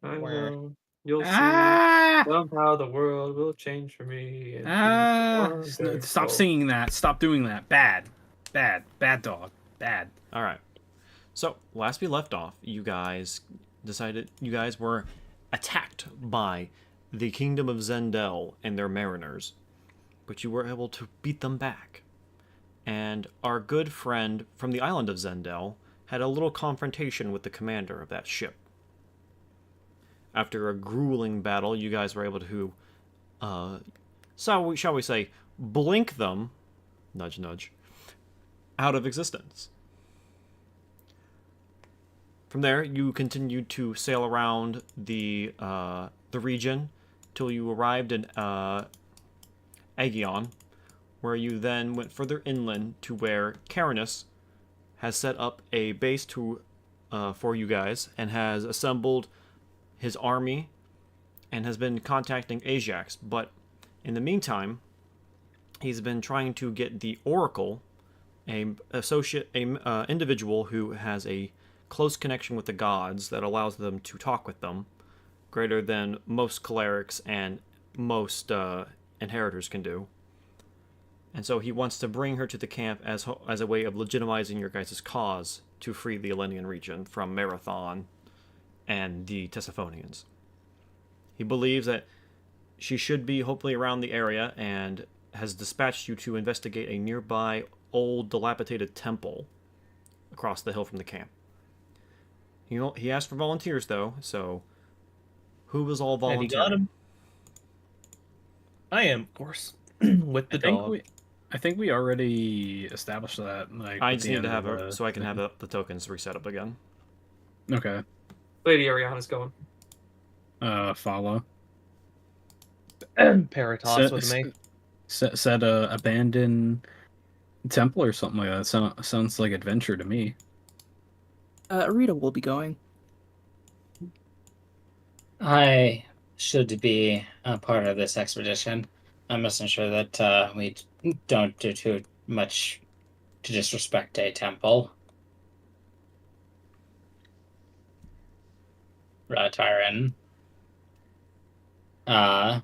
I Where know. You'll see. ah Somehow the world will change for me and be stop wonderful. singing that. Stop doing that. Bad dog. Bad. All right. So, last we left off, you guys were attacked by the Kingdom of Zendel and their mariners, but you were able to beat them back. And our good friend from the island of Zendel had a little confrontation with the commander of that ship. After a grueling battle, you guys were able to, shall we say, blink them, nudge nudge, out of existence. From there, you continued to sail around the region till you arrived in Aegion, where you then went further inland to where Carinus has set up a base for you guys and has assembled his army and has been contacting Ajax. But in the meantime, he's been trying to get the Oracle, a individual who has a close connection with the gods that allows them to talk with them, greater than most clerics and most inheritors can do. And so he wants to bring her to the camp as a way of legitimizing your guys' cause to free the Elenian region from Marathon and the Tessaphonians. He believes that she should be hopefully around the area and has dispatched you to investigate a nearby old dilapidated temple across the hill from the camp. He asked for volunteers though, so who was all And he got volunteering? him. I am, of course, with I the think dog. we I think we already established that, like, I at just the need to end of have the so I can have thing. the tokens reset up again. Okay. Lady Ariana's going. Follow. Paratos with Set me. said abandoned temple or something like that. Sounds like adventure to me. Rita will be going. I should be a part of this expedition. I must ensure that we don't do too much to disrespect a temple. Tyron uh,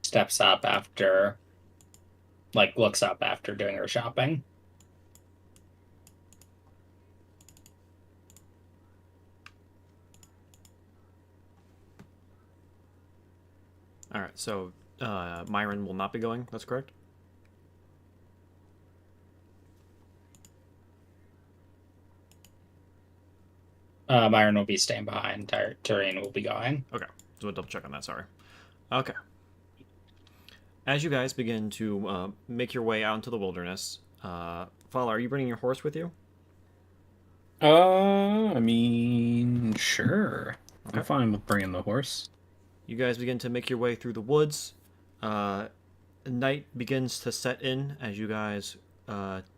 steps up after, looks up after doing her shopping. All right, so Myron will not be going. That's correct. Myron will be staying behind. Tyrion will be going. Okay, so we'll double check on that. Sorry. Okay. As you guys begin to make your way out into the wilderness, Fala, are you bringing your horse with you? I mean, sure. Okay. I'm fine with bringing the horse. You guys begin to make your way through the woods. Night begins to set in as you guys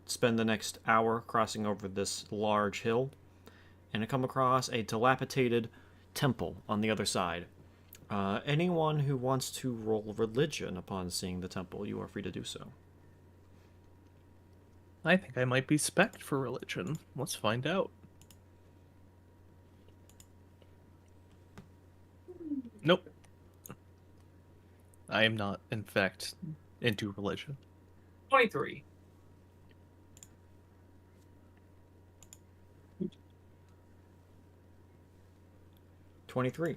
spend the next hour crossing over this large hill, and come across a dilapidated temple on the other side. Anyone who wants to roll religion upon seeing the temple, you are free to do so. I think I might be spec'd for religion. Let's find out. Nope. I am not, in fact, into religion. 23. 23.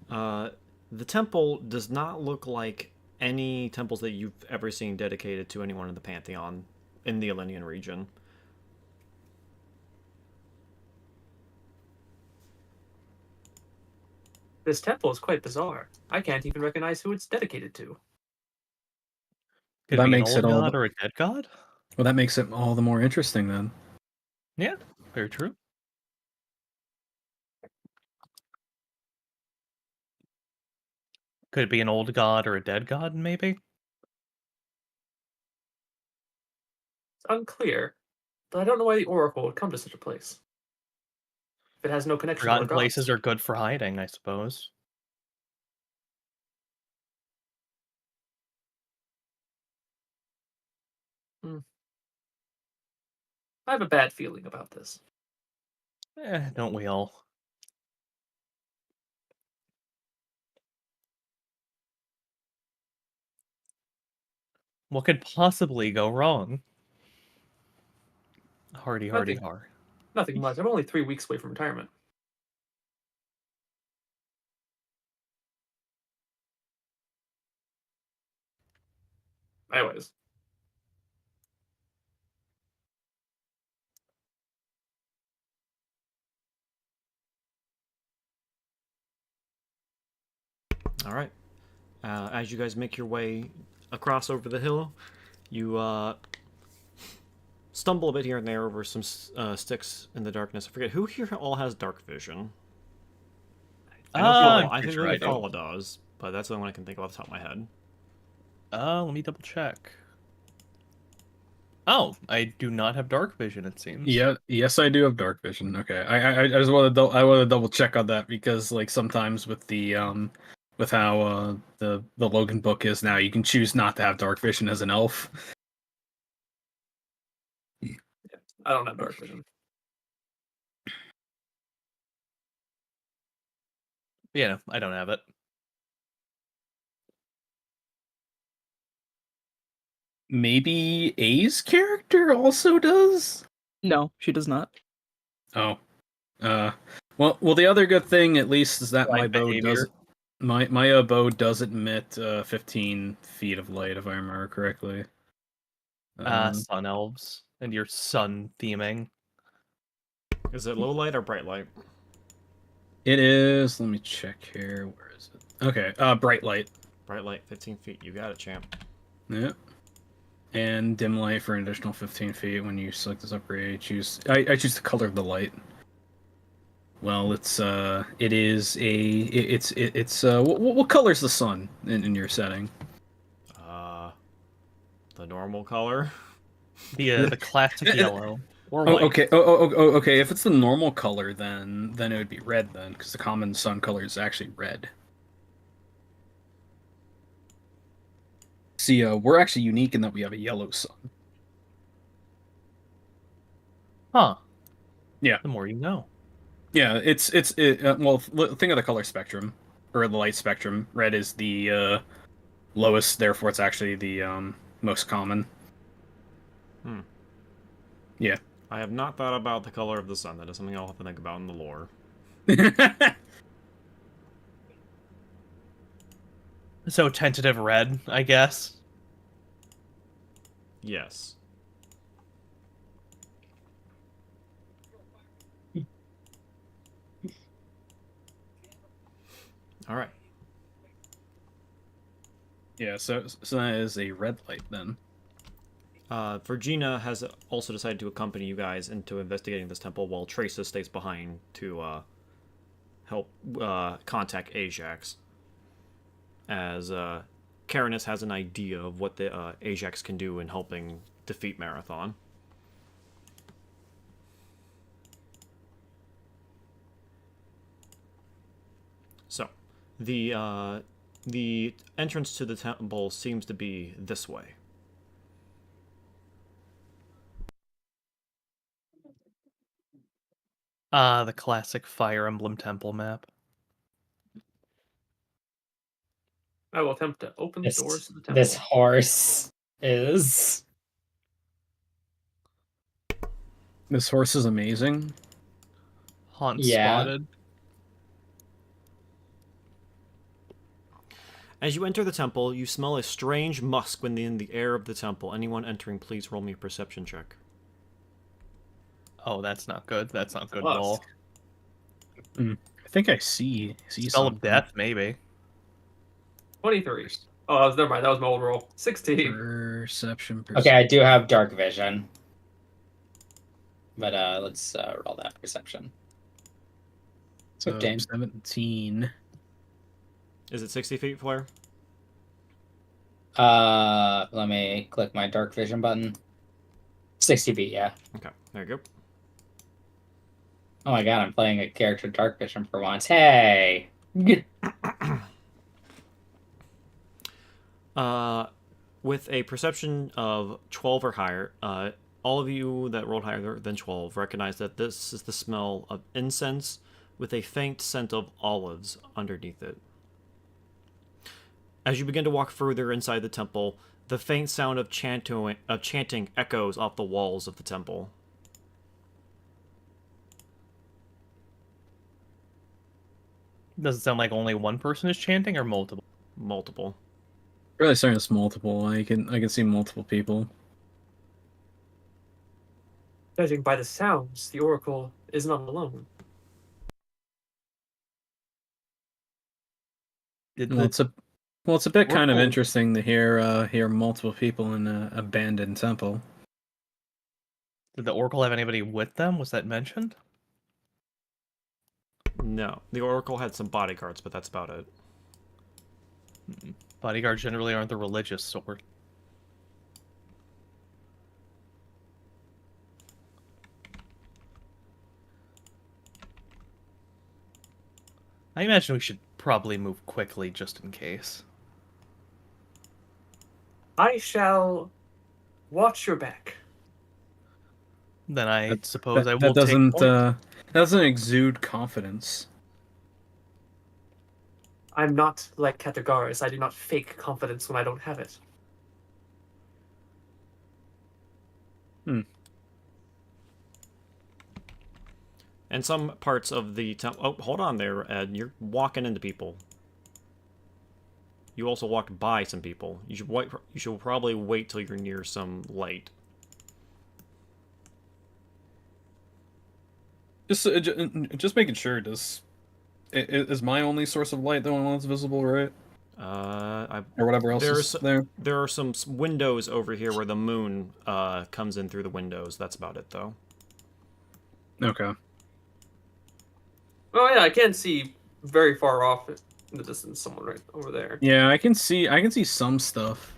The temple does not look like any temples that you've ever seen dedicated to anyone in the Pantheon in the Elenian region. This temple is quite bizarre. I can't even recognize who it's dedicated to. Could That be an makes old it all god or a dead god? Well, that makes it all the more interesting then. Yeah, very true. Could it be an old god or a dead god, maybe? It's unclear, but I don't know why the Oracle would come to such a place. If it has no connection to our Forgotten places gods. are good for hiding, I suppose. Hmm. I have a bad feeling about this. Don't we all? What could possibly go wrong? Hardy, hardy, Nothing. har. Nothing much. I'm only 3 weeks away from retirement. Anyways. All right. As you guys make your way across over the hill, you stumble a bit here and there over some sticks in the darkness. I forget who here all has dark vision. I think only Fala does, but that's the only one I can think of off the top of my head. Let me double check. Oh, I do not have dark vision. It seems. Yeah, yes, I do have dark vision. Okay, I just want to double check on that because like sometimes with the with how the Logan book is now, you can choose not to have dark vision as an elf. I don't have dark vision. Yeah, no, I don't have it. Maybe A's character also does. No, she does not. Oh, well, the other good thing at least is that Like my bow behavior. does my bow does emit 15 feet of light if I remember correctly. Sun elves and your sun theming. Is it low light or bright light? It is. Let me check here. Where is it? Okay, bright light. Bright light, 15 feet. You got it, champ. Yeah. And dim light for an additional 15 feet. When you select this upgrade, I choose the color of the light. Well, it's what color's the sun in your setting? The normal color. The classic yellow. Or Oh, white. okay. Okay. If it's the normal color, then it would be red then, because the common sun color is actually red. See, we're actually unique in that we have a yellow sun. Huh. Yeah. The more you know. Yeah, well, think of the color spectrum or the light spectrum. Red is the lowest, therefore it's actually the most common. Yeah. I have not thought about the color of the sun. That is something I'll have to think about in the lore. So tentative red, I guess. Yes. All right. Yeah, so that is a red light then. Virginia has also decided to accompany you guys into investigating this temple, while Tracer stays behind to help contact Ajax. As Karenus has an idea of what the Ajax can do in helping defeat Marathon. So, the entrance to the temple seems to be this way. The classic Fire Emblem temple map. I will attempt to open the This, doors to the temple. this horse is. This horse is amazing. Haunt Yeah. spotted. As you enter the temple, you smell a strange musk within the air of the temple. Anyone entering, please roll me a perception check. Oh, that's not good. That's not good at Musk. all. I think I see Spell of something. death, maybe. 23. Oh, never mind. That was my old roll. 16. Perception. Okay, I do have dark vision. But let's roll that perception. So 15. 17. Is it 60 feet, Flare? Let me click my dark vision button. 60 feet, yeah. Okay, there you Oh my god, I'm playing a character dark vision for once. Hey! go. With a perception of 12 or higher, all of you that rolled higher than 12 recognize that this is the smell of incense with a faint scent of olives underneath it. As you begin to walk further inside the temple, The faint sound of chanting echoes off the walls of the temple. Does it sound like only one person is chanting or multiple? Multiple. Really saying it's multiple. I can see multiple people. Judging by the sounds, the Oracle is not alone. Did Well, the, it's a bit kind of Oracle- interesting to hear multiple people in an abandoned temple. did the Oracle have anybody with them? Was that mentioned? No. The Oracle had some bodyguards, but that's about it. Bodyguards generally aren't the religious sort. I imagine we should probably move quickly just in case. I shall watch your back. Then I That- suppose I That, will that doesn't take point. doesn't exude confidence. I'm not like Katagaris. I do not fake confidence when I don't have it. And some parts of the temple... Oh, hold on there, Ed. You're walking into people. You also walked by some people. You should probably wait till you're near some light. Just making sure. Is my only source of light the one that's visible, right? Or whatever else is there? There are some windows over here where the moon comes in through the windows. That's about it, though. Okay. Oh yeah, I can see very far off in the distance someone right over there. Yeah, I can see some stuff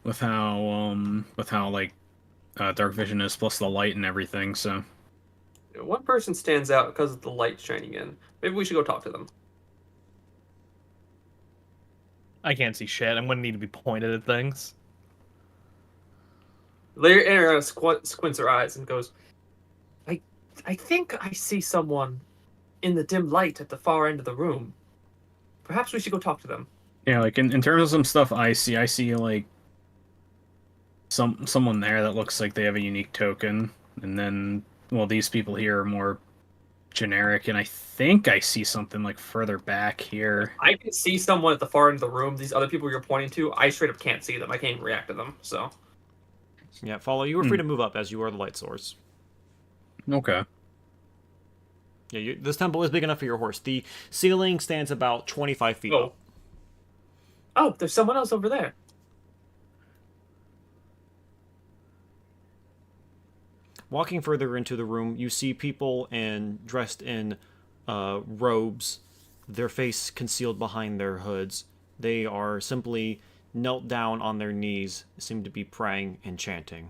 with how like dark vision is plus the light and everything. So One person stands out because of the light shining in. Maybe we should go talk to them. I can't see shit. I'm gonna need to be pointed at things. Lady Ariana squints her eyes and goes, I think I see someone in the dim light at the far end of the room. Perhaps we should go talk to them. yeah, like in terms of some stuff I see like someone there that looks like they have a unique token, and then these people here are more generic, and I think I see something like further back here. I can see someone at the far end of the room. These other people you're pointing to, I straight up can't see them. I can't even react to them. So Yeah, Follow, you were free to move up as you are the light source. Okay. Yeah, this temple is big enough for your horse. The ceiling stands about 25 feet up. Oh, there's someone else over there. Walking further into the room, you see people dressed in robes, their face concealed behind their hoods. They are simply knelt down on their knees, seem to be praying and chanting.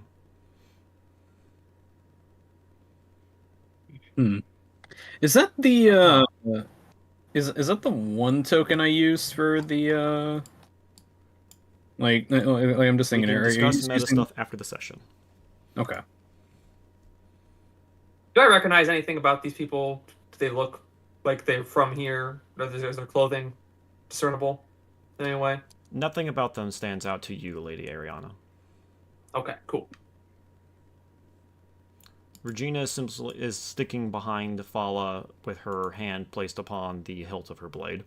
Is that the is that the one token I used for the like I'm just We thinking can are you discuss meta using- stuff after the session. Okay. Do I recognize anything about these people? Do they look like they're from here? Is their clothing discernible in any way? Nothing about them stands out to you, Lady Ariana. Okay, cool. Regina is sticking behind Fala with her hand placed upon the hilt of her blade.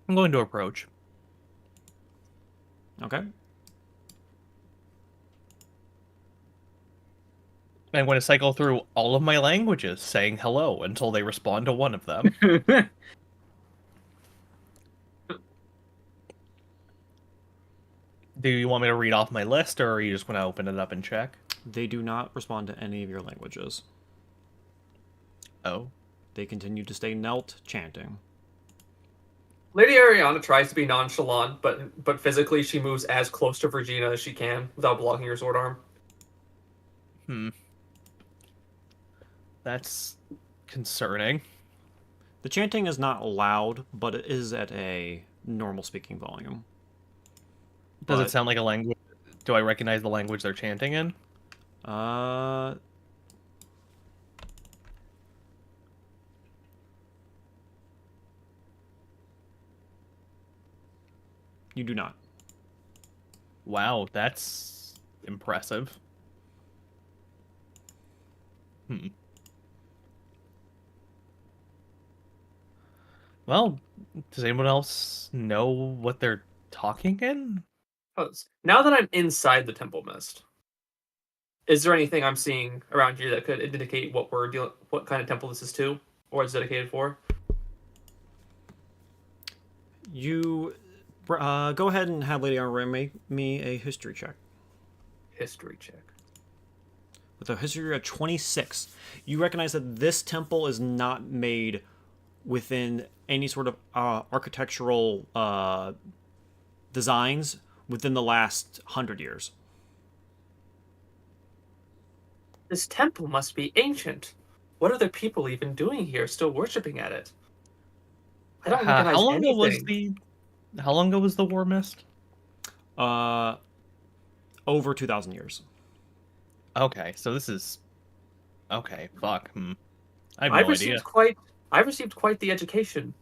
I'm going to approach. Okay. I'm going to cycle through all of my languages, saying hello until they respond to one of them. Do you want me to read off my list, or are you just going to open it up and check? They do not respond to any of your languages. Oh. They continue to stay knelt, chanting. Lady Ariana tries to be nonchalant, but physically she moves as close to Regina as she can without blocking her sword arm. That's concerning. The chanting is not loud, but it is at a normal speaking volume. Does But- it sound like a language? Do I recognize the language they're chanting in? You do not. Wow, that's impressive. Well, does anyone else know what they're talking in? Now that I'm inside the Temple Mist, is there anything I'm seeing around here that could indicate what kind of temple this is to, or it's dedicated for? You go ahead and have Lady Armor make me a history check. History check. With a history of 26, you recognize that this temple is not made within any sort of architectural designs within the last 100 years. This temple must be ancient. What are the people even doing here, still worshiping at it? I don't recognize How long ago was anything. How long ago was the War Mist? Over 2,000 years. Okay, so this is okay. Fuck. I have I've no idea. received quite the education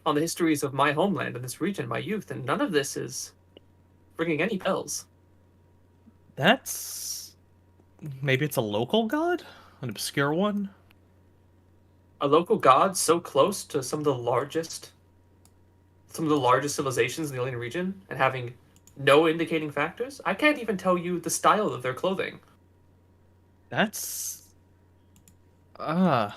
on the histories of my homeland and this region in my youth, and none of this is ringing any bells. That's maybe it's a local god, an obscure one. A local god so close to some of the largest civilizations in the alien region, and having no indicating factors. I can't even tell you the style of their clothing. That's Fala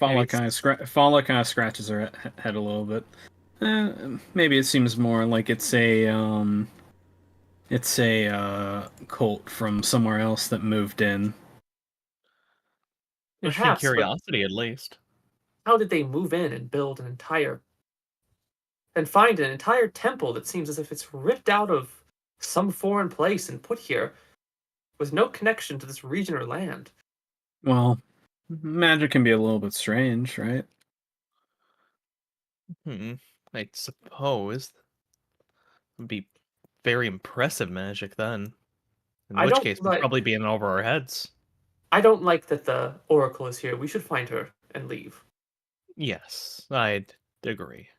Maybe kind of scratches her head a little bit. Maybe it seems more like it's a cult from somewhere else that moved in. interesting Perhaps, but curiosity at least. how did they move in and find an entire temple that seems as if it's ripped out of some foreign place and put here with no connection to this region or land? Well, magic can be a little bit strange, right? I suppose it'd be very impressive magic then. In I which don't case, it's like- probably being over our heads. I don't like that the Oracle is here. We should find her and leave. Yes, I'd agree.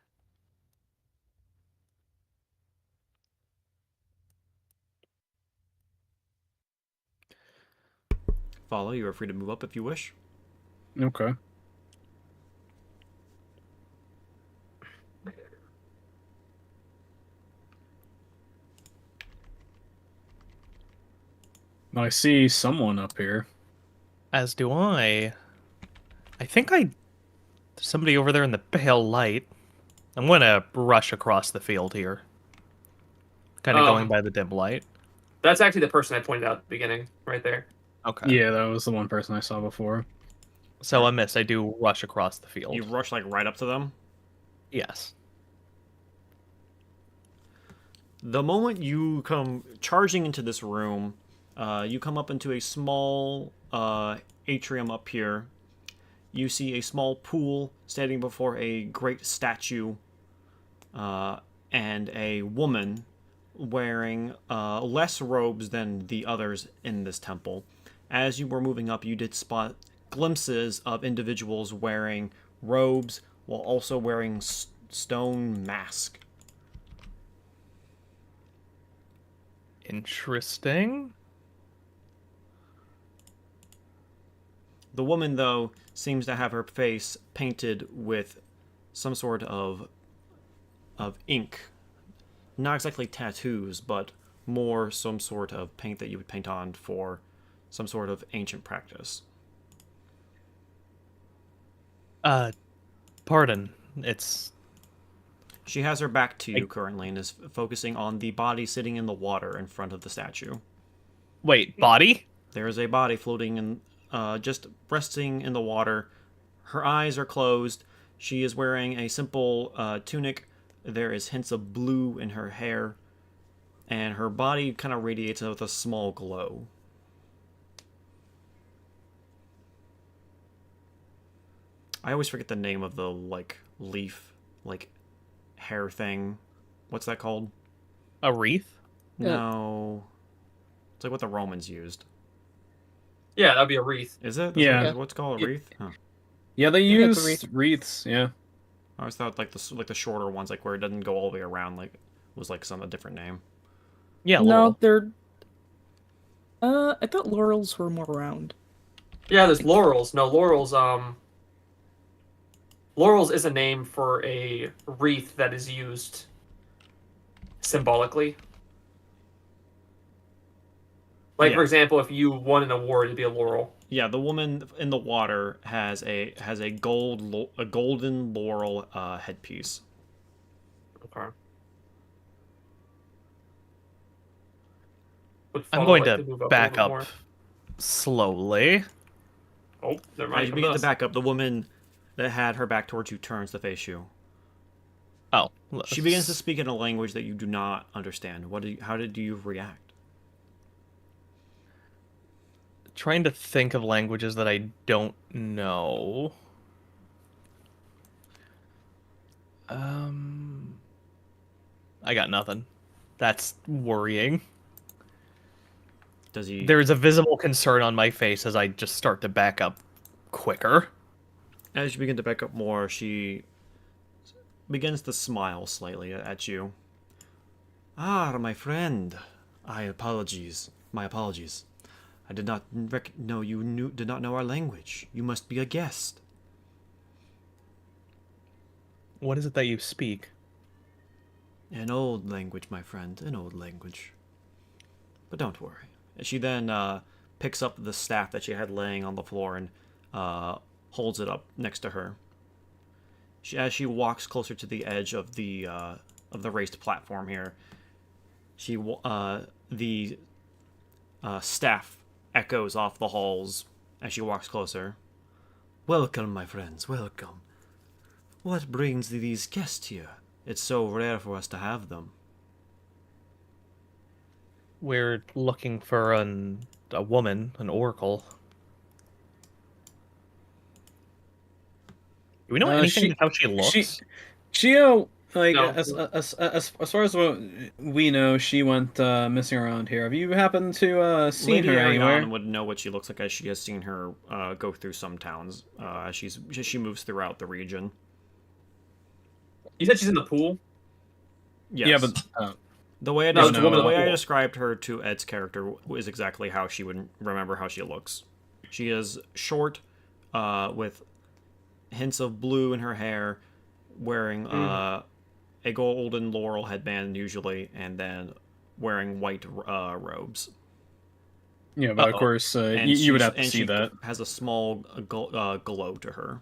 Follow, you are free to move up if you wish. Okay. I see someone up here. As do I. I think there's somebody over there in the pale light. I'm gonna rush across the field here. Kind of going by the dim light. That's actually the person I pointed out at the beginning, right there. Okay. Yeah, that was the one person I saw before. So I missed. I do rush across the field. You rush like right up to them. Yes. The moment you come charging into this room, you come up into a small atrium up here. You see a small pool standing before a great statue and a woman wearing less robes than the others in this temple. As you were moving up, you did spot glimpses of individuals wearing robes while also wearing stone masks. Interesting. The woman, though, seems to have her face painted with some sort of ink. Not exactly tattoos, but more some sort of paint that you would paint on for some sort of ancient practice. Pardon. It's She has her back to you currently and is focusing on the body sitting in the water in front of the statue. wait, body? There is a body floating in, just resting in the water. Her eyes are closed. She is wearing a simple tunic. There is hints of blue in her hair, and her body kind of radiates with a small glow. I always forget the name of the leaf, hair thing. What's that called? A wreath? No, it's like what the Romans used. Yeah, that'd be a wreath. Is it? Yeah. What's called a wreath? Huh. Yeah, they Yeah, it's a use wreaths. Yeah. I always thought like the shorter ones, like where it doesn't go all the way around, like was like a different name. Yeah, No, Laurel. they're. I thought laurels were more round. Yeah, there's laurels. No, laurels. Laurels is a name for a wreath that is used symbolically. Like, Yeah. for example, if you won an award, it'd be a laurel. Yeah, the woman in the water has a golden laurel headpiece. Okay. Would I'm Fall going like to move a back little up more? slowly. Oh, never As mind. you begin to back up, the woman that had her back towards you turns to face you. Oh, She begins to speak in a language that you do not understand. How did you react? Trying to think of languages that I don't know. I got nothing. That's worrying. Does he? There's a visible concern on my face as I just start to back up quicker. As you begin to back up more, she begins to smile slightly at you. Ah, my friend. My apologies. I did not know you did not know our language. You must be a guest. What is it that you speak? An old language, my friend. An old language. But don't worry. She then picks up the staff that she had laying on the floor and holds it up next to her. As she walks closer to the edge of the raised platform here, the staff echoes off the halls as she walks closer. Welcome, my friends, welcome. What brings these guests here? It's so rare for us to have them. We're looking for a woman, an oracle. Do we know anything about how she looks? She like No. as far as what we know, she went missing around here. Have you happened to seen Lady her Ariane anywhere? would know what she looks like as she has seen her go through some towns as she moves throughout the region. You said she's in the pool. Yes. Yeah, but the way I, No, des- it's a the woman way I in the pool. described her to Ed's character is exactly how she would remember how she looks. She is short, with hints of blue in her hair, wearing a golden laurel headband usually, and then wearing white robes. yeah, but of Uh-oh. course And you would she's- have to and see she that. has a small glow to her.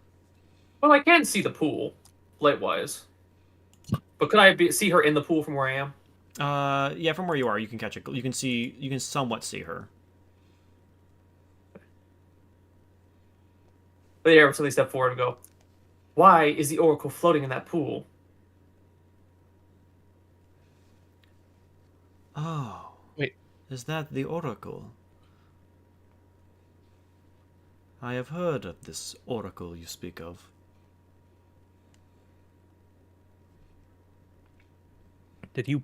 Well, I can see the pool, light-wise. But could I see her in the pool from where I am? Yeah, from where you are, you can catch it. You can somewhat see her. But yeah, so they step forward and go, "Why is the oracle floating in that pool?" Oh. Wait. Is that the oracle? I have heard of this oracle you speak of. Did you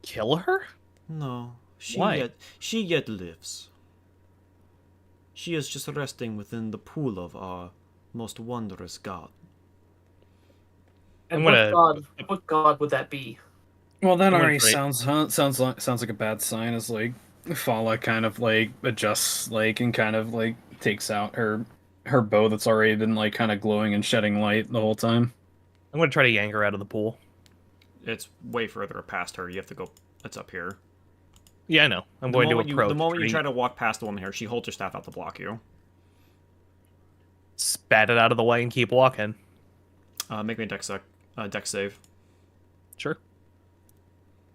kill her? No, Why? she yet lives. She is just resting within the pool of our most wondrous god. And I'm what god would that be? Well, that I'm gonna already try- sounds like a bad sign. As like Fala kind of like adjusts like and kind of like takes out her bow that's already been like kind of glowing and shedding light the whole time. I'm gonna try to yank her out of the pool. It's way further past her. You have to go. It's up here. Yeah, I know. I'm going to approach. The moment you try to walk past the woman here, she holds her staff out to block you. spat it out of the way and keep walking. Make me a dex save. Sure.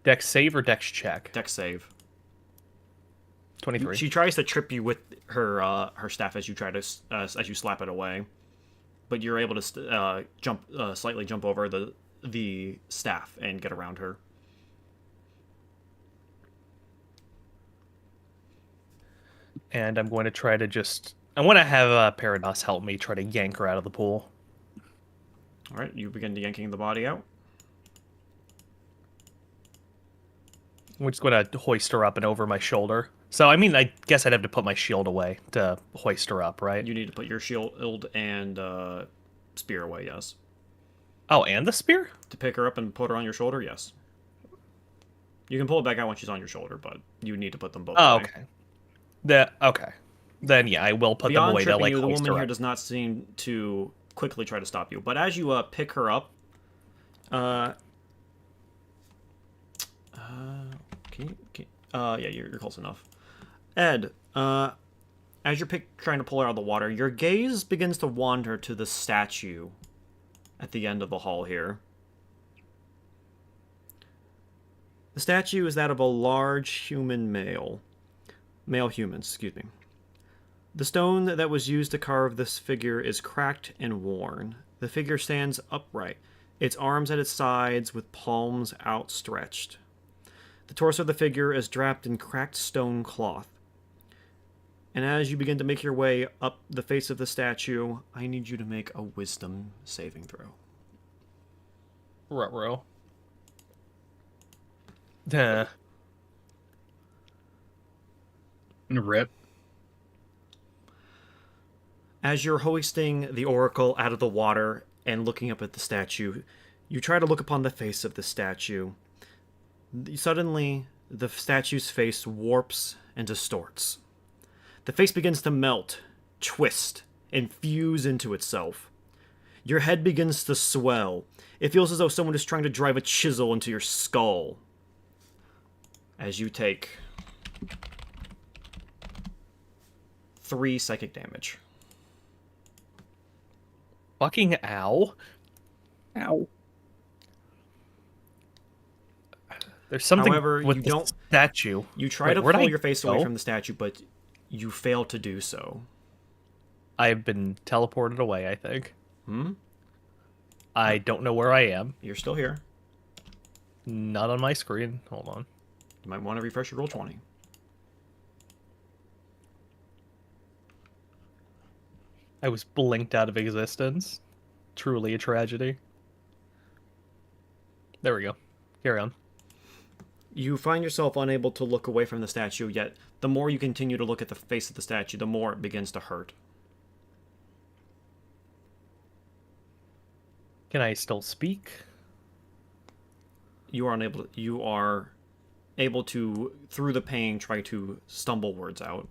Dex save or dex check? Dex save. 23. She tries to trip you with her staff as you try to as you slap it away, but you're able to slightly jump over the staff and get around her. And I'm going to try to I want to have Parados help me try to yank her out of the pool. All right, you begin yanking the body out. I'm just going to hoist her up and over my shoulder. So, I mean, I guess I'd have to put my shield away to hoist her up, right? You need to put your shield and spear away, yes. Oh, and the spear? To pick her up and put her on your shoulder, yes. You can pull it back out when she's on your shoulder, but you need to put them both Oh, away. Okay. Then yeah, I will put them Beyond away to tripping like you, the hoist woman her here up. does not seem to quickly try to stop you. But as you pick her up, yeah, you're close enough. Ed, as you're trying to pull her out of the water, your gaze begins to wander to the statue at the end of the hall here. The statue is that of a large human male humans, excuse me. The stone that was used to carve this figure is cracked and worn. The figure stands upright, its arms at its sides with palms outstretched. The torso of the figure is draped in cracked stone cloth. And as you begin to make your way up the face of the statue, I need you to make a wisdom saving throw. Ruh-roh. Duh. Rip. As you're hoisting the oracle out of the water and looking up at the statue, you try to look upon the face of the statue. Suddenly, the statue's face warps and distorts. The face begins to melt, twist, and fuse into itself. Your head begins to swell. It feels as though someone is trying to drive a chisel into your skull. As you take 3 psychic damage. Fucking ow. Ow. There's something However, with you the don't- statue. You try Wait, to where'd pull I your face away go? from the statue, but you fail to do so. I've been teleported away, I think. Hmm? I don't know where I am. You're still here. Not on my screen. Hold on. You might want to refresh your roll 20. I was blinked out of existence. Truly a tragedy. There we go. Carry on. You find yourself unable to look away from the statue, yet the more you continue to look at the face of the statue, the more it begins to hurt. Can I still speak? You are able to, through the pain, try to stumble words out.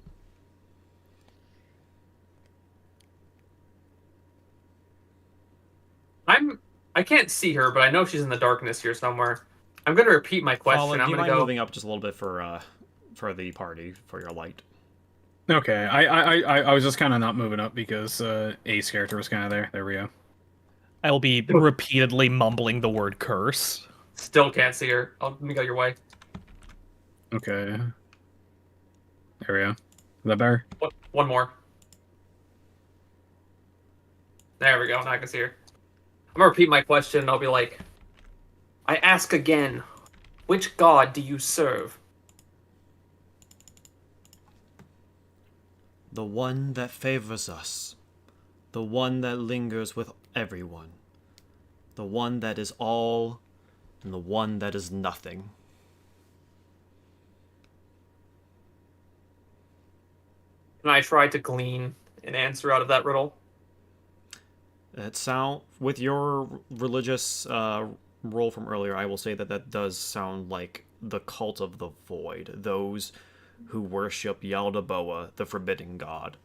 I can't see her, but I know she's in the darkness here somewhere. I'm gonna repeat my question. Colin, I'm do you gonna mind go. moving up just a little bit for the party, for your light? Okay, I was just kind of not moving up because Ace character was kind of there. There we go. I will be repeatedly mumbling the word curse. Still can't see her. Let me go your way. Okay. There we go. Is that better? One more. There we go. Now I can see her. I'm gonna repeat my question and I'll be like, I ask again, which god do you serve? The one that favors us. The one that lingers with everyone. The one that is all, and the one that is nothing. And I try to glean an answer out of that riddle. That sound, with your religious role from earlier, I will say that does sound like the cult of the void, those who worship Yaldabaoth, the forbidden god.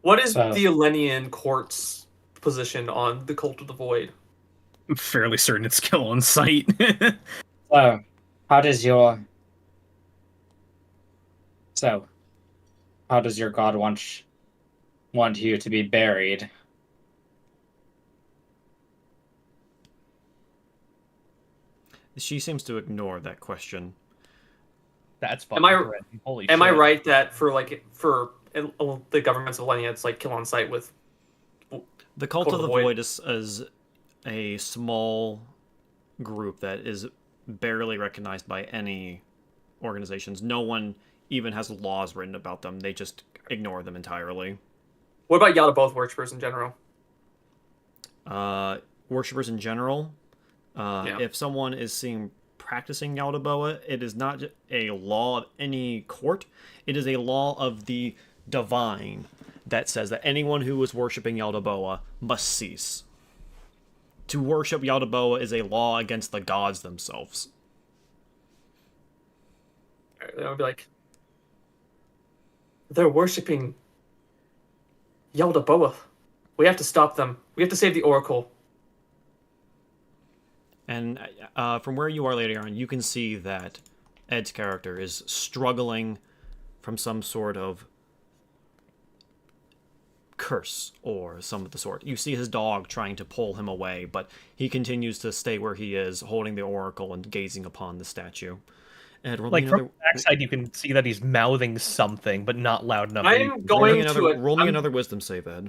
What is So- the Elenian court's position on the cult of the void? I'm fairly certain it's kill on sight. So, how does your god want you to be buried? She seems to ignore that question. That's Am fucking I- threatening. Holy Am shit. I right that for the governments of Elenia, it's like kill on sight with? The cult Cult of the of the Void. void is a small group that is barely recognized by any organizations. No one even has laws written about them. They just ignore them entirely. What about Yaldabaoth worshippers in general? Worshippers in general, Yeah. if someone is seen practicing Yaldabaoth, it is not a law of any court. It is a law of the divine. that says that anyone who is worshiping Yaldabaoth must cease. To worship Yaldabaoth is a law against the gods themselves. I would be like, they're worshiping Yaldabaoth. We have to stop them. We have to save the Oracle. And from where you are, Lady Arn, you can see that Ed's character is struggling from some sort of curse or some of the sort. You see his dog trying to pull him away, but he continues to stay where he is, holding the oracle and gazing upon the statue. Ed, roll Like me from another, the backside, you can see that he's mouthing something, but not loud enough. I that you am can going hear it. to it. roll me I'm- another wisdom save, Ed.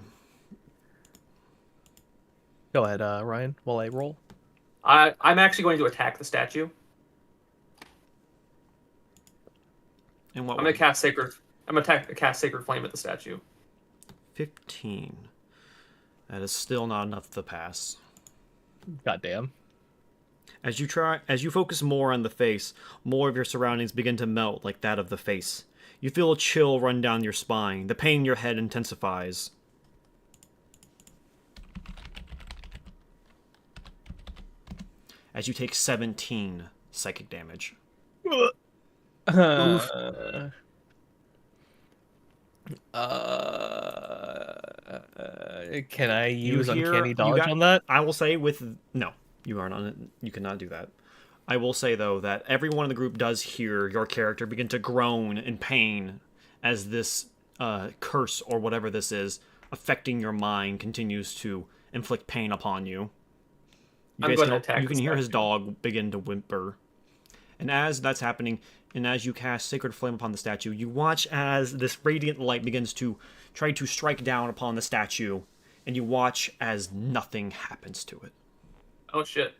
Go ahead, Ryan, while I roll. I'm actually going to attack the statue. And what? I'm gonna cast sacred. Cast sacred flame at the statue. 15. That is still not enough to pass. Goddamn. As you focus more on the face, more of your surroundings begin to melt like that of the face. You feel a chill run down your spine. The pain in your head intensifies. As you take 17 psychic damage. Can I use hear- uncanny you dodge got- on that? I will say no, you aren't on it. You cannot do that. I will say though that everyone in the group does hear your character begin to groan in pain as this curse or whatever this is affecting your mind continues to inflict pain upon you. I'm going to attack You can the hear his statue. dog begin to whimper. And as that's happening, and as you cast Sacred Flame upon the statue, you watch as this radiant light begins to try to strike down upon the statue, and you watch as nothing happens to it. Oh shit.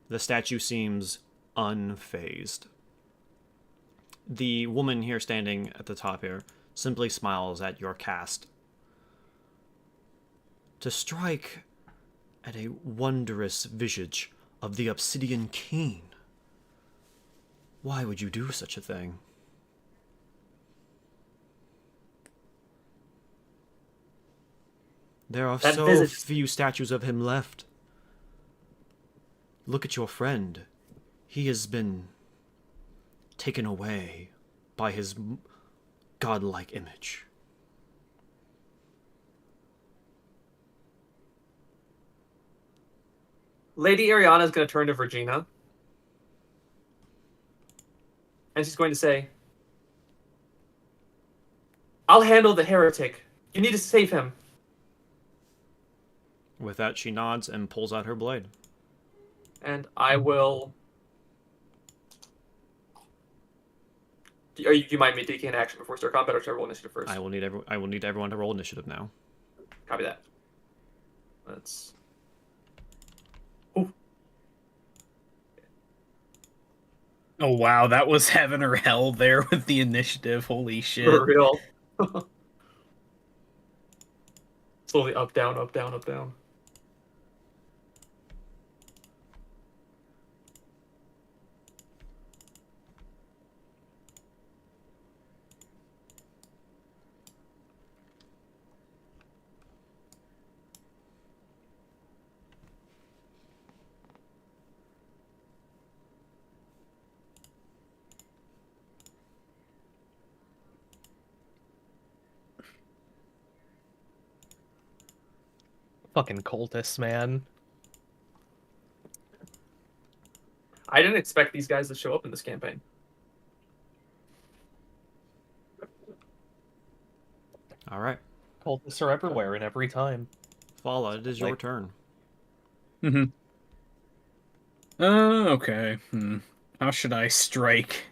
The statue seems unfazed. The woman here standing at the top here simply smiles at your cast. To strike at a wondrous visage of the Obsidian King. Why would you do such a thing? There are That so visage- few statues of him left. Look at your friend. He has been taken away by his godlike image. Lady Ariana is going to turn to Virginia. And she's going to say, I'll handle the heretic. You need to save him. With that, she nods and pulls out her blade. And I will... Do you mind me taking an action before we start combat, or should I roll initiative first? I will need everyone to roll initiative now. Copy that. Let's... Oh wow, that was heaven or hell there with the initiative. Holy shit. For real. Slowly up, down, up, down, up, down. Fucking cultists, man. I didn't expect these guys to show up in this campaign. All right. Cultists are everywhere and every time. Fala, it is your Like- turn. Okay. How should I strike?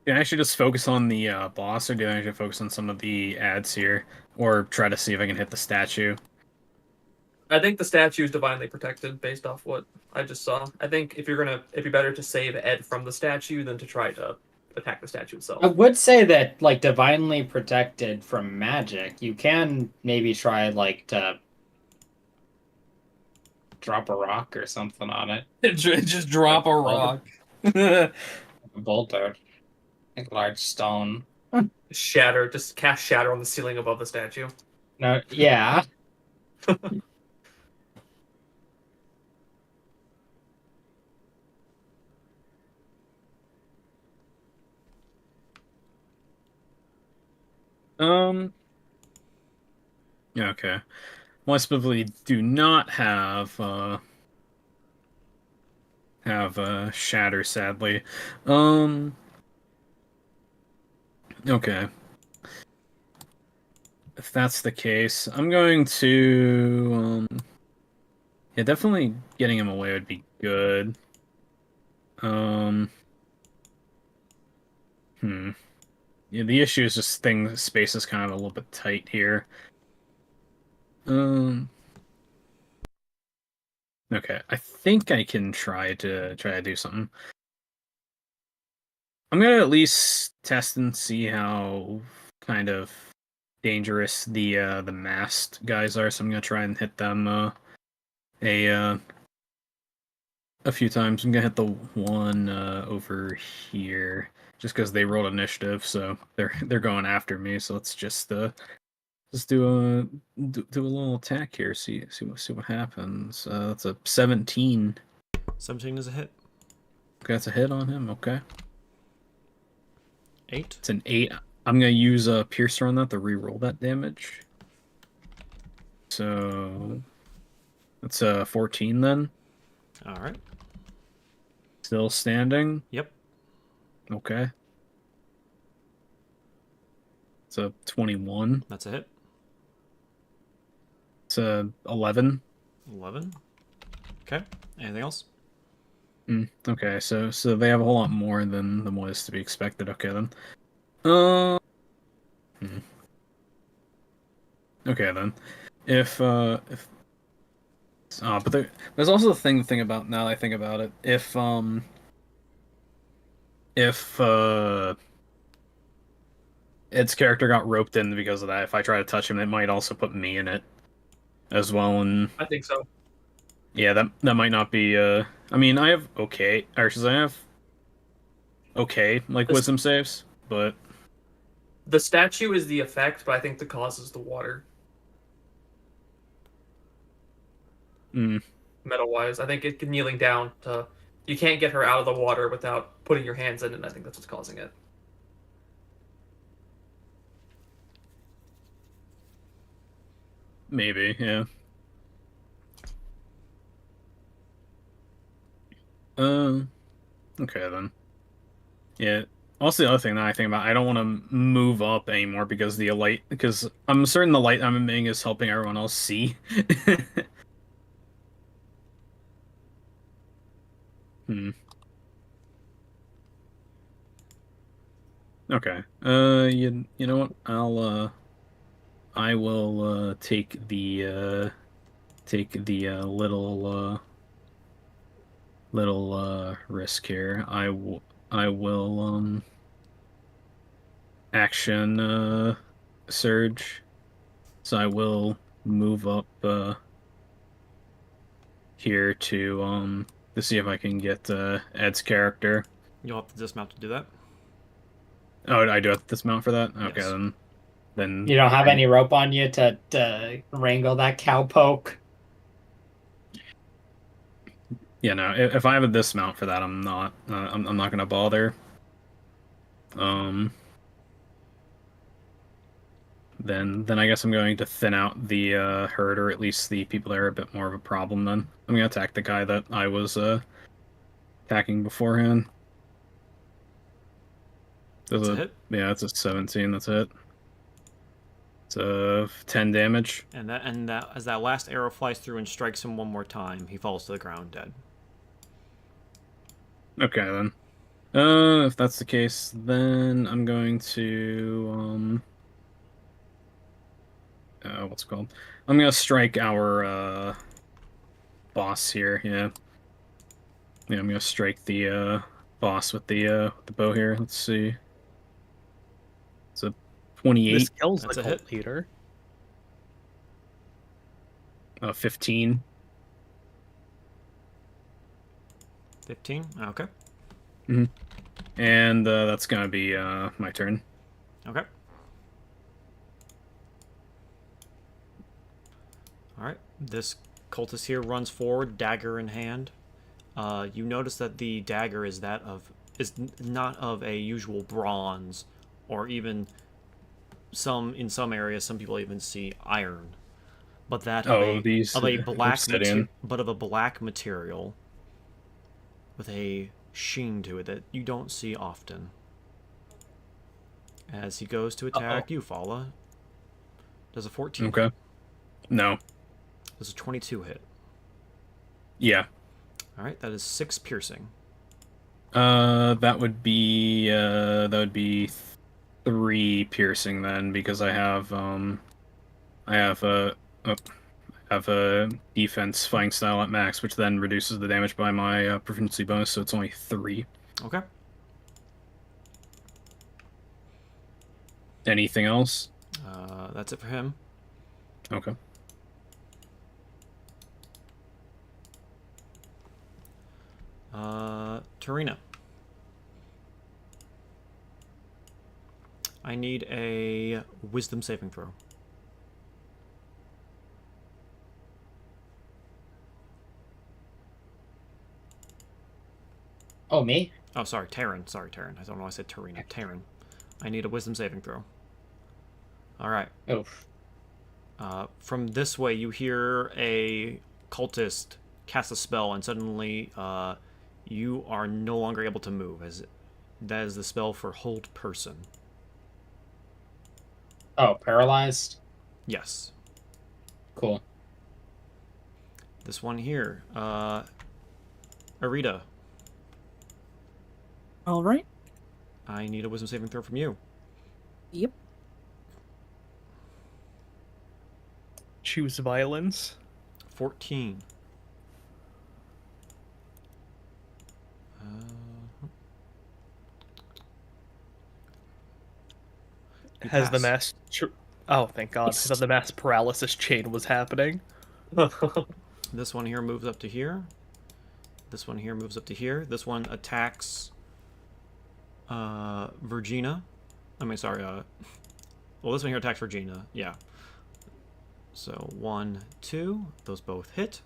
Can I actually just focus on the boss, or do I actually focus on some of the ads here? Or try to see if I can hit the statue? I think the statue is divinely protected based off what I just saw. I think it'd be better to save Ed from the statue than to try to attack the statue itself. I would say that, like, divinely protected from magic, you can maybe try, like, to drop a rock or something on it. Just drop a rock. A boulder. Like large stone. Shatter, just cast shatter on the ceiling above the statue. No, yeah. Yeah, okay. Well, I specifically do not have shatter, sadly. Okay. If that's the case, I'm going to yeah, definitely getting him away would be good. Um Yeah, the issue is just space is kind of a little bit tight here. Um okay, I think I can try to do something. I'm gonna at least test and see how kind of dangerous the masked guys are, so I'm gonna try and hit them a uh a few times. I'm gonna hit the one over here just because they rolled initiative, so they're going after me. So let's just do a little attack here. See what happens. That's a 17. 17 is a hit. Okay, that's a hit on him. Okay, 8. it's an 8. I'm gonna use a piercer on that to re-roll that damage. So that's a 14 then. All right. Still standing. Yep. Okay. It's a 21. That's a hit. It's a 11. 11. Okay. Anything else? Okay, so they have a whole lot more than what is to be expected. Okay then. Uh. Okay then. If but there's also the thing about now that I think about it. If Ed's character got roped in because of that, if I try to touch him, it might also put me in it as well, and I think so. yeah, that might not be. I mean, I have okay, or should I have okay like This- wisdom saves, but The statue is the effect, but I think the cause is the water. Metal-wise, I think it kneeling down to you can't get her out of the water without putting your hands in it. And I think that's what's causing it. maybe, yeah. Okay then. Yeah. Also, the other thing that I think about, I don't want to move up anymore because the light, because I'm certain the light I'm emitting is helping everyone else see. Hmm. Okay. You know what? I will take the little risk here. I will action surge. So I will move up here to see if I can get Ed's character. You'll have to dismount to do that. Oh, I do have to dismount for that? Okay, Yes. then You don't have any rope on you to wrangle that cowpoke? yeah, no. If I have a dismount for that, I'm not. I'm not gonna bother. Then I guess I'm going to thin out the herd, or at least the people that are a bit more of a problem. Then I'm gonna attack the guy that I was attacking beforehand. That's a hit. Yeah, it's a 17. That's it. It's a 10 damage. And that as that last arrow flies through and strikes him one more time, he falls to the ground dead. Okay then. If that's the case, then I'm going to what's it called? I'm gonna strike our boss here. Yeah. Yeah, I'm gonna strike the boss with the bow here. Let's see. It's a 28. This kills That's the a hit. cult leader. 15. 15. Okay. Mhm. And that's gonna be my turn. Okay. All right. This cultist here runs forward, dagger in hand. You notice that the dagger is not of a usual bronze, or even in some areas some people even see iron, but that Oh, these of a black obsidian. but of a black material with a sheen to it that you don't see often. As he goes to attack you, Fala. Does a 14 Okay. No. Does a 22 hit? Yeah. All right, that is 6 piercing. That would be 3 piercing then, because I have a defense fighting style at max, which then reduces the damage by my proficiency bonus, so it's only 3. Okay. Anything else? That's it for him. Okay. Tarina. I need a wisdom saving throw. Oh, me? Oh, sorry, Taryn. Sorry, Taryn. I don't know why I said Tarina. Taryn. I need a wisdom saving throw. All right. Oof. From this way, you hear a cultist cast a spell, and suddenly you are no longer able to move, as that is the spell for hold person. Oh, paralyzed? Yes. Cool. This one here. Arita, All right. I need a wisdom saving throw from you. Yep. Choose violence. 14. You Has the pass. Oh, thank God. I thought the mass paralysis chain was happening. This one here moves up to here. This one here moves up to here. This one attacks Virginia. I mean, sorry. Well, this one here attacks Virginia. Yeah. So 1, 2. Those both hit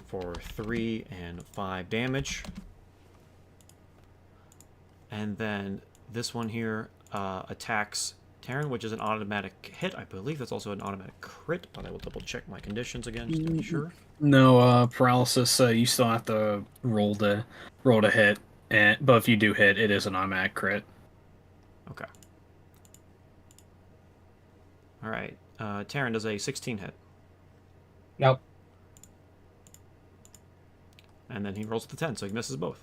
for 3 and 5 damage. And then this one here attacks Taryn, which is an automatic hit. I believe that's also an automatic crit, but I will double check my conditions again just to be sure. No, paralysis. You still have to roll to hit, but if you do hit, it is an automatic crit. Okay. All right. Taryn does a 16 hit, Nope. and then he rolls with the 10, so he misses both.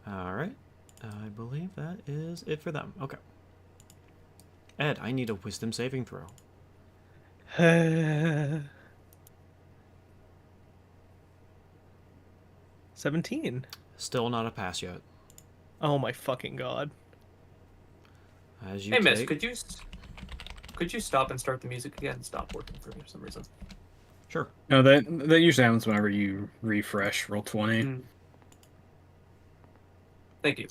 All right. I believe that is it for them. Okay. Ed, I need a wisdom saving throw. 17. Still not a pass yet. Oh my fucking God. As you Hey, take... miss, could you stop and start the music again? Stop working for me for some reason. Sure. No, that usually happens whenever you refresh roll 20. Mm. Thank you.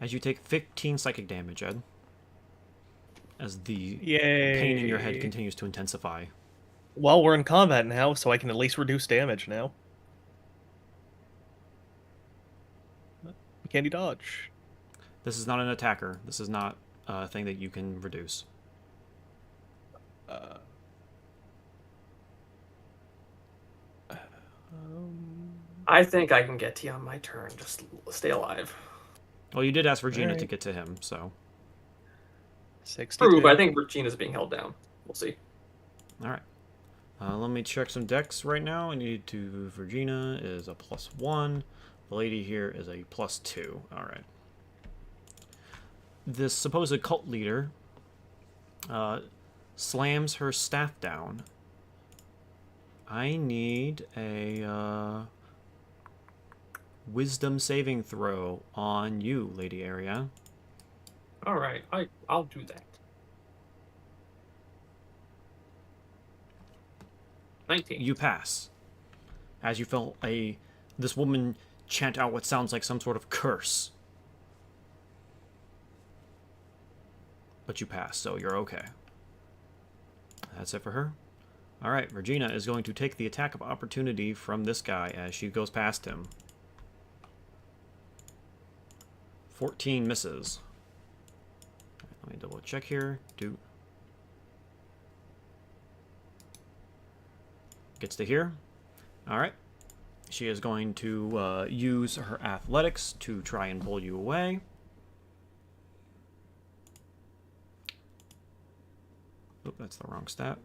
As you take 15 psychic damage, Ed. As the Yay. pain in your head continues to intensify. Well, we're in combat now, so I can at least reduce damage now. Candy dodge. This is not an attacker. This is not a thing that you can reduce. I think I can get to you on my turn. Just stay alive. Well, you did ask Regina to Alright. get to him, so... 62. True, but I think Regina's being held down. We'll see. Alright. Let me check some decks right now. I need to... Virginia is a +1. The lady here is a +2. Alright. This supposed cult leader slams her staff down. I need a wisdom saving throw on you, Lady Area. All right, I'll do that. 19. You pass. As you feel this woman chant out what sounds like some sort of curse. But you pass, so you're okay. That's it for her. Alright, Regina is going to take the attack of opportunity from this guy as she goes past him. 14 misses. Let me double check here. Gets to here. Alright. She is going to use her athletics to try and pull you away. Oop, that's the wrong stat.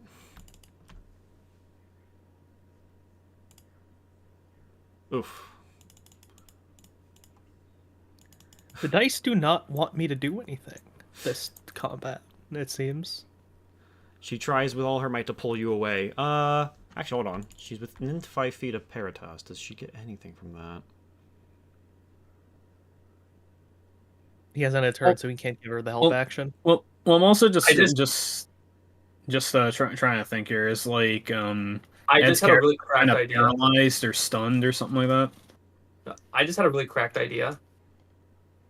Oof. The dice do not want me to do anything this combat, it seems. She tries with all her might to pull you away. Actually, hold on. She's within 5 feet of Peritas. Does she get anything from that? He hasn't a turn, so he can't give her the help Well, action. Well, I'm also I trying to think here. Is like I just had a really cracked kind of idea. paralyzed or stunned or something like that. I just had a really cracked idea.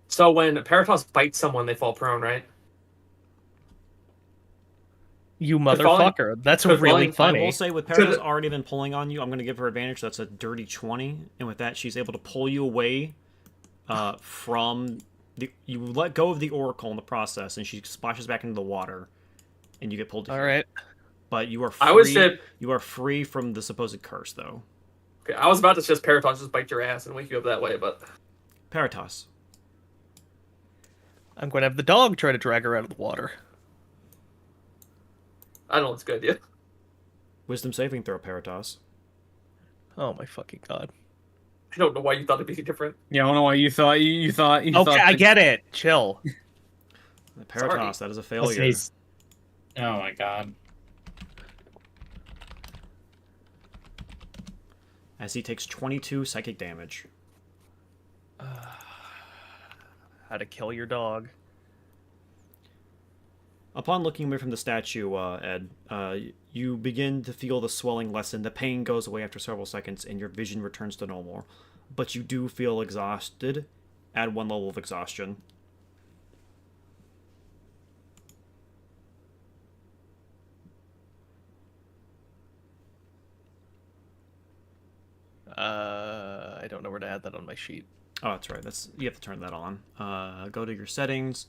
So when Paratos bites someone, they fall prone, right? You Could falling- motherfucker. That's could really falling- funny. I will say, with Peritas already been pulling on you, I'm going to give her advantage. That's a dirty 20. And with that, she's able to pull you away from the... You let go of the Oracle in the process, and she splashes back into the water. And you get pulled to All here. right. But you are free. I was said, You are free from the supposed curse, though. okay, I was about to just Paratos just bite your ass and wake you up that way, but Peritas. I'm going to have the dog try to drag her out of the water. I don't know it's a good idea. Wisdom saving throw, Peritas. Oh my fucking god. I don't know why you thought it'd be different. Yeah, I don't know why you thought you thought. Okay, I get it. Chill. Peritas, that is a failure. Oh my god. As he takes 22 psychic damage. How to kill your dog. Upon looking away from the statue, Ed, you begin to feel the swelling lessen. The pain goes away after several seconds, and your vision returns to normal. But you do feel exhausted. Add 1 level of exhaustion. I don't know where to add that on my sheet. Oh, that's right. You have to turn that on. Go to your settings,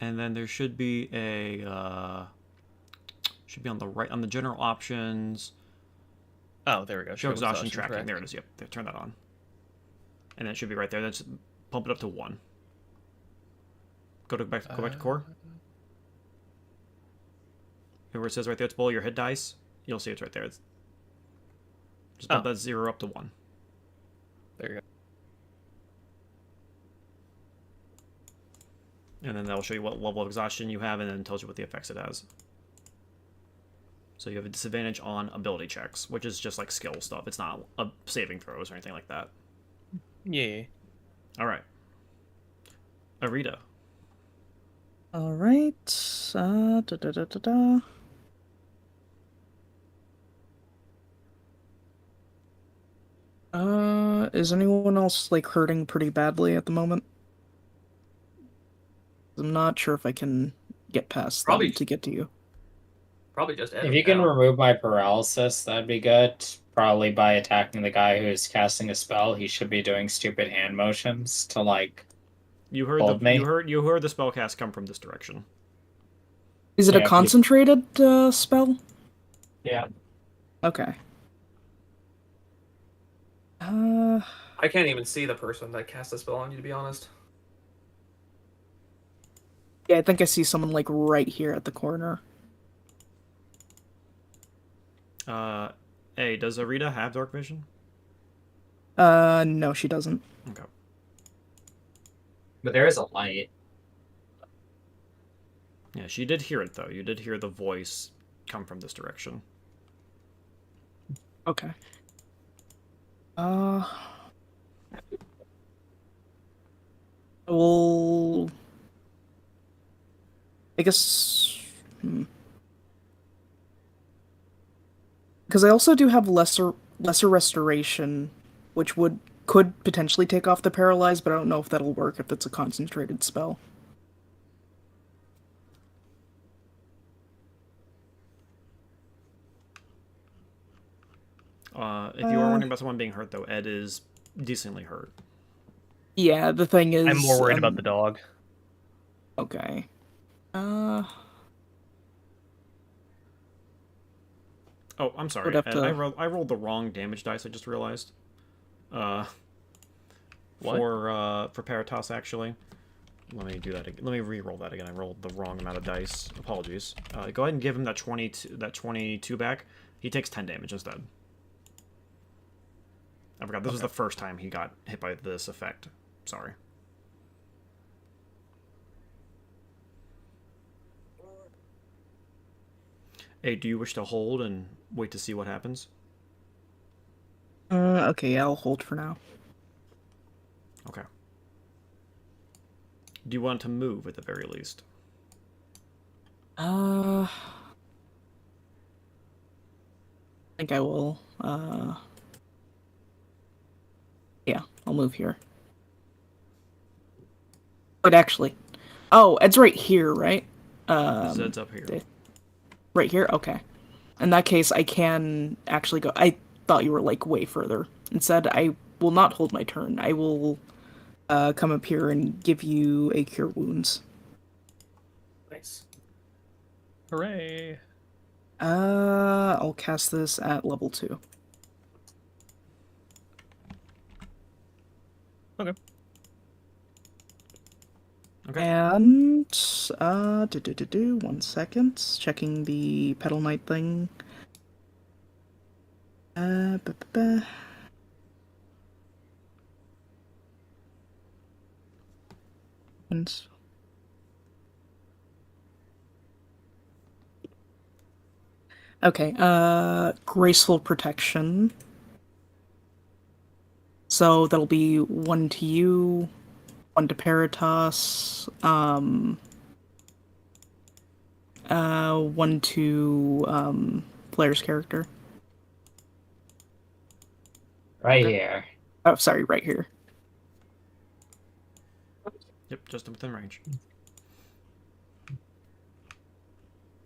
and then there should be a should be on the right on the general options. Oh, there we go. Show exhaustion tracking. There it is. Yep. There, turn that on, and it should be right there. That's pump it up to 1. Go back to core. Where it says right there, it's below your hit dice. You'll see it's right there. Just bump that 0 up to 1. There you go. And then that'll show you what level of exhaustion you have, and then tells you what the effects it has. So you have a disadvantage on ability checks, which is just like skill stuff. It's not saving throws or anything like that. Yeah. All right. Arita. All right. Is anyone else like hurting pretty badly at the moment? I'm not sure if I can get past Probably- them to get to you. Probably just If you can remove my paralysis, that'd be good. Probably by attacking the guy who's casting a spell. He should be doing stupid hand motions to like. You heard Hold me. you heard the spellcast come from this direction. Is it Yeah, a please. concentrated spell? Yeah. Okay. I can't even see the person that cast a spell on you, to be honest. Yeah, I think I see someone like right here at the corner. Hey, does Arita have dark vision? No, she doesn't. Okay. But there is a light. Yeah, she did hear it though. You did hear the voice come from this direction. Okay. Well, I guess. Because I also do have lesser restoration, which could potentially take off the paralyze, but I don't know if that'll work if it's a concentrated spell. If you are wondering about someone being hurt, though, Ed is decently hurt. Yeah, the thing is, I'm more worried about the dog. Okay. Oh, I'm sorry, Would have Ed. to- I rolled the wrong damage dice. I just realized. What? For Paratos, actually. Let me do that again. Let me re-roll that again. I rolled the wrong amount of dice. Apologies. Go ahead and give him that 22 back. He takes 10 damage instead. I forgot. This was the first time he got hit by this effect. Sorry. Hey, do you wish to hold and wait to see what happens? Okay, I'll hold for now. Okay. Do you want to move at the very least? I think I will. Yeah, I'll move here. But actually, oh, Ed's right here, right? Zed's up here. Right here. Okay. In that case, I can actually go. I thought you were like way further. Instead, I will not hold my turn. I will come up here and give you a cure wounds. Nice. Hooray! I'll cast this at level 2. Okay. Okay. And 1 second, checking the Petal Knight thing. And okay, graceful protection. So that'll be 1 to you, 1 to Paratos, 1 to Flair's character. Right Okay. here. Oh, sorry, right here. Yep, just within range.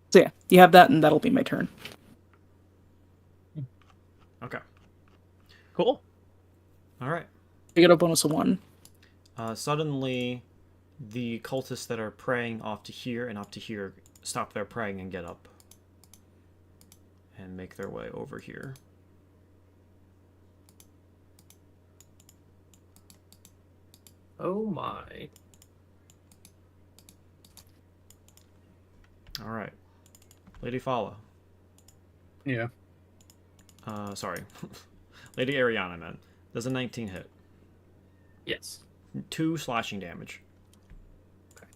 So yeah, you have that, and that'll be my turn. Okay. Cool. All right. I get a bonus of 1. Suddenly, the cultists that are praying off to here and up to here stop their praying and get up. And make their way over here. Oh my. All right. Lady Fala. Yeah. Sorry. Lady Ariana, man. Does a 19 hit. Yes. 2 slashing damage. Okay.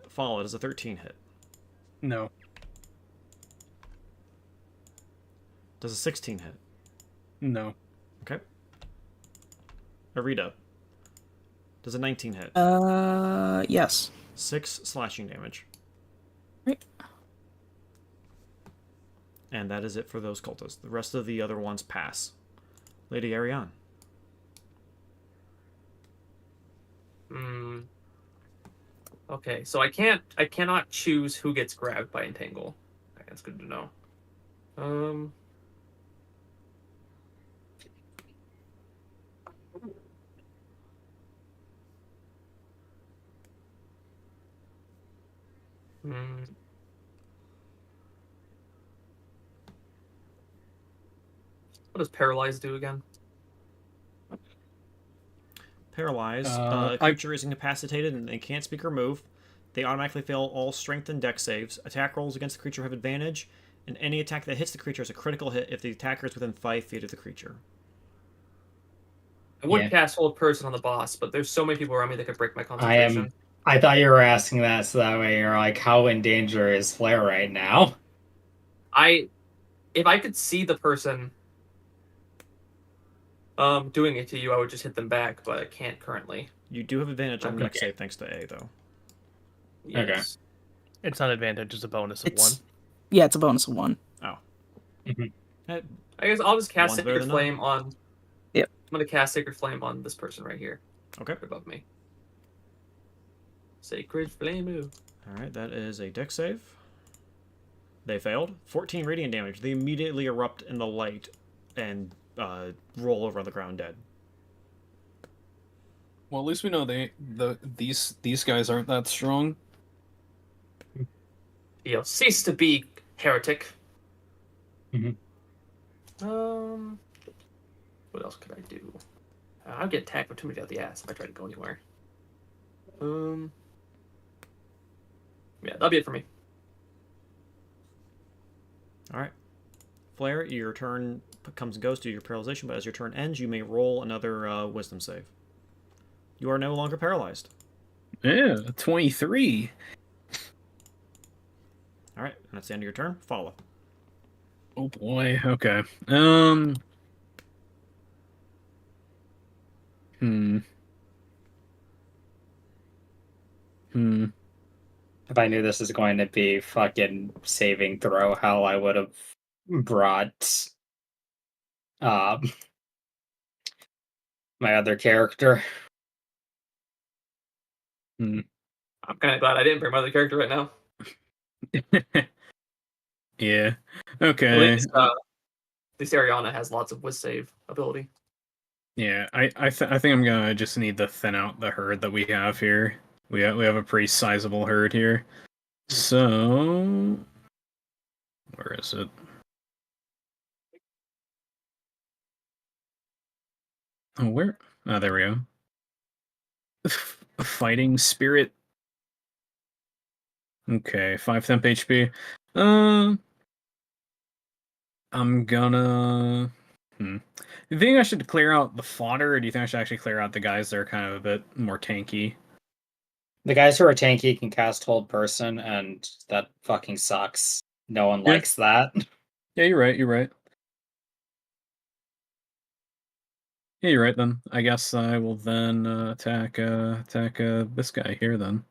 Fala, does a 13 hit. No. Does a 16 hit. No. Okay. Arita. Does a 19 hit. Yes. 6 slashing damage. Right. And that is it for those cultists. The rest of the other ones pass. Lady Ariane. Okay, so I cannot choose who gets grabbed by Entangle. Okay, that's good to know. What does Paralyze do again? Paralyzed. A creature is incapacitated and they can't speak or move. They automatically fail all strength and dex saves. Attack rolls against the creature have advantage, and any attack that hits the creature is a critical hit if the attacker is within 5 feet of the creature. I would Yeah. cast Hold Person on the boss, but there's so many people around me that could break my concentration. I thought you were asking that so that way you're like, how in danger is Flair right now? If I could see the person doing it to you, I would just hit them back, but I can't currently. You do have advantage on the next Okay. save thanks to A, though. Yes. It's not advantage; it's a bonus of It's- 1. Yeah, it's a bonus of 1. Oh. Mhm. Eh, I guess I'll just cast One's better Sacred than Flame on. Yep. I'm gonna cast Sacred Flame on this person right here, okay. right above me. Sacred Flame. Ooh. All right, that is a dex save. They failed. 14 radiant damage. They immediately erupt in the light and roll over on the ground dead. Well, at least we know these guys aren't that strong. Cease to be heretic. Mhm. What else could I do? I'll get attacked with too many out the ass if I try to go anywhere. Yeah, that'll be it for me. All right. Flare, your turn comes and goes to your paralyzation, but as your turn ends, you may roll another wisdom save. You are no longer paralyzed. Yeah, 23. All right, and that's the end of your turn. Follow. Oh boy. Okay. Hmm. If I knew this was going to be fucking saving throw hell, I would have brought my other character. I'm kind of glad I didn't bring my other character right now. Yeah. At Okay. least, at least Ariana has lots of whiz save ability. Yeah. I think I'm gonna just need to thin out the herd that we have here. We have a pretty sizable herd here. So where is it? Oh, where? Oh, there we go. Fighting spirit. Okay, 5 temp HP. I'm gonna. Do you think I should clear out the fodder, or do you think I should actually clear out the guys that are kind of a bit more tanky? The guys who are tanky can cast Hold Person, and that fucking sucks. No one Yeah. likes that. Yeah, you're right. You're right. Yeah, you're right. Then I guess I will then attack this guy here. Then,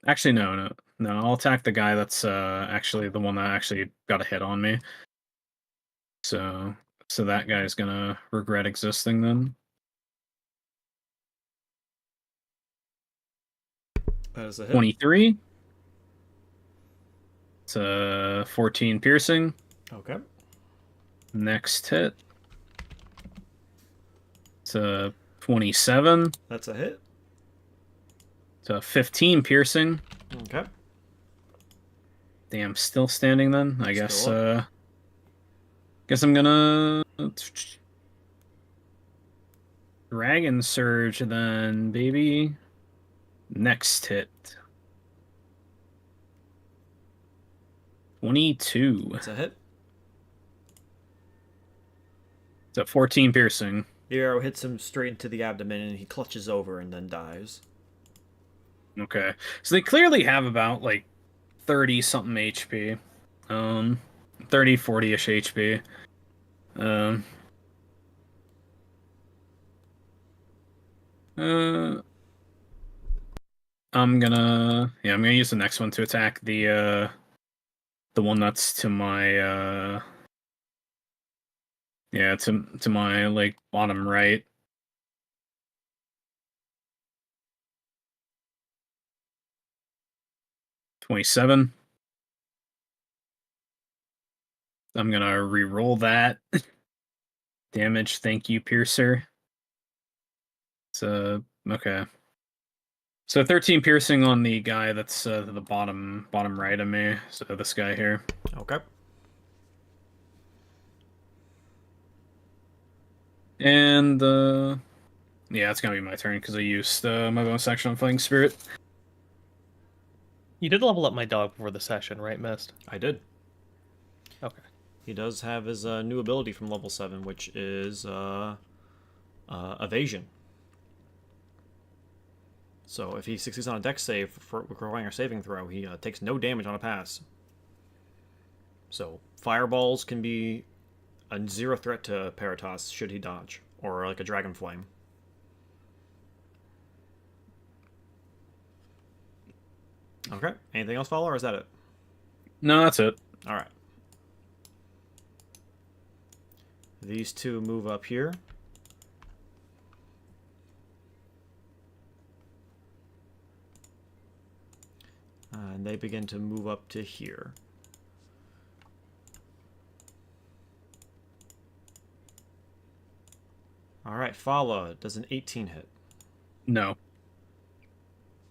actually, no. I'll attack the guy that's actually the one that actually got a hit on me. So that guy's gonna regret existing then. That is a hit. 23. It's 14 piercing. Okay. Next hit. It's 27. That's a hit. It's 15 piercing. Okay. Damn, still standing then. I guess Still up. guess I'm gonna Dragon Surge then, baby. Next hit. 22. That's a hit. It's 14 piercing. The arrow hits him straight into the abdomen, and he clutches over and then dies. Okay. So they clearly have about like 30 something HP. 30, 40-ish HP. I'm gonna use the next one to attack the one that's to my to my like bottom right. $27. I'm gonna re-roll that. Damage, thank you, Piercer. So okay. So 13 piercing on the guy that's to the bottom right of me. So this guy here. Okay. And yeah, it's gonna be my turn because I used my bonus action on Fighting Spirit. You did level up my dog before the session, right, Mist? I did. Okay. He does have his new ability from level 7, which is evasion. So if he succeeds on a dex save for requiring a saving throw, he takes no damage on a pass. So fireballs can be a 0 threat to Paratos should he dodge, or like a dragon flame. Okay. Anything else, follow, or is that it? No, that's it. All right. These two move up here. And they begin to move up to here. All right, Fala, does an 18 hit? No.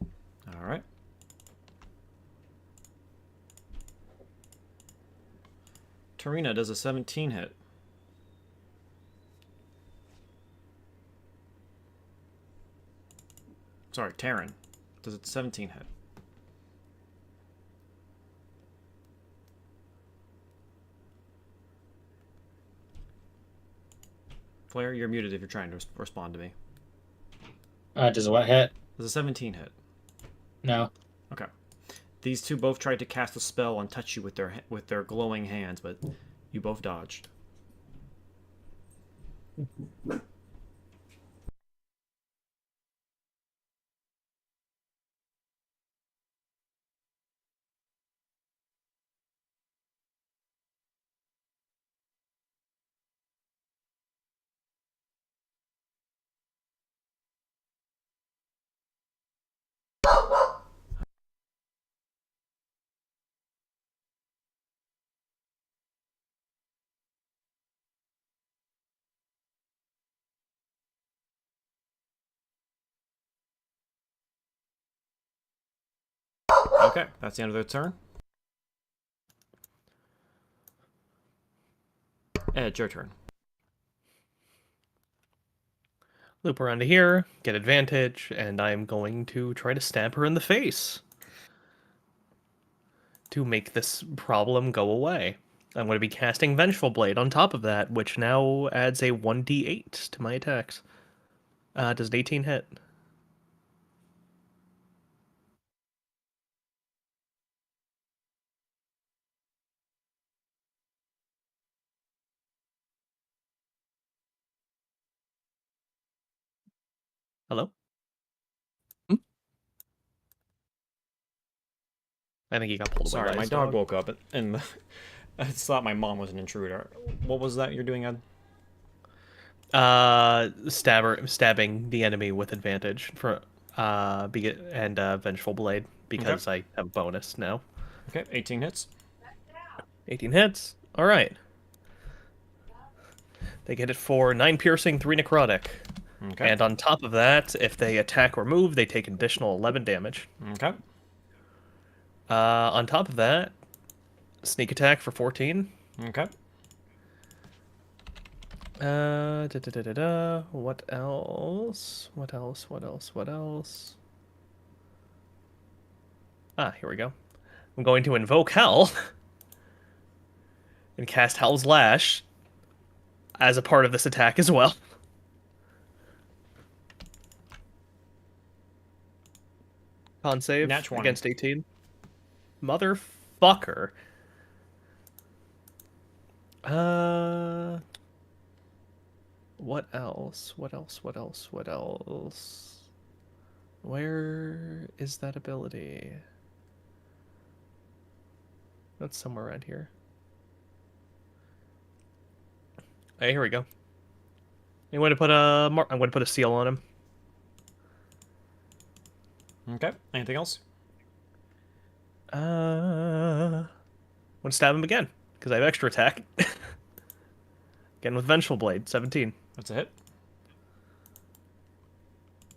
All right. Tarina, does a 17 hit? Sorry, Terran, does it 17 hit? Flare, you're muted if you're trying to respond to me. Does what hit? Does a 17 hit? No. Okay. These two both tried to cast a spell and touch you with their glowing hands, but you both dodged. Okay, that's the end of their turn. Ed, it's your turn. Loop around to here, get advantage, and I'm going to try to stab her in the face to make this problem go away. I'm going to be casting Vengeful Blade on top of that, which now adds a 1d8 to my attacks. Does an 18 hit? Hello? I think he got pulled away. Sorry, by my his dog woke up and I thought my mom was an intruder. What was that you're doing, Ed? Stabbing the enemy with advantage for Vengeful Blade because I have a bonus now. Okay, 18 hits. 18 hits. All right. They get it for 9 piercing, 3 necrotic. Okay. And on top of that, if they attack or move, they take an additional 11 damage. Okay. On top of that, sneak attack for 14. Okay. What else? What else? Ah, here we go. I'm going to invoke Hell and cast Hell's Lash as a part of this attack as well. Con save Nat 20. against 18. Motherfucker. What else? Where is that ability? That's somewhere around here. Hey, here we go. I'm going to put a seal on him. Okay. Anything else? I'm gonna stab him again because I have extra attack. Again with Vengeful Blade, 17. That's a hit.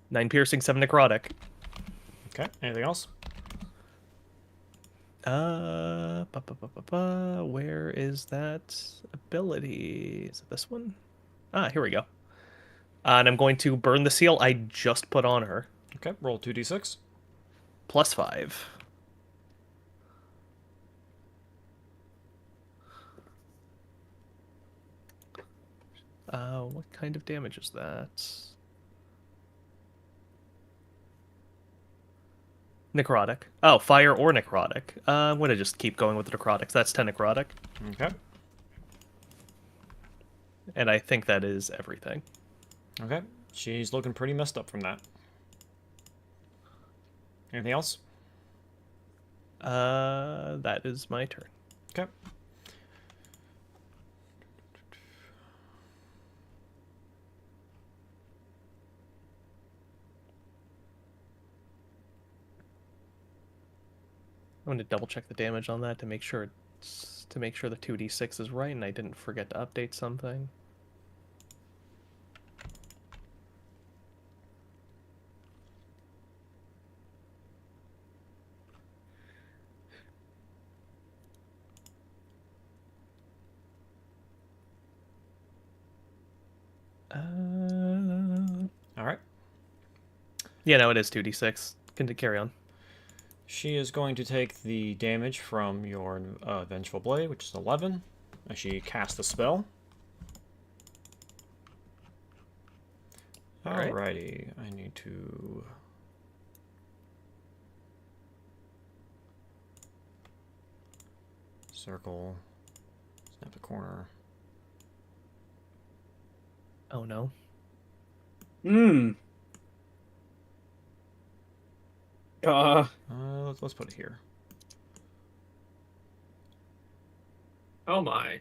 9 piercing, 7 necrotic. Okay. Anything else? Where is that ability? Is it this one? Ah, here we go. And I'm going to burn the seal I just put on her. Okay. Roll 2d6. Plus 5. What kind of damage is that? Necrotic. Oh, fire or necrotic. I'm gonna just keep going with the necrotics. That's 10 necrotic. Okay. And I think that is everything. Okay. She's looking pretty messed up from that. Anything else? That is my turn. Okay. I'm going to double check the damage on that to make sure the 2d6 is right, and I didn't forget to update something. All right. Yeah, no, it is 2d6. Can carry on. She is going to take the damage from your Vengeful Blade, which is 11, as she casts the spell. Alright. Alrighty, I need to... circle, snap the corner. Oh no. Hmm. Let's put it here. Oh my.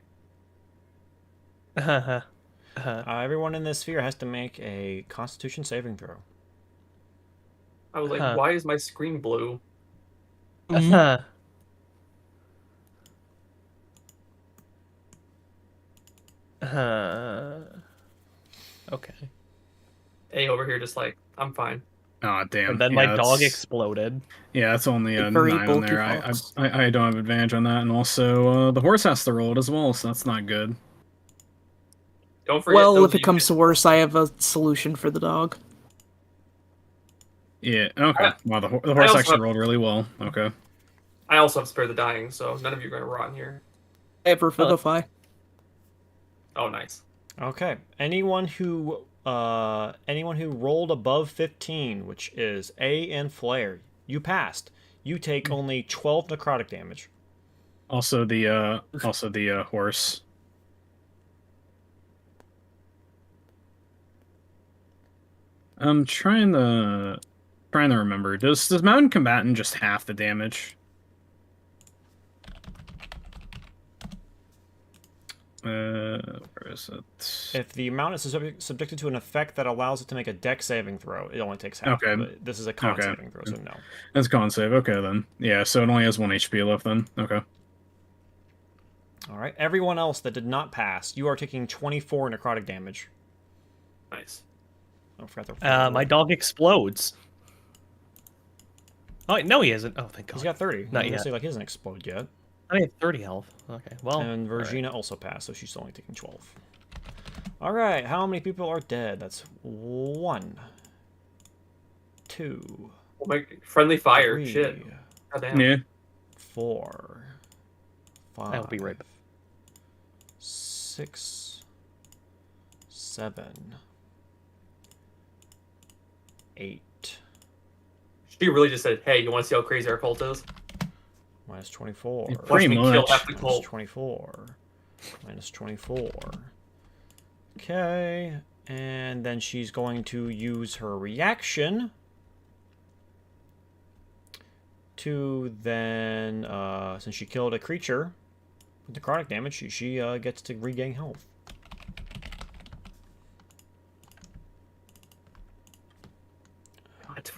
Everyone in this sphere has to make a Constitution saving throw. I was like, Huh. why is my screen blue? Okay. A over here just like, I'm fine. Oh damn. And then Yeah, my dog that's- exploded. Yeah, that's only a Very 9 on bulky there. I fox. I don't have advantage on that, and also the horse has to roll it as well, so that's not good. Don't forget. Well, those if it you comes can- to worse, I have a solution for the dog. Yeah. Okay. Wow, the I horse also actually have- rolled really well. Okay. I also have Spare the Dying, so none of you are gonna rot in here. I have Revivify. Oh, nice. Okay. Anyone who rolled above 15, which is A and Flare, you passed. You take only 12 necrotic damage. Also the horse. I'm trying to remember. Does Mountain Combatant just half the damage? Where is it? If the mount is subjected to an effect that allows it to make a dex saving throw, it only takes half. Okay. But this is a con Okay. saving throw, so no. That's con save. Okay then. Yeah, so it only has 1 HP left then. Okay. All right. Everyone else that did not pass, you are taking 24 necrotic damage. Nice. Oh, I forgot the My dog explodes. Oh, wait, no, he isn't. Oh, thank God. He's got 30. Not I was gonna yet. say, like, he doesn't explode yet. I have 30 health. Okay, well. And all right. Virginia also passed, so she's only taking 12. All right. How many people are dead? That's 1, 2, Oh my, friendly fire. 3, Shit. Goddamn. Yeah. 4, 5. I'll be right back. 6, 7, 8. She really just said, "Hey, you want to see how crazy our cult is?" Minus 24. You Watch Pretty me kill much. half the Minus cult. 24. Minus 24. Okay. And then she's going to use her reaction to then, since she killed a creature with necrotic damage, she gets to regain health.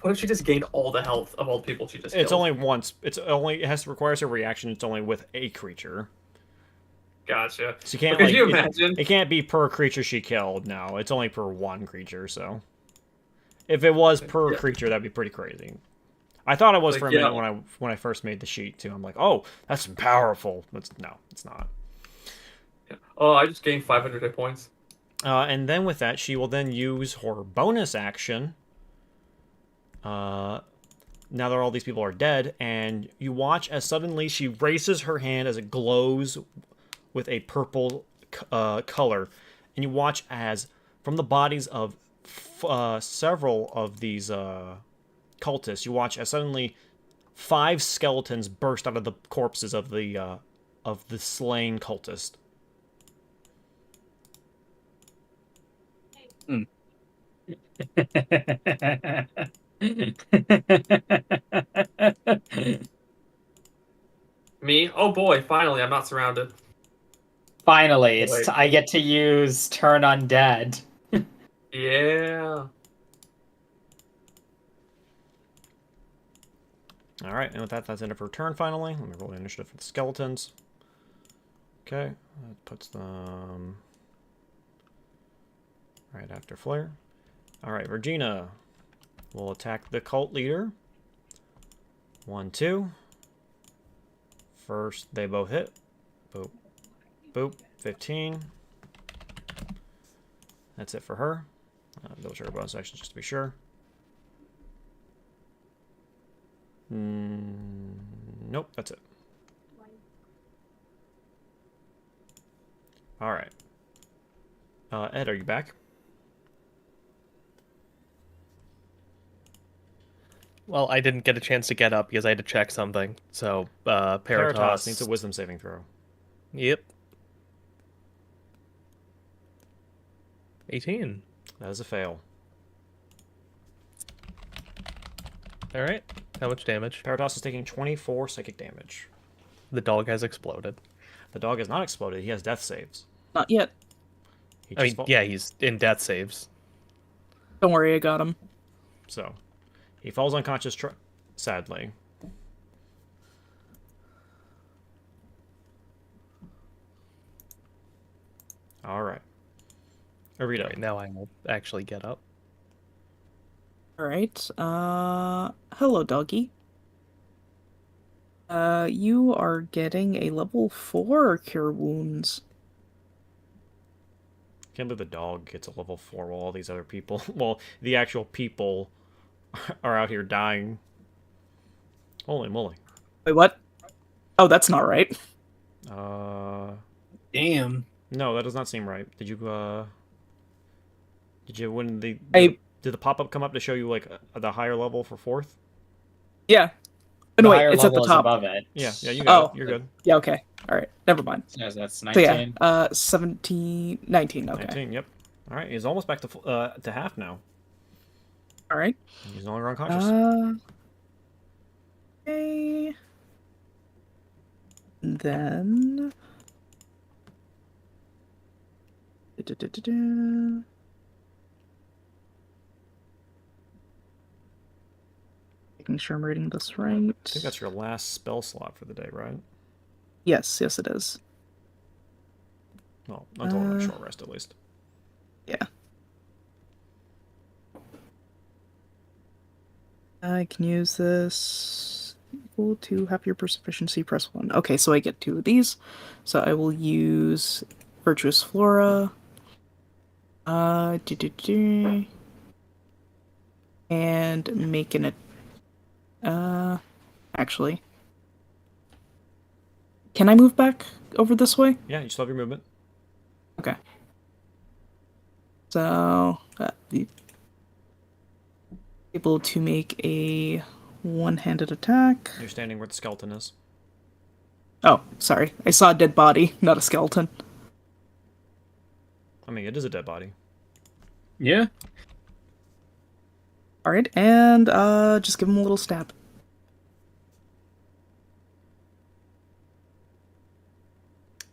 What if she just gained all the health of all the people she just killed? It's only once. It requires a reaction. It's only with a creature. Gotcha. So you can't. Could Like, you imagine? It can't be per creature she killed. No, it's only per one creature. So, if it was per Yeah. creature, that'd be pretty crazy. I thought it was Like, for a yeah. minute when I first made the sheet too. I'm like, oh, that's powerful. No, it's not. Yeah. Oh, I just gained 500 hit points. And then with that, she will then use her bonus action. Now that all these people are dead, and you watch as suddenly she raises her hand as it glows with a purple color, and you watch as from the bodies of several of these cultists, you watch as suddenly 5 skeletons burst out of the corpses of the slain cultist. Me? Oh boy, finally, I'm not surrounded. Finally, Wait. I get to use turn undead. Yeah. All right, and with that, that's it for turn. Finally, let me roll the initiative for the skeletons. Okay, that puts them right after Flare. All right, Regina will attack the cult leader. 1, 2. First, they both hit. Boop, boop. 15. That's it for her. Those are her bonus actions, just to be sure. Nope, that's it. All right. Ed, are you back? Well, I didn't get a chance to get up because I had to check something. So, Paratos needs a wisdom saving throw. Yep. 18. That is a fail. All right. How much damage? Paratos is taking 24 psychic damage. The dog has exploded. The dog has not exploded. He has death saves. Not yet. He I mean, just fall- yeah, he's in death saves. Don't worry, I got him. So, he falls unconscious, sadly. All right. Arita. All right, now I will actually get up. Alright, hello, doggy. You are getting a level 4 Cure Wounds. Can't believe the dog gets a level 4 while all these other people, well, the actual people are out here dying. Holy moly. Wait, what? Oh, that's not right. Damn. No, that does not seem right. Did you when did the pop-up come up to show you, like, the higher level for 4th? Yeah. The No, wait, higher it's at the level is top. above it. Yeah, you got it. Oh. You're good. Yeah, okay. Alright, never mind. So that's So 19. yeah, 17, 19, okay. 19, yep. All right, he's almost back to half now. Alright. He's no longer unconscious. Okay. Then... Da-da-da-da-da. Making sure I'm reading this right. I think that's your last spell slot for the day, right? Yes, yes it is. Well, until I'm on short rest, at least. Yeah. I can use this. Equal to half your proficiency, press 1. Okay, so I get 2 of these. So I will use Virtuous Flora. And make an actually. Can I move back over this way? Yeah, you still have your movement. Okay. So, able to make a one-handed attack. You're standing where the skeleton is. Oh, sorry. I saw a dead body, not a skeleton. I mean, it is a dead body. Yeah. Alright, and just give him a little stab.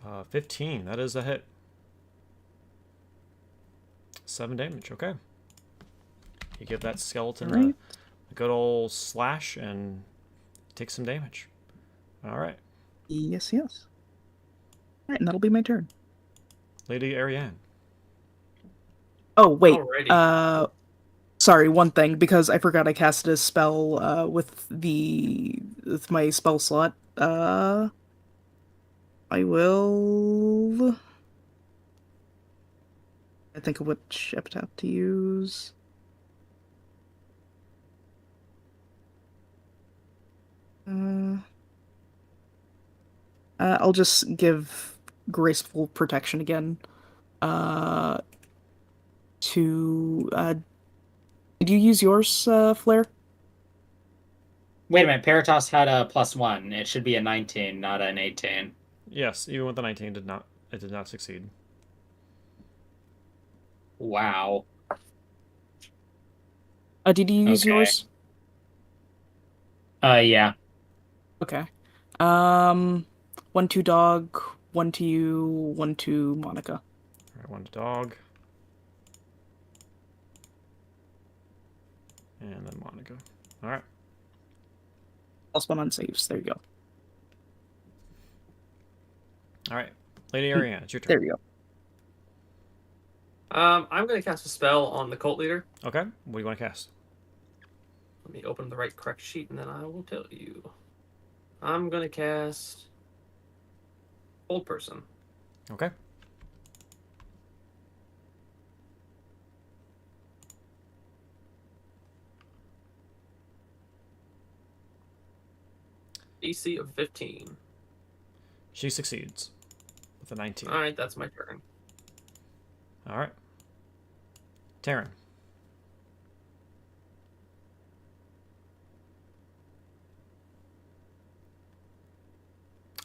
Uh, 15. That is a hit. 7 damage. Okay. You give that skeleton Alright. a good old slash and take some damage. All right. Yes, yes. Alright, and that'll be my turn. Lady Ariane. Oh, wait. Alrighty. Sorry, one thing, because I forgot I casted a spell with my spell slot. I will... I think of which epitaph to use. I'll just give Graceful Protection again. Did you use yours, Flare? Wait a minute, Paratos had a +1. It should be a 19, not an 18. Yes, even with the 19, it did not succeed. Wow. Did you use Okay. yours? Yeah. Okay. 1 to dog, 1 to you, 1 to Monica. All right, 1 to dog. And then Monica. All right. +1 on saves. There you go. All right. Lady Ariana, it's your turn. There you go. I'm gonna cast a spell on the cult leader. Okay. What do you want to cast? Let me open the correct sheet, and then I will tell you. I'm gonna cast Old Person. Okay. DC of 15. She succeeds with a 19. All right, that's my turn. All right. Taryn.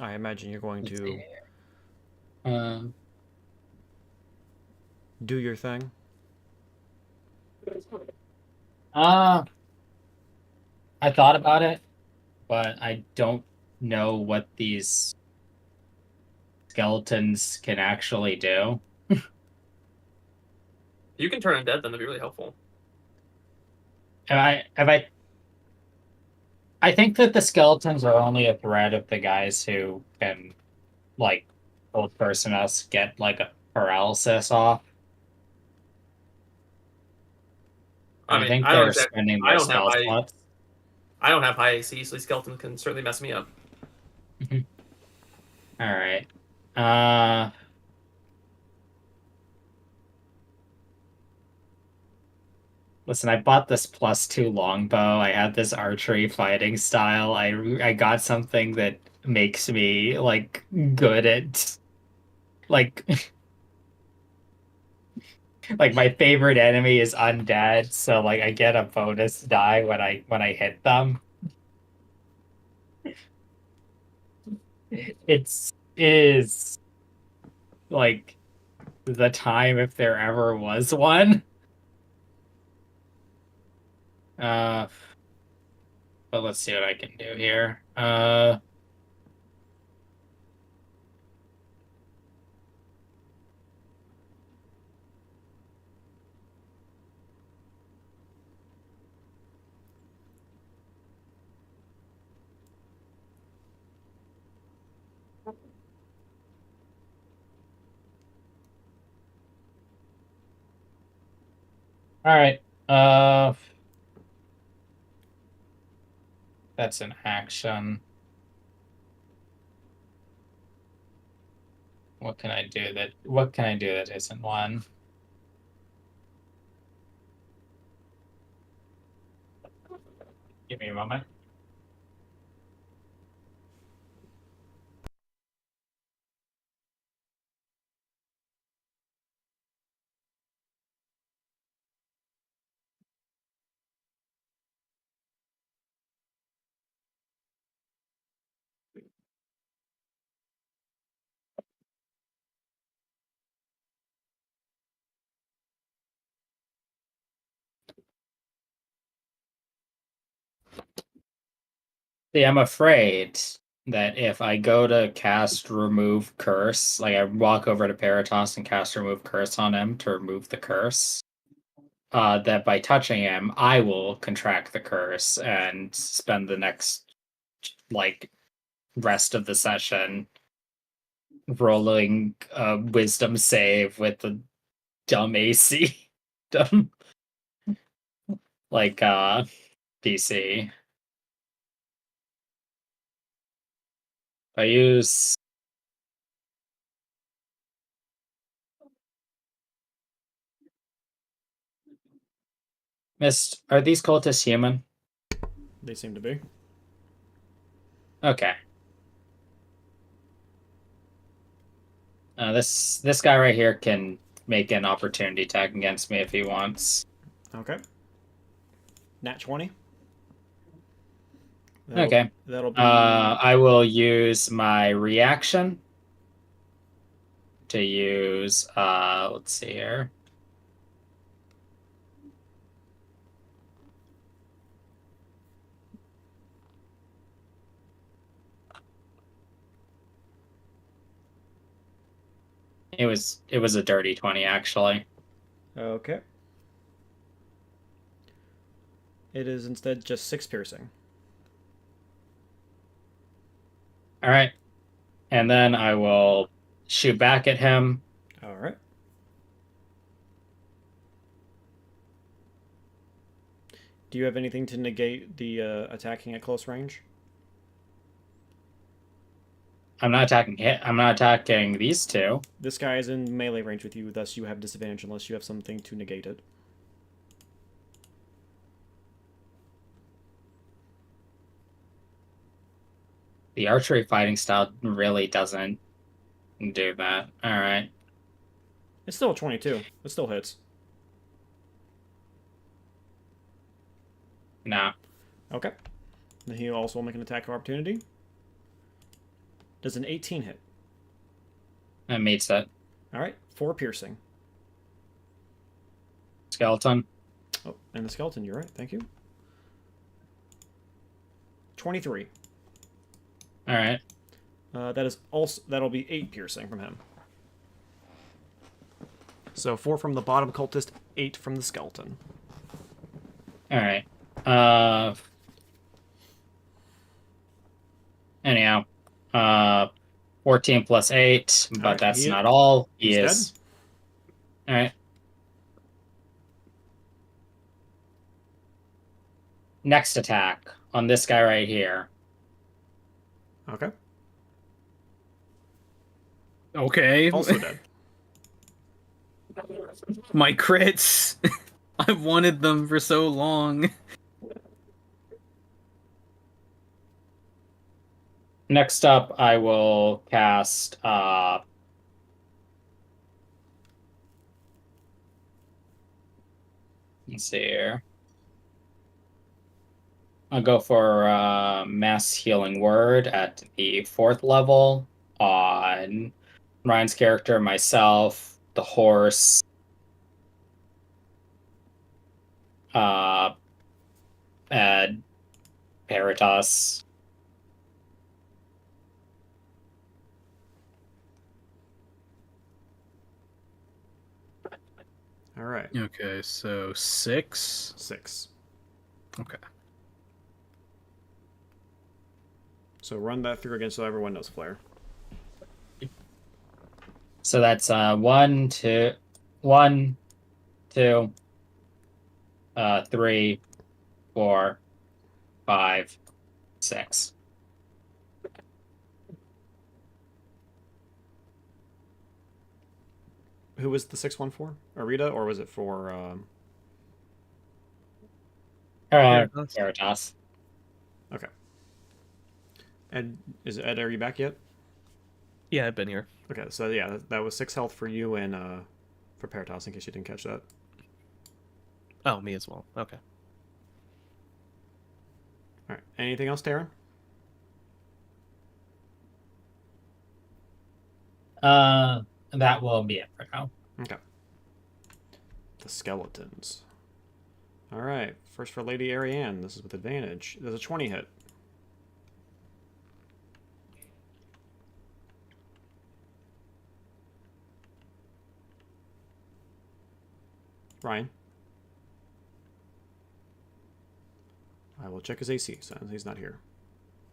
I imagine you're going Let's to see here. do your thing. I thought about it, but I don't know what these skeletons can actually do. You can turn undead, then that'd be really helpful. I think that the skeletons are only a threat of the guys who can, like, old person us get like a paralysis off. I mean, think I don't they're exactly. spending I their don't have spell high. slots. I don't have high AC, so these skeletons can certainly mess me up. All right. Listen, I bought this +2 longbow. I had this archery fighting style. I got something that makes me like good at like like my favorite enemy is undead, so like I get a bonus die when I hit them. It is like the time if there ever was one. But let's see what I can do here. All right. That's an action. What can I do that isn't one? Give me a moment. See, I'm afraid that if I go to cast Remove Curse, like I walk over to Paratos and cast Remove Curse on him to remove the curse, that by touching him, I will contract the curse and spend the next, like, rest of the session rolling a wisdom save with the dumb AC. Dumb, like, DC. I use Mist. Are these cultists human? They seem to be. Okay. This guy right here can make an opportunity attack against me if he wants. Okay. Nat 20. Okay. That'll be. I will use my reaction to use. Let's see here. It was a dirty 20 actually. Okay. It is instead just 6 piercing. All right. And then I will shoot back at him. All right. Do you have anything to negate the attacking at close range? I'm not attacking these two. This guy is in melee range with you, thus you have disadvantage unless you have something to negate it. The archery fighting style really doesn't do that. All right. It's still a 22. It still hits. No. Okay. Then he also will make an attack of opportunity. Does an 18 hit? That meets it. All right. 4 piercing. Skeleton. Oh, and the skeleton. You're right. Thank you. 23. All right. That is also that'll be 8 piercing from him. So 4 from the bottom cultist, 8 from the skeleton. All right. Anyhow, 14 plus 8, but Alright, that's he- not all. He he's is. All right. Next attack on this guy right here. Okay. Okay. Also dead. My crits. I've wanted them for so long. Next up, I will cast let's see here. I'll go for Mass Healing Word at the 4th level on Ryan's character, myself, the horse, and Peritas. All right. Okay, so 6. 6. Okay. So run that through again so everyone knows flare. So that's 1, 2, 3, 4, 5, 6. Who was the 6 1 for? Arita, or was it for Veritas. Okay. Ed, is Ed, are you back yet? Yeah, I've been here. Okay, so yeah, that was 6 health for you and for Peritas, in case you didn't catch that. Oh, me as well. Okay. Alright. Anything else, Taryn? That will be it for now. Okay. The skeletons. Alright, first for Lady Ariane. This is with advantage. There's a 20 hit. Ryan. I will check his AC since he's not here.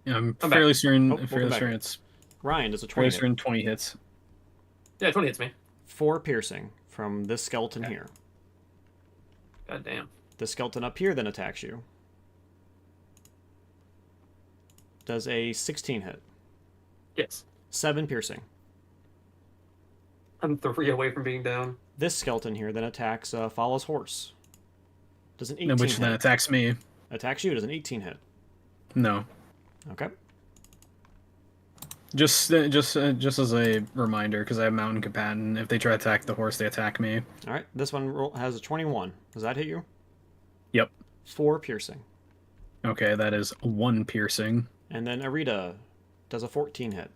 Yeah, I'm I'm fairly back. certain. Oh, welcome fairly back. certain it's Ryan does a 20 fairly hit. certain 20 hits. Yeah, 20 hits me. 4 piercing from this skeleton Okay. here. God damn. The skeleton up here then attacks you. Does a 16 hit. Yes. 7 piercing. I'm 3 away from being down. This skeleton here then attacks Fala's horse. Does an 18 Which hit. then attacks me. Attacks you, does an 18 hit. No. Okay. Just as a reminder, because I have Mountain Combatant. If they try to attack the horse, they attack me. Alright, this one has a 21. Does that hit you? Yep. 4 piercing. Okay, that is 1 piercing. And then Arita does a 14 hit.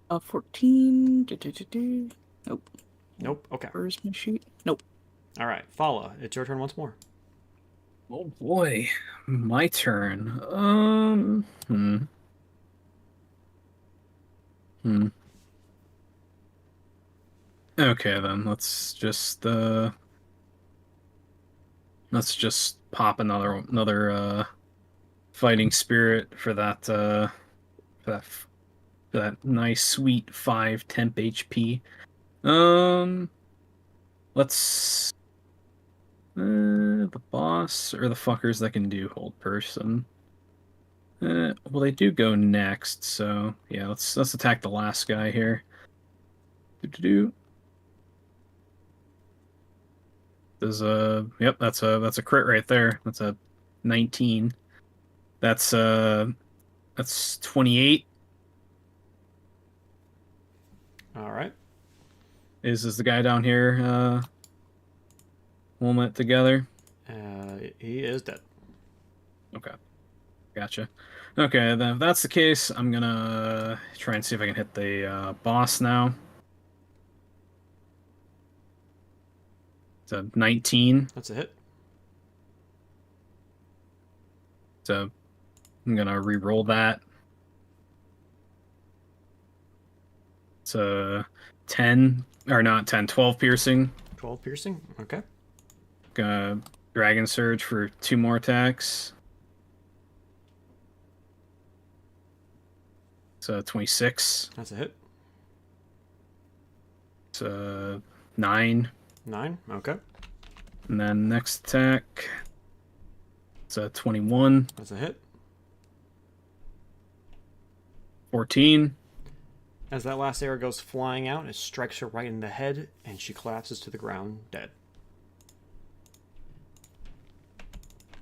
14. Nope. Nope. Okay. Where's my sheet? Nope. Alright, Fala, it's your turn once more. Oh boy, my turn. Okay, then let's just pop another fighting spirit for that for that nice sweet 5 temp HP. Let's the boss or the fuckers that can do hold person. Well, they do go next, so yeah, let's attack the last guy here. Do. There's a yep, that's a crit right there. That's a 19. That's 28. All right. Is the guy down here holding it together? He is dead. Okay. Gotcha. Okay, then if that's the case, I'm gonna try and see if I can hit the boss now. It's a 19. That's a hit. So I'm gonna re-roll that. It's a 10 or not 10, 12 piercing. 12 piercing. Okay. Gonna Dragon Surge for 2 more attacks. So 26. That's a hit. It's 9. 9. Okay. And then next attack. It's a 21. That's a hit. 14. As that last arrow goes flying out, it strikes her right in the head, and she collapses to the ground, dead.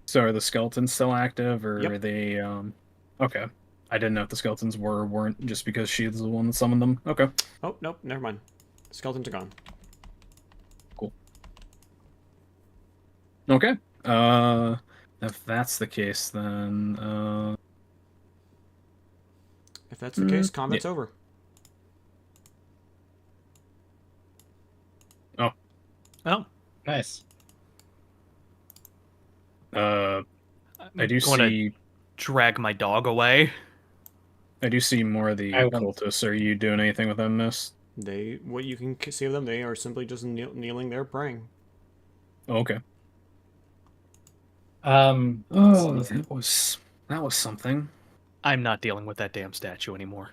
So are the skeletons still active, or Yep. are they? Okay, I didn't know if the skeletons weren't just because she's the one that summoned them. Okay, Oh, nope, never mind. Skeletons are gone. okay. If that's the case, then If that's the case, combat's yeah. over. Oh, Nice. I do I'm gonna see drag my dog away. more of the I won't- cultists. Are you doing anything with them, Miss? What you can see of them, they are simply just kneeling there praying. Oh, okay. Um, Oh, that was something. I'm not dealing with that damn statue anymore.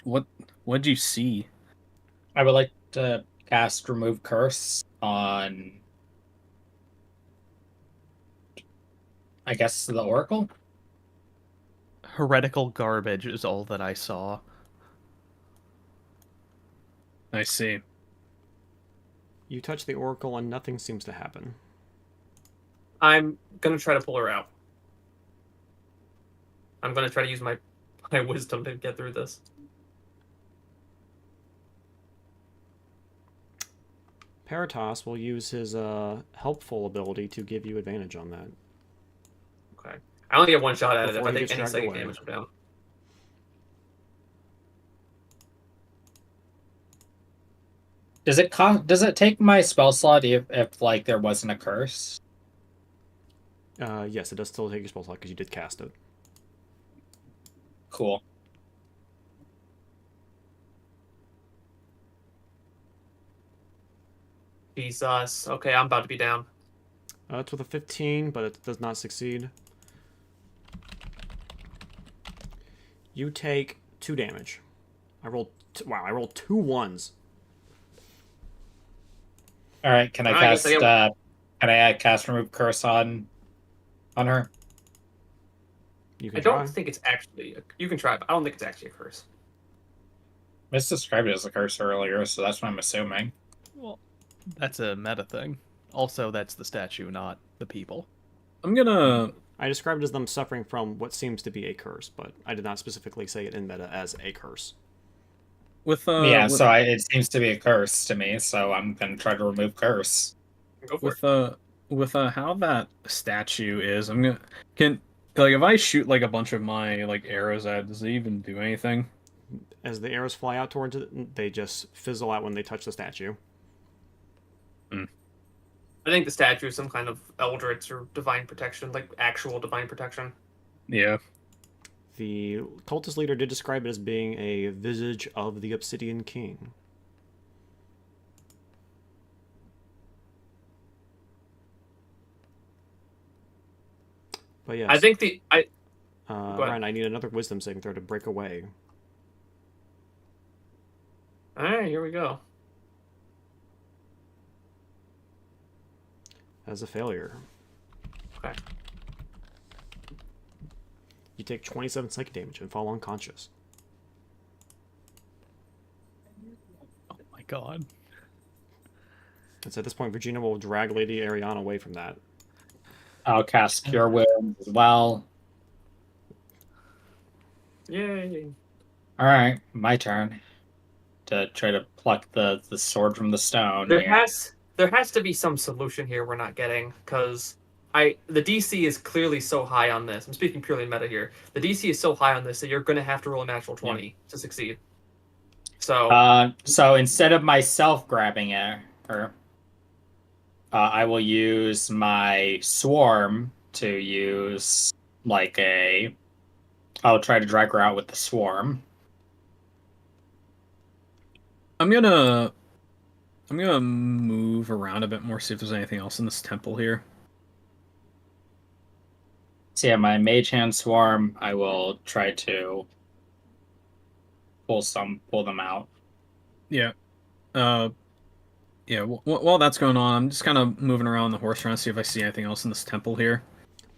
What'd you see? I would like to cast Remove Curse on, I guess, the Oracle? Heretical garbage is all that I saw. I see. You touch the oracle and nothing seems to happen. I'm gonna try to pull her out. I'm gonna try to use my wisdom to get through this. Paratos will use his helpful ability to give you advantage on that. Okay. I only get one shot at it if Before I he take gets any dragged psychic away. damage I'm down. Does it take my spell slot if like there wasn't a curse? Yes, it does still take your spell slot because you did cast it. Cool. Jesus. Okay, I'm about to be down. It's with a 15, but it does not succeed. You take 2 damage. I rolled two ones. All right, can I I guess cast? I Can I cast Remove Curse on her? You I can don't try. think it's actually. You can try, but I don't think it's actually a curse. Misdescribed it as a curse earlier, so that's what I'm assuming. Well, that's a meta thing. Also, that's the statue, not the people. I'm gonna. I described it as them suffering from what seems to be a curse, but I did not specifically say it in meta as a curse. Yeah, so it seems to be a curse to me, so I'm gonna try to remove curse. Go for it. with how that statue is, I'm gonna if I shoot like a bunch of my like arrows at it, does it even do anything? As the arrows fly out towards it, they just fizzle out when they touch the statue. I think the statue is some kind of eldritch or divine protection, like actual divine protection. Yeah. The cultist leader did describe it as being a visage of the Obsidian King. But yes, I think ahead. Ryan, I need another wisdom saving throw to break away. All right, here we go. As a failure. Okay. You take 27 psychic damage and fall unconscious. Oh my god. And so at this point, Virginia will drag Lady Ariana away from that. I'll cast Cure Wounds as well. Yay. All right, my turn to try to pluck the sword from the stone. There here. has to be some solution here we're not getting, because the DC is clearly so high on this. I'm speaking purely in meta here. The DC is so high on this that you're going to have to roll a natural 20 to succeed. So So instead of myself grabbing it, I will use my swarm to use I'll try to drag her out with the swarm. I'm gonna move around a bit more, see if there's anything else in this temple here. So yeah, my mage hand swarm, I will try to pull them out. Yeah. Yeah, while that's going on, I'm just kind of moving around the horse trying to see if I see anything else in this temple here.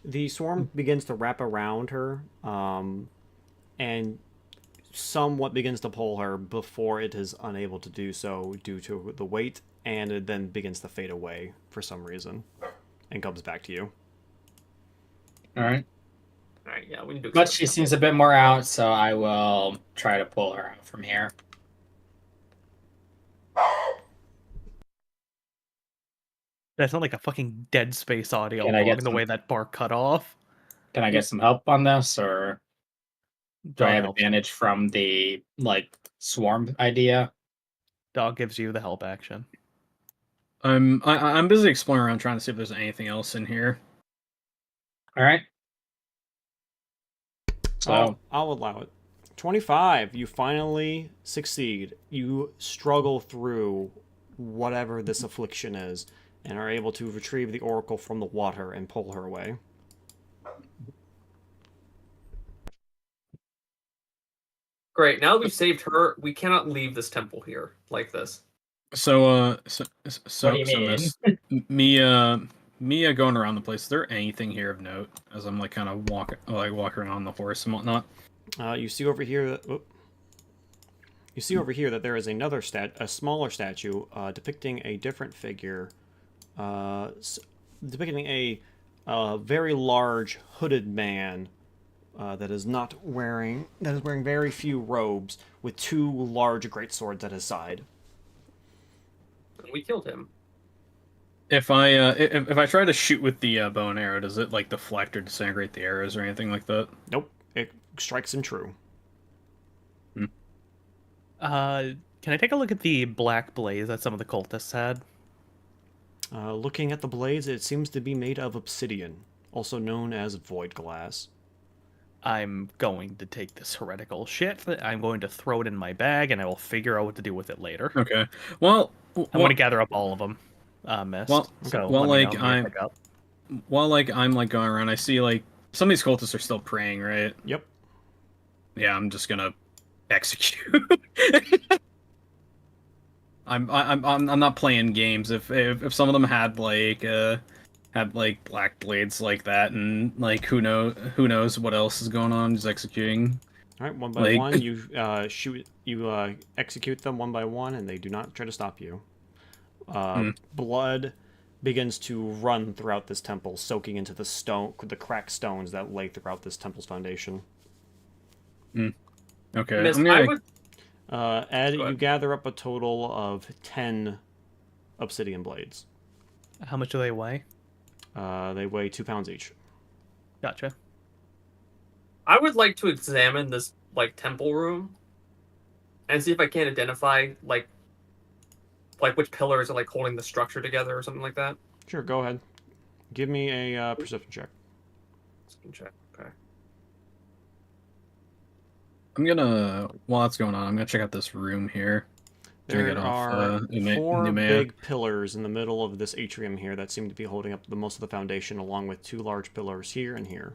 The swarm begins to wrap around her, and somewhat begins to pull her before it is unable to do so due to the weight, and it then begins to fade away for some reason and comes back to you. All right. all right, yeah, we need to. But she seems a bit more out, so I will try to pull her out from here. That's not like a fucking Dead Space audio Can I get log, the some- way that bar cut off. Can I get some help on this, or do I have Dog, advantage from the swarm idea? dog gives you the help action. I'm busy exploring around trying to see if there's anything else in here. All right. So I'll allow it. 25, you finally succeed. You struggle through whatever this affliction is and are able to retrieve the oracle from the water and pull her away. Great. Now that we've saved her, we cannot leave this temple here like this. So What do you mean? Miss, Mia going around the place. Is there anything here of note as I'm kind of walking around on the horse and whatnot? You see over here that there is another a smaller statue depicting a different figure, depicting a very large hooded man that is wearing very few robes with two large greatswords at his side. We killed him. If I try to shoot with the bow and arrow, does it deflect or disintegrate the arrows or anything like that? Nope, it strikes him true. Can I take a look at the black blaze that some of the cultists had? Looking at the blades, it seems to be made of obsidian, also known as void glass. I'm going to take this heretical shit. I'm going to throw it in my bag, and I will figure out what to do with it later. Okay. Well, I'm going to gather up all of them. Mist. Well, so well, let me like, know when you I'm- pick up. while I'm going around, I see some of these cultists are still praying, right? Yep. Yeah, I'm just gonna execute. I'm not playing games. If some of them had black blades like that, and who knows what else is going on, just executing. All right, one by one, you execute them one by one, and they do not try to stop you. Blood begins to run throughout this temple, soaking into the cracked stones that lay throughout this temple's foundation. Okay. Miss, I'm gonna- I would. Ed, Go you ahead. gather up a total of 10 obsidian blades. How much do they weigh? They weigh 2 pounds each. Gotcha. I would like to examine this temple room and see if I can identify which pillars are holding the structure together or something like that. Sure, go ahead. Give me a perception check. Let's check. Okay. I'm gonna, while that's going on, I'm gonna check out this room here. Gonna There get off, are four Numea. big pillars in the middle of this atrium here that seem to be holding up the most of the foundation, along with two large pillars here and here.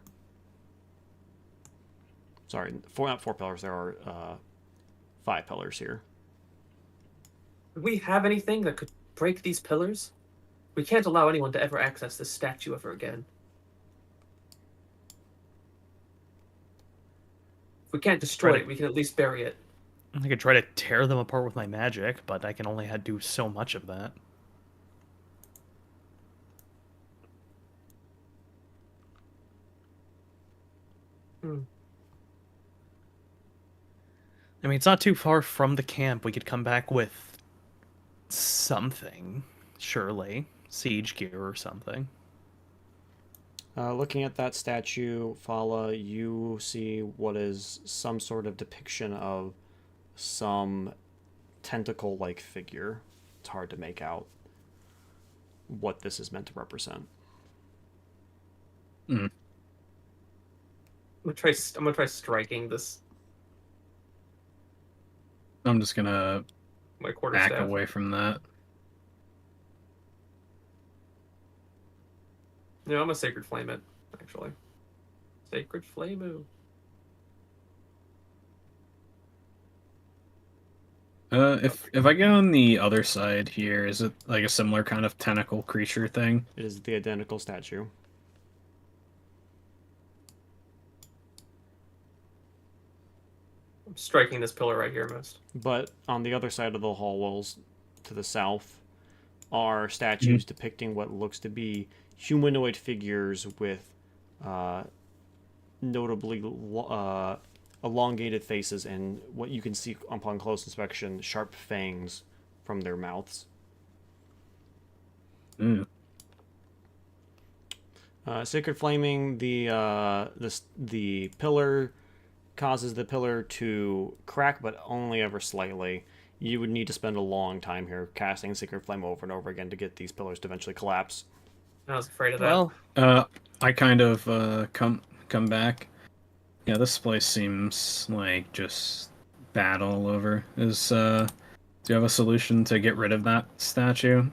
Sorry, not four pillars. There are 5 pillars here. Do we have anything that could break these pillars? We can't allow anyone to ever access this statue ever again. If we can't destroy Right. it, we can at least bury it. I could try to tear them apart with my magic, but I can only do so much of that. Hmm. I mean, it's not too far from the camp. We could come back with something, surely. Siege gear or something. Looking at that statue, Fala, you see what is some sort of depiction of some tentacle-like figure. It's hard to make out what this is meant to represent. I'm gonna try striking this I'm just gonna my quarter back staff. away from that. No, I'm a sacred flame it, actually. Sacred flame. If I get on the other side here, is it like a similar kind of tentacle creature thing? It is the identical statue. I'm striking this pillar right here most. But on the other side of the hall walls, to the south, are statues depicting what looks to be humanoid figures with notably elongated faces and what you can see upon close inspection, sharp fangs from their mouths. Mm. Sacred flaming, the pillar causes the pillar to crack, but only ever slightly. You would need to spend a long time here casting Sacred Flame over and over again to get these pillars to eventually collapse. I was afraid of that. Well, I kind of come back. Yeah, this place seems like just bad all over. Do you have a solution to get rid of that statue?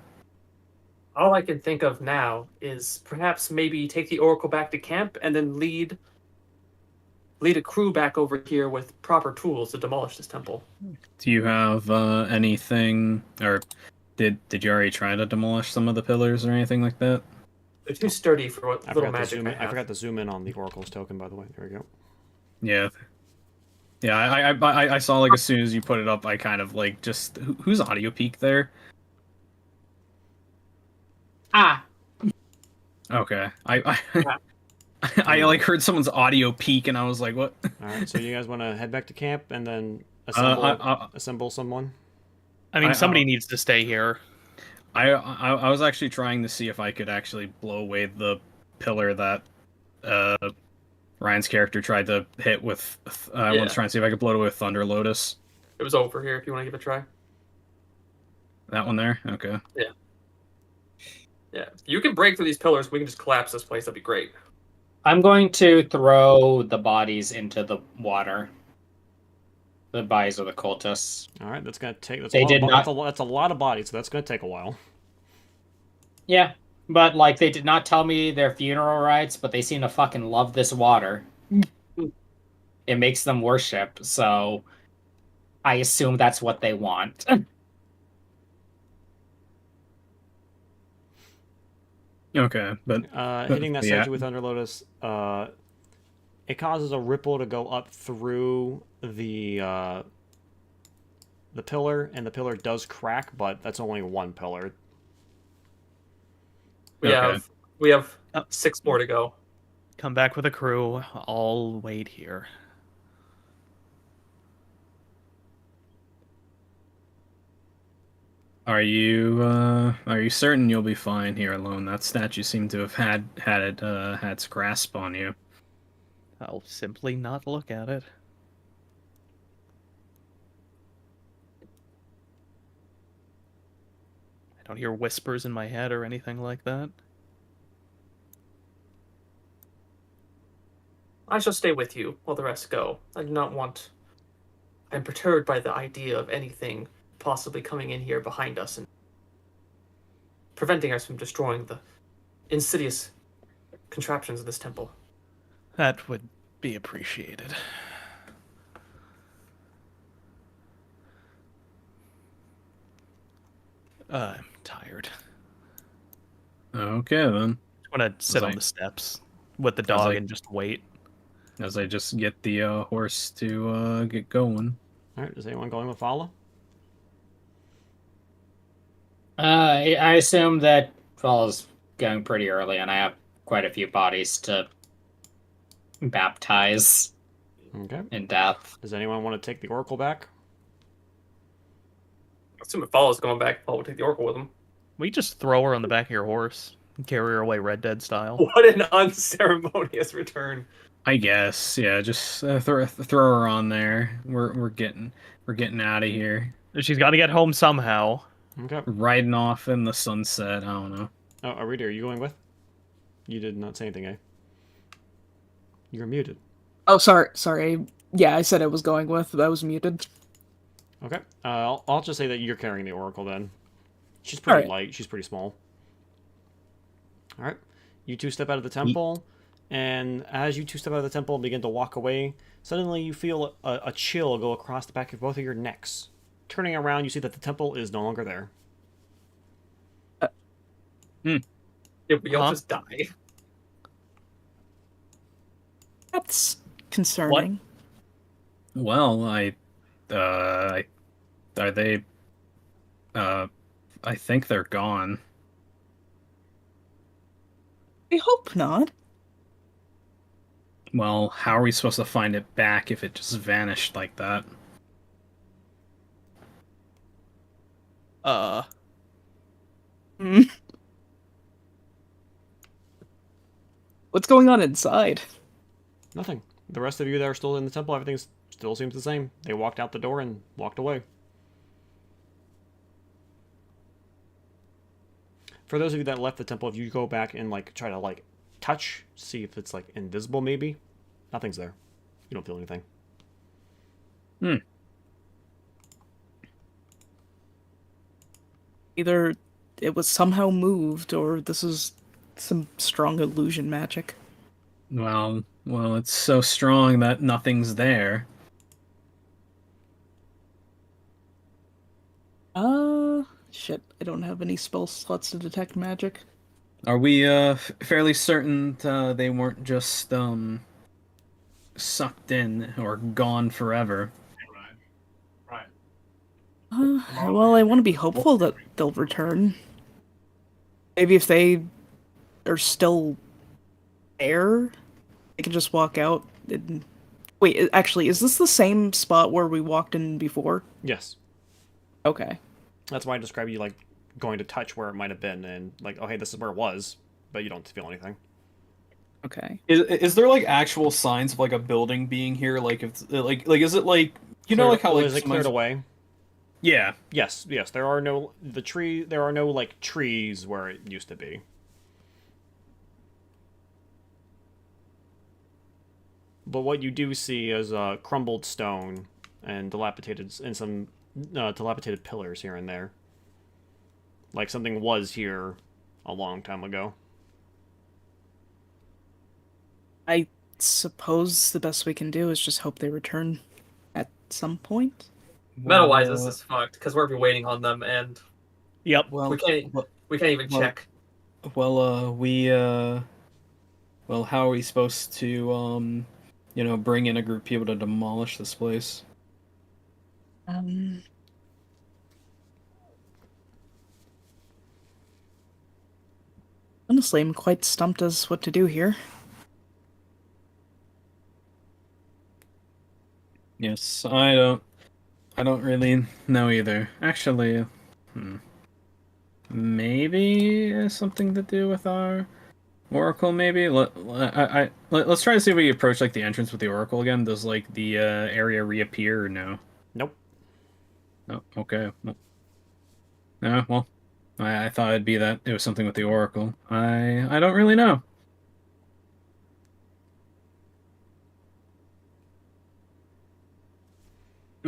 All I can think of now is perhaps maybe take the Oracle back to camp and then lead a crew back over here with proper tools to demolish this temple. Do you have anything, or did you already try to demolish some of the pillars or anything like that? They're too sturdy for what I little forgot, to magic zoom I in, I have. forgot to zoom in on the Oracle's token, by the way. There we go. Yeah. Yeah, I saw like as soon as you put it up, I kind of like just who's audio peak there? Ah, Okay, I like heard someone's audio peak and I was like, what? All right, so you guys want to head back to camp and then assemble someone? I mean, I- somebody needs to stay here. I was actually trying to see if I could actually blow away the pillar that Ryan's character tried to hit with. I Yeah. was trying to see if I could blow it away with Thunder Lotus. It was over here if you want to give it a try. That one there? Okay. Yeah. You can break through these pillars, we can just collapse this place, that'd be great. I'm going to throw the bodies into the water. The bodies of the cultists. All right, that's gonna take. That's They a lot did of, not- That's a lot of bodies, so that's gonna take a while. Yeah, but like they did not tell me their funeral rites, but they seem to fucking love this water. It makes them worship, so I assume that's what they want. Okay, but Hitting that yeah. statue with Thunder Lotus, it causes a ripple to go up through the pillar, and the pillar does crack, but that's only one pillar. Okay. We have 6 more to go. Come back with a crew. I'll wait here. are you certain you'll be fine here alone? That statue seemed to have had its grasp on you. I'll simply not look at it. I don't hear whispers in my head or anything like that. I shall stay with you while the rest go. I do not want I'm perturbed by the idea of anything possibly coming in here behind us and preventing us from destroying the insidious contraptions of this temple. That would be appreciated. I'm tired. Okay then. I want to sit on like- the steps with the I was dog like- and just wait. As I just get the horse to get going. All right, is anyone going with Fala? I assume that Fall's going pretty early, and I have quite a few bodies to baptize Okay. in death. Does anyone want to take the Oracle back? I assume if Follows going back, Paul will take the Oracle with him. We just throw her on the back of your horse and carry her away Red Dead style. What an unceremonious return. I guess, yeah. Just throw her on there. We're getting out of here. She's got to get home somehow. Okay. Riding off in the sunset. I don't know. Oh, Arita, are you going with? You did not say anything, eh? You're muted. Oh, sorry. Yeah, I said I was going with, but I was muted. Okay. I'll just say that you're carrying the Oracle then. She's pretty Alright. light. She's pretty small. All right. You two step out of the temple, and as you two step out of the temple and begin to walk away, suddenly you feel a chill go across the back of both of your necks. Turning around, you see that the temple is no longer there. If we all Huh? just die. That's concerning. Well, are they? I think they're gone. I hope not. Well, how are we supposed to find it back if it just vanished like that? Hmm. What's going on inside? Nothing. The rest of you that are still in the temple, everything still seems the same. They walked out the door and walked away. For those of you that left the temple, if you go back and try to touch, see if it's invisible maybe, nothing's there. You don't feel anything. Either it was somehow moved, or this is some strong illusion magic. Well, it's so strong that nothing's there. Shit, I don't have any spell slots to detect magic. Are we fairly certain they weren't just sucked in or gone forever? Well, I want to be hopeful that they'll return. Maybe if they are still there, they can just walk out and... Wait, actually, is this the same spot where we walked in before? Yes. Okay. That's why I described you going to touch where it might have been and oh hey, this is where it was, but you don't feel anything. Okay. Is there actual signs of a building being here? If is it Is it cleared away? Yeah. Yes, there are no trees where it used to be. But what you do see is crumbled stone and some dilapidated pillars here and there. Like something was here a long time ago. I suppose the best we can do is just hope they return at some point. Meta-wise, this is fucked because we're waiting on them, and Yep. we can't even check. Well, how are we supposed to bring in a group of people to demolish this place? Honestly, I'm quite stumped as what to do here. Yes, I don't really know either. Actually, maybe something to do with our Oracle. Maybe let's try to see if we approach the entrance with the Oracle again. Does the area reappear or no? Nope. Oh, okay. Well, I thought it'd be that it was something with the Oracle. I don't really know.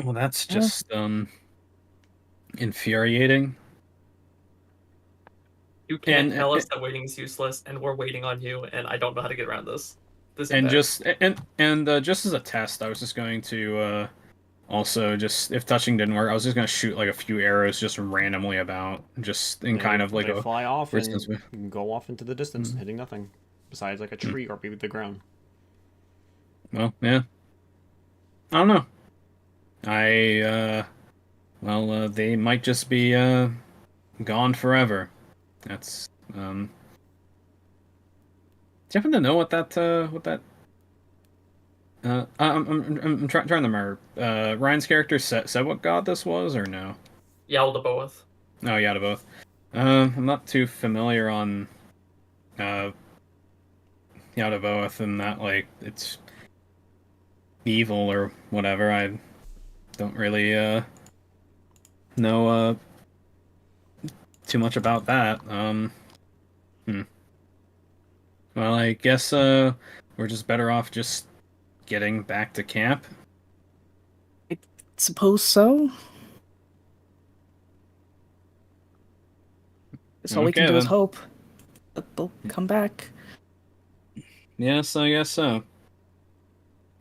Well, that's just infuriating. You can't And tell us that waiting is useless, and we're waiting on you, and I don't know how to get around this. This and impasse. just just as a test, I was just going to also just if touching didn't work, I was just going to shoot like a few arrows just randomly about, just in kind of like they a fly off weird and sense of- go off into the distance, Mhm. hitting nothing besides like a tree or maybe the ground. Well, yeah. I don't know. They might just be gone forever. That's do you happen to know what that I'm trying to remember. Ryan's character said what god this was, or no? Yaldabaoth. Oh, yeah, to both. I'm not too familiar on uh Yaldabaoth and that, like, it's evil or whatever. I don't really know too much about that. Well, I guess we're just better off just getting back to camp. Suppose so. Guess all we can Okay, do is then. hope that they'll come back. Yes, I guess so.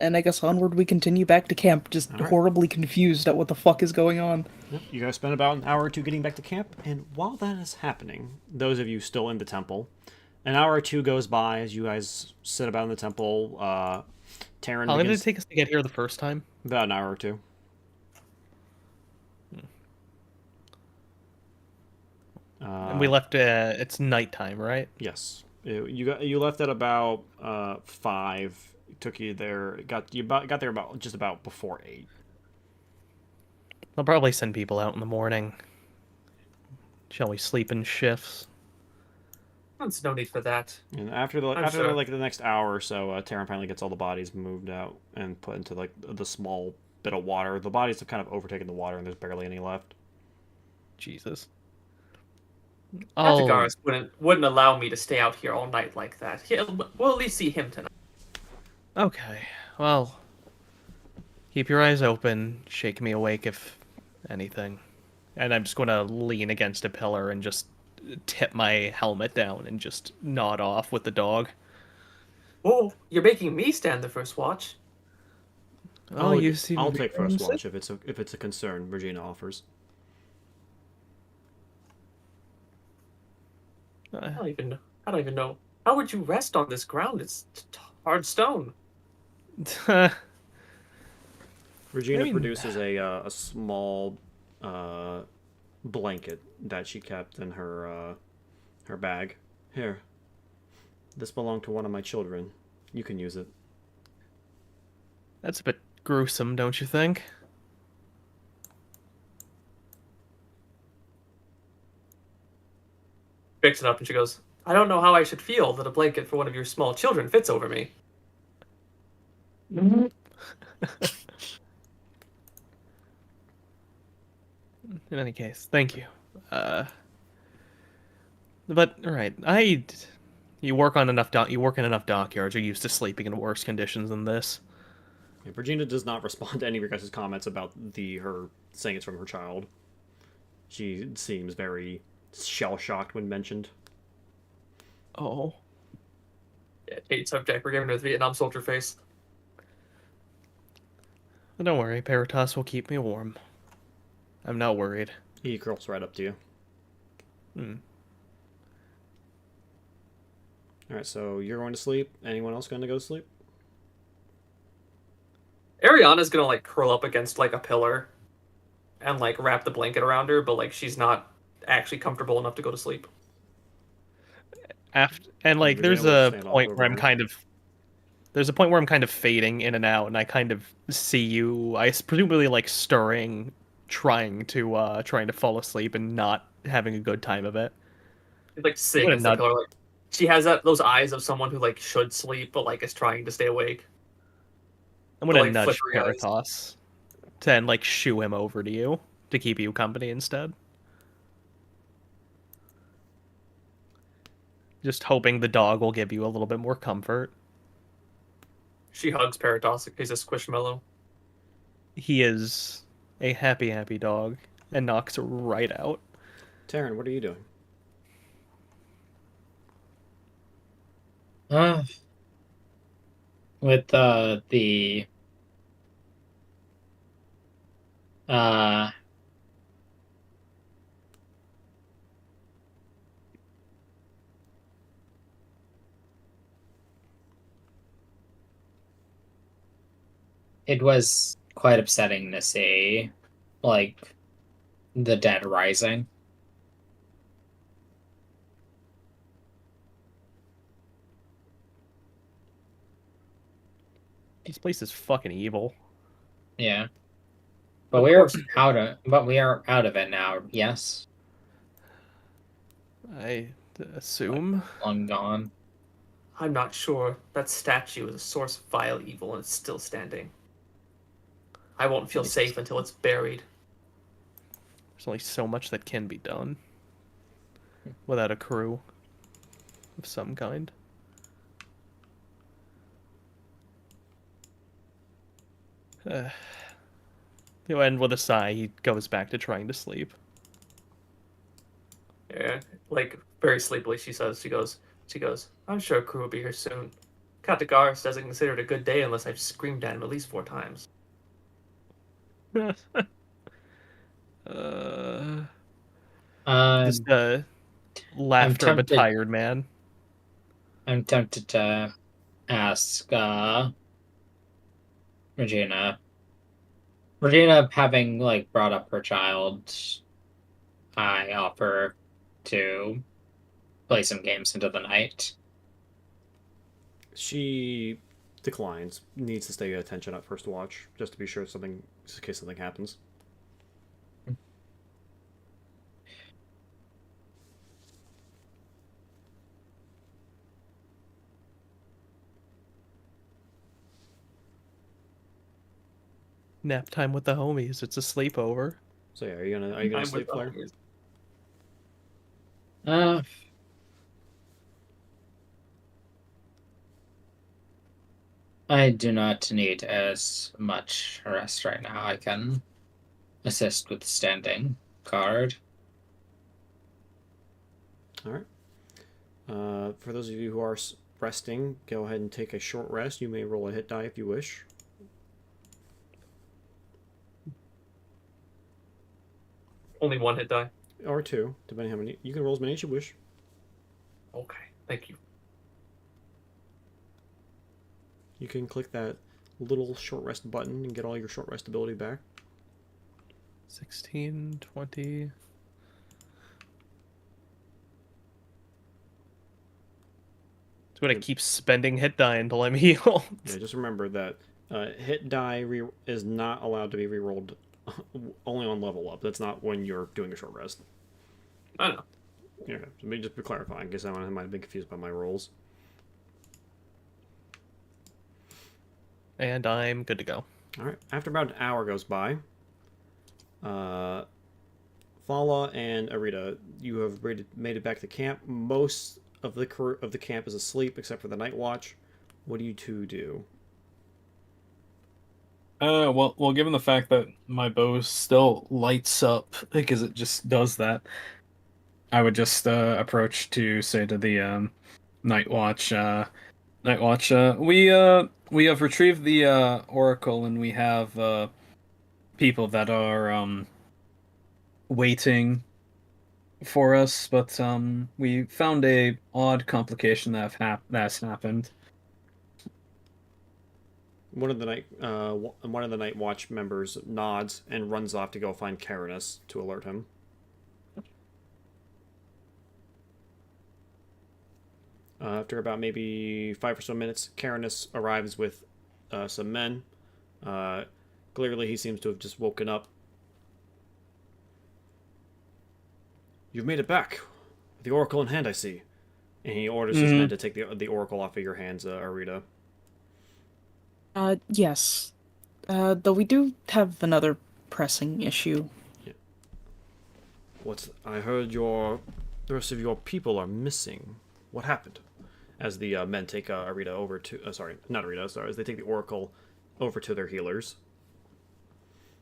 And I guess onward we continue back to camp, just All right. horribly confused at what the fuck is going on. Yep, you guys spend about an hour or two getting back to camp, and while that is happening, those of you still in the temple, an hour or two goes by as you guys sit about in the temple. Taryn How long did begins it take us to get here the first time? about an hour or two. And we left. It's nighttime, right? Yes, you left at about 5. It took you there. Got there about just about before 8. They'll probably send people out in the morning. Shall we sleep in shifts? There's no need for that. And after the I'm sure. like the next hour or so, Taryn finally gets all the bodies moved out and put into like the small bit of water. The bodies have kind of overtaken the water, and there's barely any left. Jesus. Atagaris wouldn't allow me to stay out here all night like that. We'll at least see him tonight. Okay. Well, keep your eyes open. Shake me awake if anything. And I'm just going to lean against a pillar and just tip my helmet down and just nod off with the dog. Oh, you're making me stand the first watch. Oh, you seem I'll take first homesick. watch if it's a concern. Regina offers. I don't even know. How would you rest on this ground? It's hard stone. Regina mean- produces a small blanket that she kept in her bag. Here, this belonged to one of my children. You can use it. That's a bit gruesome, don't you think? Picks it up and she goes, I don't know how I should feel that a blanket for one of your small children fits over me. In any case, thank you. But right, you work in enough dockyards. You're used to sleeping in worse conditions than this. Yeah, Regina does not respond to any of your guys' comments about her saying it's from her child. She seems very shell-shocked when mentioned. Oh, Yeah, hate subject. We're giving her the Vietnam soldier face. but don't worry, Paratos will keep me warm. I'm not worried. He curls right up to you. Hmm. Alright, so you're going to sleep. Anyone else going to go to sleep? Ariana's gonna like curl up against like a pillar and like wrap the blanket around her, but like she's not actually comfortable enough to go to sleep. And like, Regina there's will a stand all point over where I'm her. kind of, fading in and out, and I kind of see you. Presumably like stirring, trying to fall asleep and not having a good time of it. She's like sitting What a against the nut. pillar, like she has those eyes of someone who like should sleep but like is trying to stay awake. I'm gonna like, nudge flippery eyes. Paratos to and like shoo him over to you to keep you company instead. Just hoping the dog will give you a little bit more comfort. She hugs Paratos like he's a squishmallow. He is a happy, happy dog and knocks right out. Taryn, what are you doing? With the uh it was quite upsetting to see, like, the dead rising. This place is fucking evil. Yeah. But Of we are course. out of it now, yes? I assume. Long gone. I'm not sure. That statue is a source of vile evil and it's still standing. I won't feel safe until it's buried. There's only so much that can be done without a crew of some kind. He'll end with a sigh. He goes back to trying to sleep. Yeah, like very sleepily she goes, I'm sure crew will be here soon. Katagaris doesn't consider it a good day unless I've screamed at him at least 4 times. Just laughter of a tempted- tired man. I'm tempted to ask Regina. Regina, having like brought up her child, I offer to play some games into the night. She declines. Needs to stay attention at first watch, just to be sure just in case something happens. Nap time with the homies. It's a sleepover. So yeah, are you gonna I'm sleep, with Claire? others. Uh, I do not need as much rest right now. I can assist with standing guard. All right. For those of you who are resting, go ahead and take a short rest. You may roll a hit die if you wish. Only 1 hit die. Or two, depending how many. You can roll as many as you wish. Okay, thank you. You can click that little short rest button and get all your short rest ability back. 16, 20. It's gonna keep spending hit die until I'm healed. Yeah, just remember that hit die is not allowed to be rerolled only on level up. That's not when you're doing a short rest. I know. Yeah, so let me just be clarifying, because I might have been confused by my rolls. And I'm good to go. All right. After about an hour goes by, Fala and Arita, you have made it back to camp. Most of the crew of the camp is asleep, except for the night watch. What do you two do? Well, given the fact that my bow still lights up because it just does that, I would just approach to say to the Night Watch, we have retrieved the oracle and we have people that are waiting for us, but we found a odd complication that's happened. One of the night watch members nods and runs off to go find Carinus to alert him. After about maybe 5 or so minutes, Carinus arrives with some men. Clearly, he seems to have just woken up. You've made it back. The oracle in hand, I see. And he orders his men to take the oracle off of your hands, Arita. Yes. Though we do have another pressing issue. Yeah. I heard the rest of your people are missing. What happened? As the men take Arita over to... sorry, not Arita, sorry. As they take the oracle over to their healers.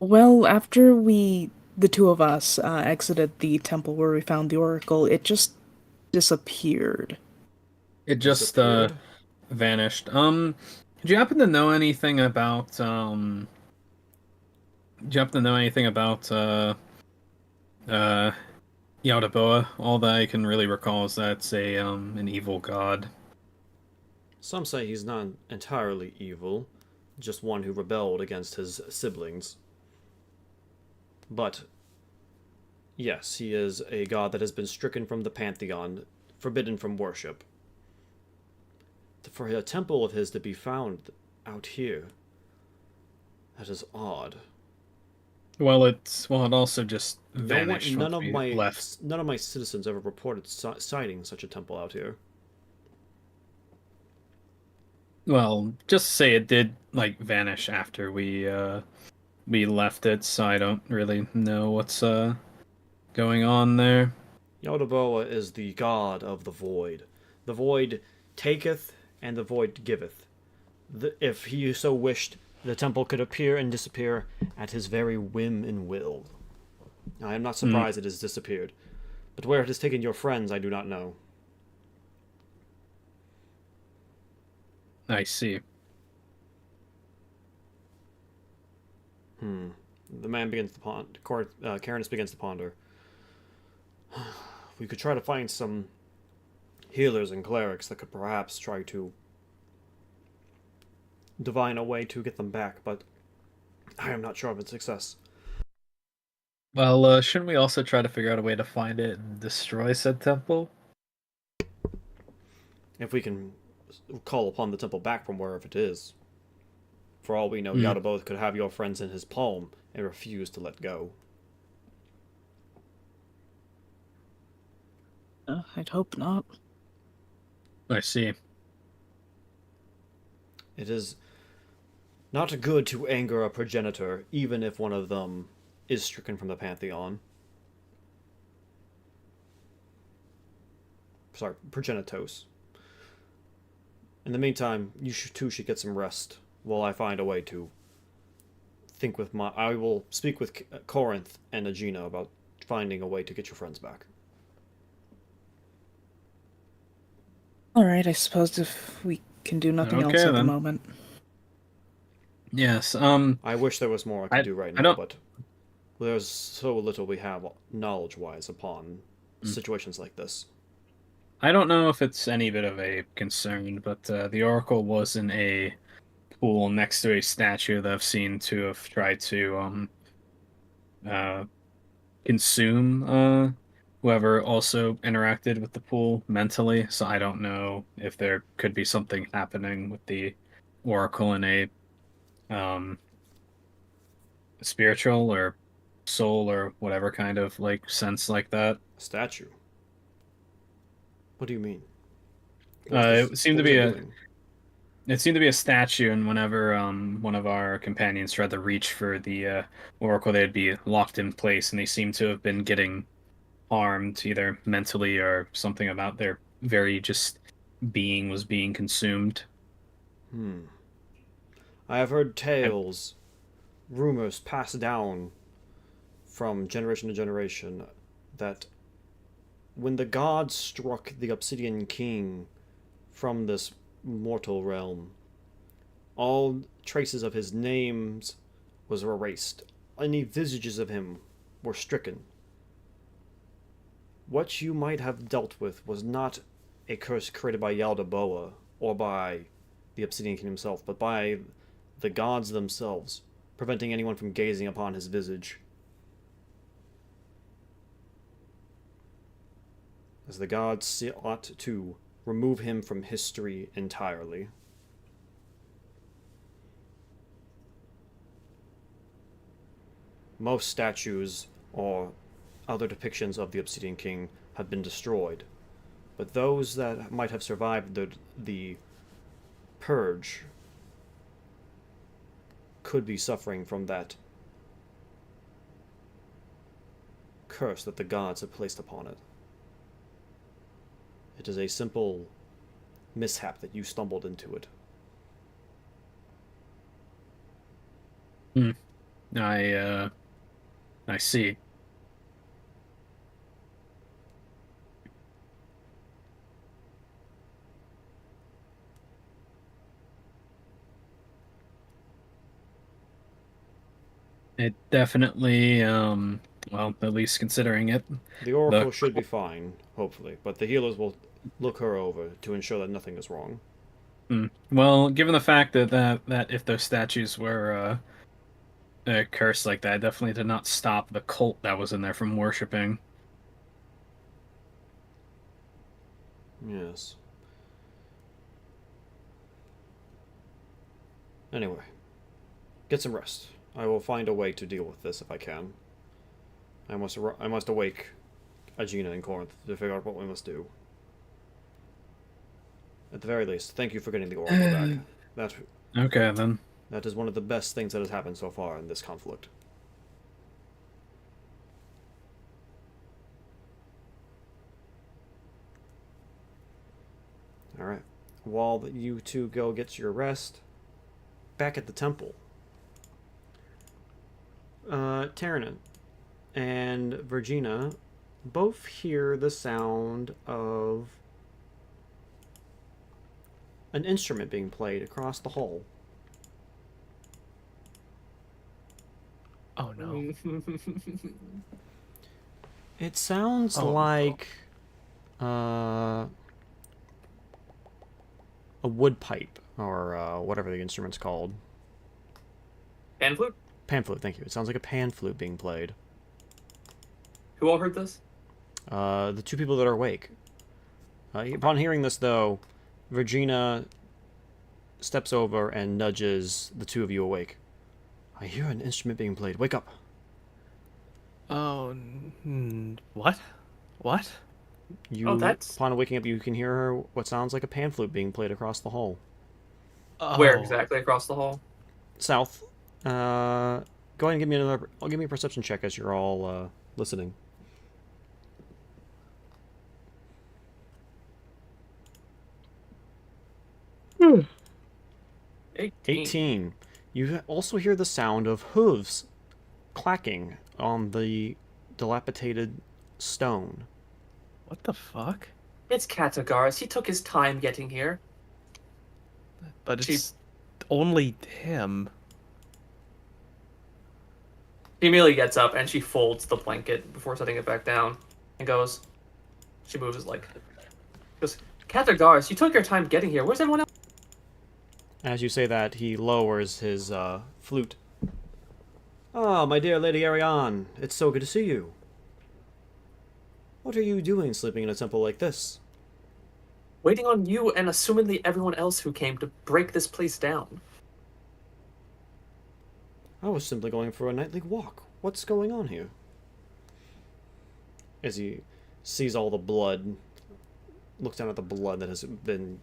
Well, after the two of us, exited the temple where we found the oracle, it just disappeared. It just Disappeared? vanished. Do you happen to know anything about do you happen to know anything about uh Yaldabaoth? All that I can really recall is that it's a an evil god. Some say he's not entirely evil, just one who rebelled against his siblings. But yes, he is a god that has been stricken from the pantheon, forbidden from worship. For a temple of his to be found out here, that is odd. Well, it also just No one, vanished once we left. none of my citizens ever reported sighting such a temple out here. Well, just say it did like vanish after we left it, so I don't really know what's going on there. Yaldabaoth is the god of the void. The void taketh, and the void giveth. If he so wished, the temple could appear and disappear at his very whim and will. I am not surprised it has disappeared, but where it has taken your friends, I do not know. I see. The man begins to ponder. Cairns begins to ponder. We could try to find some healers and clerics that could perhaps try to divine a way to get them back, but I am not sure of its success. Well, shouldn't we also try to figure out a way to find it and destroy said temple? If we can call upon the temple back from wherever it is. For all we know, Yaldabaoth could have your friends in his palm and refuse to let go. I'd hope not. I see. It is not good to anger a progenitor, even if one of them is stricken from the pantheon. Sorry, progenitos. In the meantime, you two should get some rest while I find a way to think with my. I will speak with Corinth and Agena about finding a way to get your friends back. Alright, I suppose if we can do nothing else Okay, at the then. moment. Yes. I wish there was more I could do right I now, don't- but there's so little we have knowledge-wise upon situations like this. I don't know if it's any bit of a concern, but the Oracle was in a pool next to a statue that I've seen to have tried to consume whoever also interacted with the pool mentally. So I don't know if there could be something happening with the Oracle in a spiritual or soul or whatever kind of like sense like that. A statue. What do you mean? It seemed to be a doing? It seemed to be a statue, and whenever one of our companions tried to reach for the oracle, they'd be locked in place, and they seem to have been getting harmed, either mentally or something about their very just being was being consumed. I have heard tales, rumors passed down from generation to generation that when the gods struck the Obsidian King from this mortal realm, all traces of his names was erased. Any visages of him were stricken. What you might have dealt with was not a curse created by Yaldabaoth or by the Obsidian King himself, but by the gods themselves, preventing anyone from gazing upon his visage. As the gods sought to remove him from history entirely. Most statues or other depictions of the Obsidian King have been destroyed, but those that might have survived the purge could be suffering from that curse that the gods have placed upon it. It is a simple mishap that you stumbled into it. I see. It definitely, well, at least considering it, The Oracle the should be fine, hopefully, but the healers will look her over to ensure that nothing is wrong. well, given the fact that if those statues were cursed like that, definitely did not stop the cult that was in there from worshiping. Yes. Anyway, get some rest. I will find a way to deal with this if I can. I must awake Aegina and Corinth to figure out what we must do. At the very least, thank you for getting the Oracle back. Okay, then. That is one of the best things that has happened so far in this conflict. Alright. While you two go get your rest, back at the temple, Terranin and Virginia both hear the sound of an instrument being played across the hall. Oh no. It sounds Oh, no. like a wood pipe, or whatever the instrument's called. Pan flute? Pan flute, thank you. It sounds like a pan flute being played. Who all heard this? The two people that are awake. Upon hearing this, though, Virginia steps over and nudges the two of you awake. I hear an instrument being played. Wake up. Oh, what? What? You, that's- upon waking up, you can hear her what sounds like a pan flute being played across the hall. Where Oh. exactly across the hall? South. Go ahead and give me another. I'll give me a perception check as you're all listening. 18. You also hear the sound of hooves clacking on the dilapidated stone. What the fuck? It's Katagaris. He took his time getting here. But She- it's only him. She immediately gets up and she folds the blanket before setting it back down and goes. She moves his leg. Goes, Katagaris, you took your time getting here. Where's everyone else? As you say that, he lowers his flute. Ah, my dear Lady Ariane, it's so good to see you. What are you doing sleeping in a temple like this? Waiting on you and assumingly everyone else who came to break this place down. I was simply going for a nightly walk. What's going on here? As he sees all the blood, looks down at the blood that has been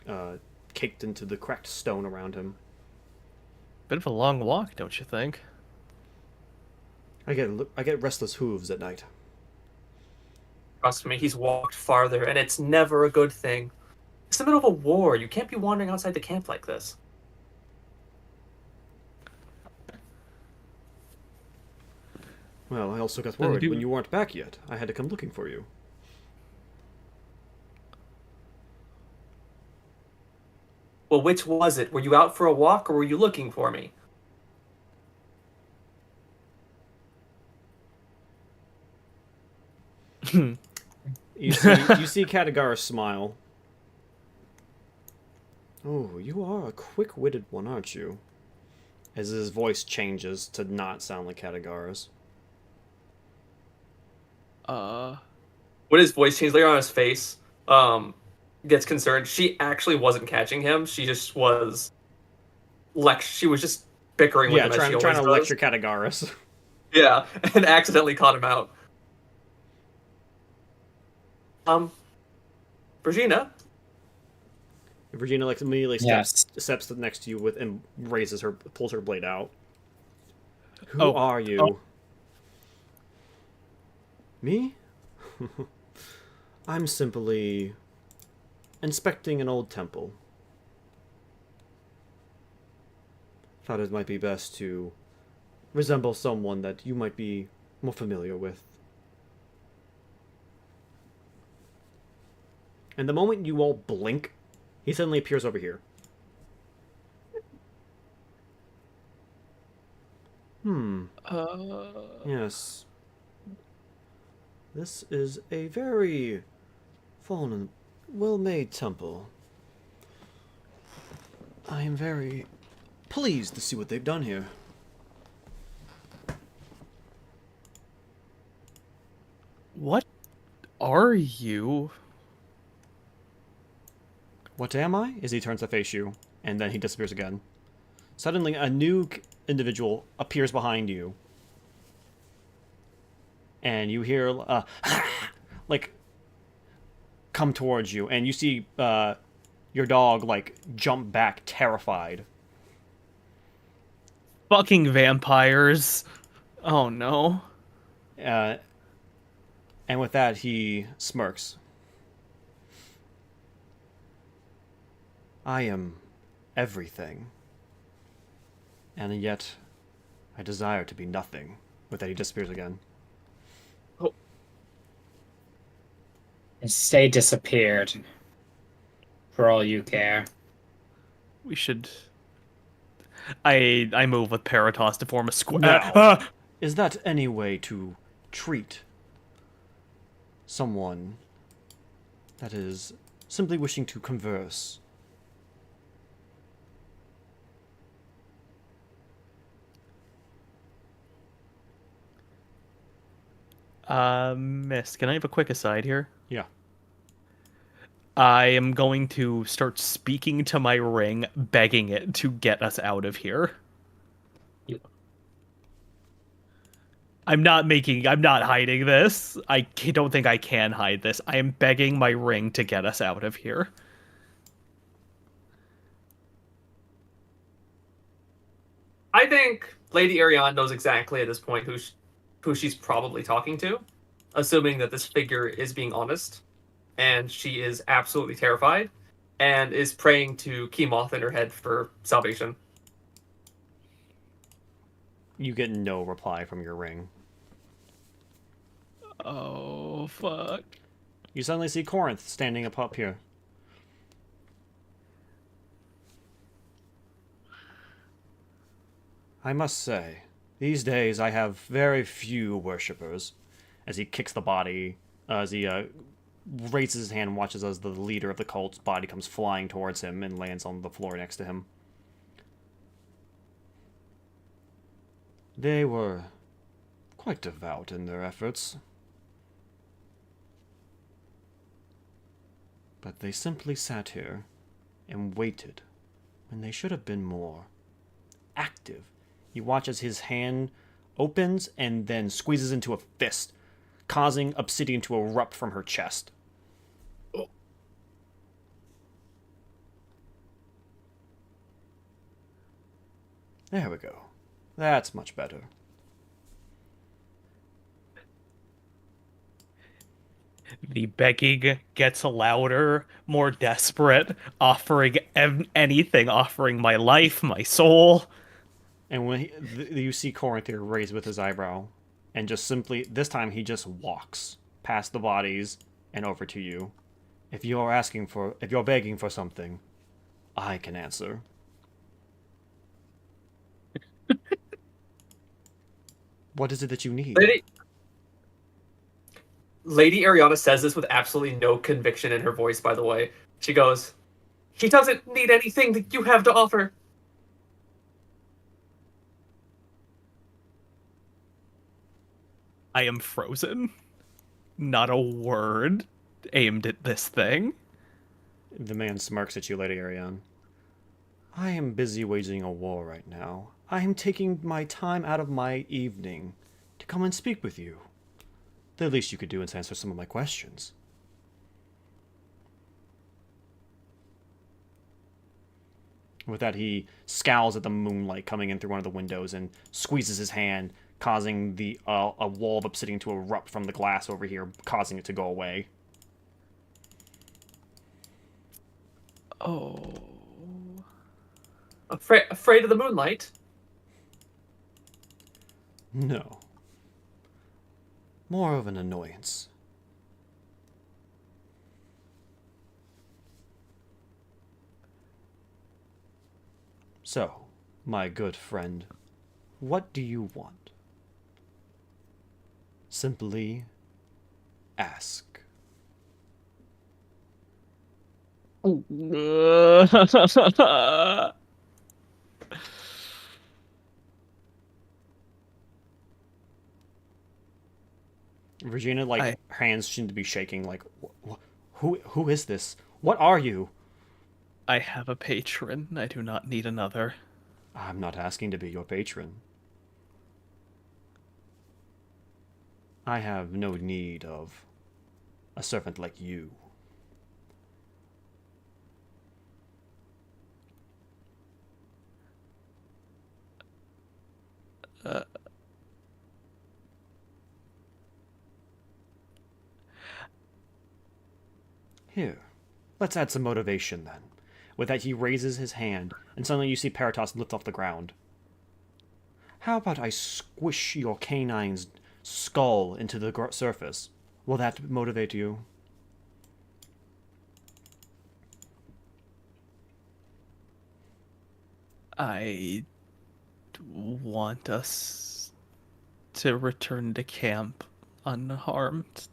caked into the cracked stone around him. Bit of a long walk, don't you think? I get restless hooves at night. Trust me, he's walked farther, and it's never a good thing. It's the middle of a war. You can't be wandering outside the camp like this. Well, I also got Then worried do- when you weren't back yet. I had to come looking for you. Well, which was it? Were you out for a walk, or were you looking for me? You see Katagaris smile. Oh, you are a quick-witted one, aren't you? As his voice changes to not sound like Katagaris. When his voice changed later on his face, gets concerned. She actually wasn't catching him. She just was she was just bickering with Yeah, him as she trying to always lecture does. Katagaris. Yeah, and accidentally caught him out. Regina, Virginia immediately Yes. steps next to you and pulls her blade out. Who Oh, are you? oh. Me? I'm simply inspecting an old temple. Thought it might be best to resembles someone that you might be more familiar with. And the moment you all blink, he suddenly appears over here. Yes. This is a very fallen and well-made temple. I am very pleased to see what they've done here. What are you? What am I? As he turns to face you, and then he disappears again. Suddenly, a new individual appears behind you. And you hear, like, come towards you. And you see your dog, like, jump back, terrified. Fucking vampires. Oh no. And with that, he smirks. I am everything. And yet, I desire to be nothing. With that, he disappears again. And stay disappeared. For all you care. We should. I move with Paratos to form a square. Now, is that any way to treat someone that is simply wishing to converse? Miss, can I have a quick aside here? Yeah. I am going to start speaking to my ring, begging it to get us out of here. I'm not hiding this. I don't think I can hide this. I am begging my ring to get us out of here. I think Lady Ariane knows exactly at this point who she's probably talking to, assuming that this figure is being honest, and she is absolutely terrified, and is praying to Kemoth in her head for salvation. You get no reply from your ring. Oh, fuck. You suddenly see Corinth standing up here. I must say, these days I have very few worshippers. As he kicks the body, as he raises his hand and watches as the leader of the cult's body comes flying towards him and lands on the floor next to him. They were quite devout in their efforts. But they simply sat here and waited when they should have been more active. You watch as his hand opens and then squeezes into a fist, causing obsidian to erupt from her chest. There we go. That's much better. The begging gets louder, more desperate, offering anything, offering my life, my soul. And when you see Corinth here raise with his eyebrow, and just simply, this time he just walks past the bodies and over to you. If you're begging for something, I can answer. What is it that you need? Lady Ariana says this with absolutely no conviction in her voice, by the way. She goes, "He doesn't need anything that you have to offer." I am frozen. Not a word aimed at this thing. The man smirks at you, Lady Ariane. I am busy waging a war right now. I am taking my time out of my evening to come and speak with you. The least you could do is answer some of my questions. With that, he scowls at the moonlight coming in through one of the windows and squeezes his hand, causing a wall of obsidian to erupt from the glass over here, causing it to go away. Afraid of the moonlight? No. More of an annoyance. So, my good friend, what do you want? Simply ask. Regina, like, I- her hands seem to be shaking, like, who is this? What are you? I have a patron. I do not need another. I'm not asking to be your patron. I have no need of a servant like you. Uh, Here, let's add some motivation then. With that, he raises his hand, and suddenly you see Paratos lift off the ground. How about I squish your canine's skull into the surface? Will that motivate you? I want us to return to camp unharmed.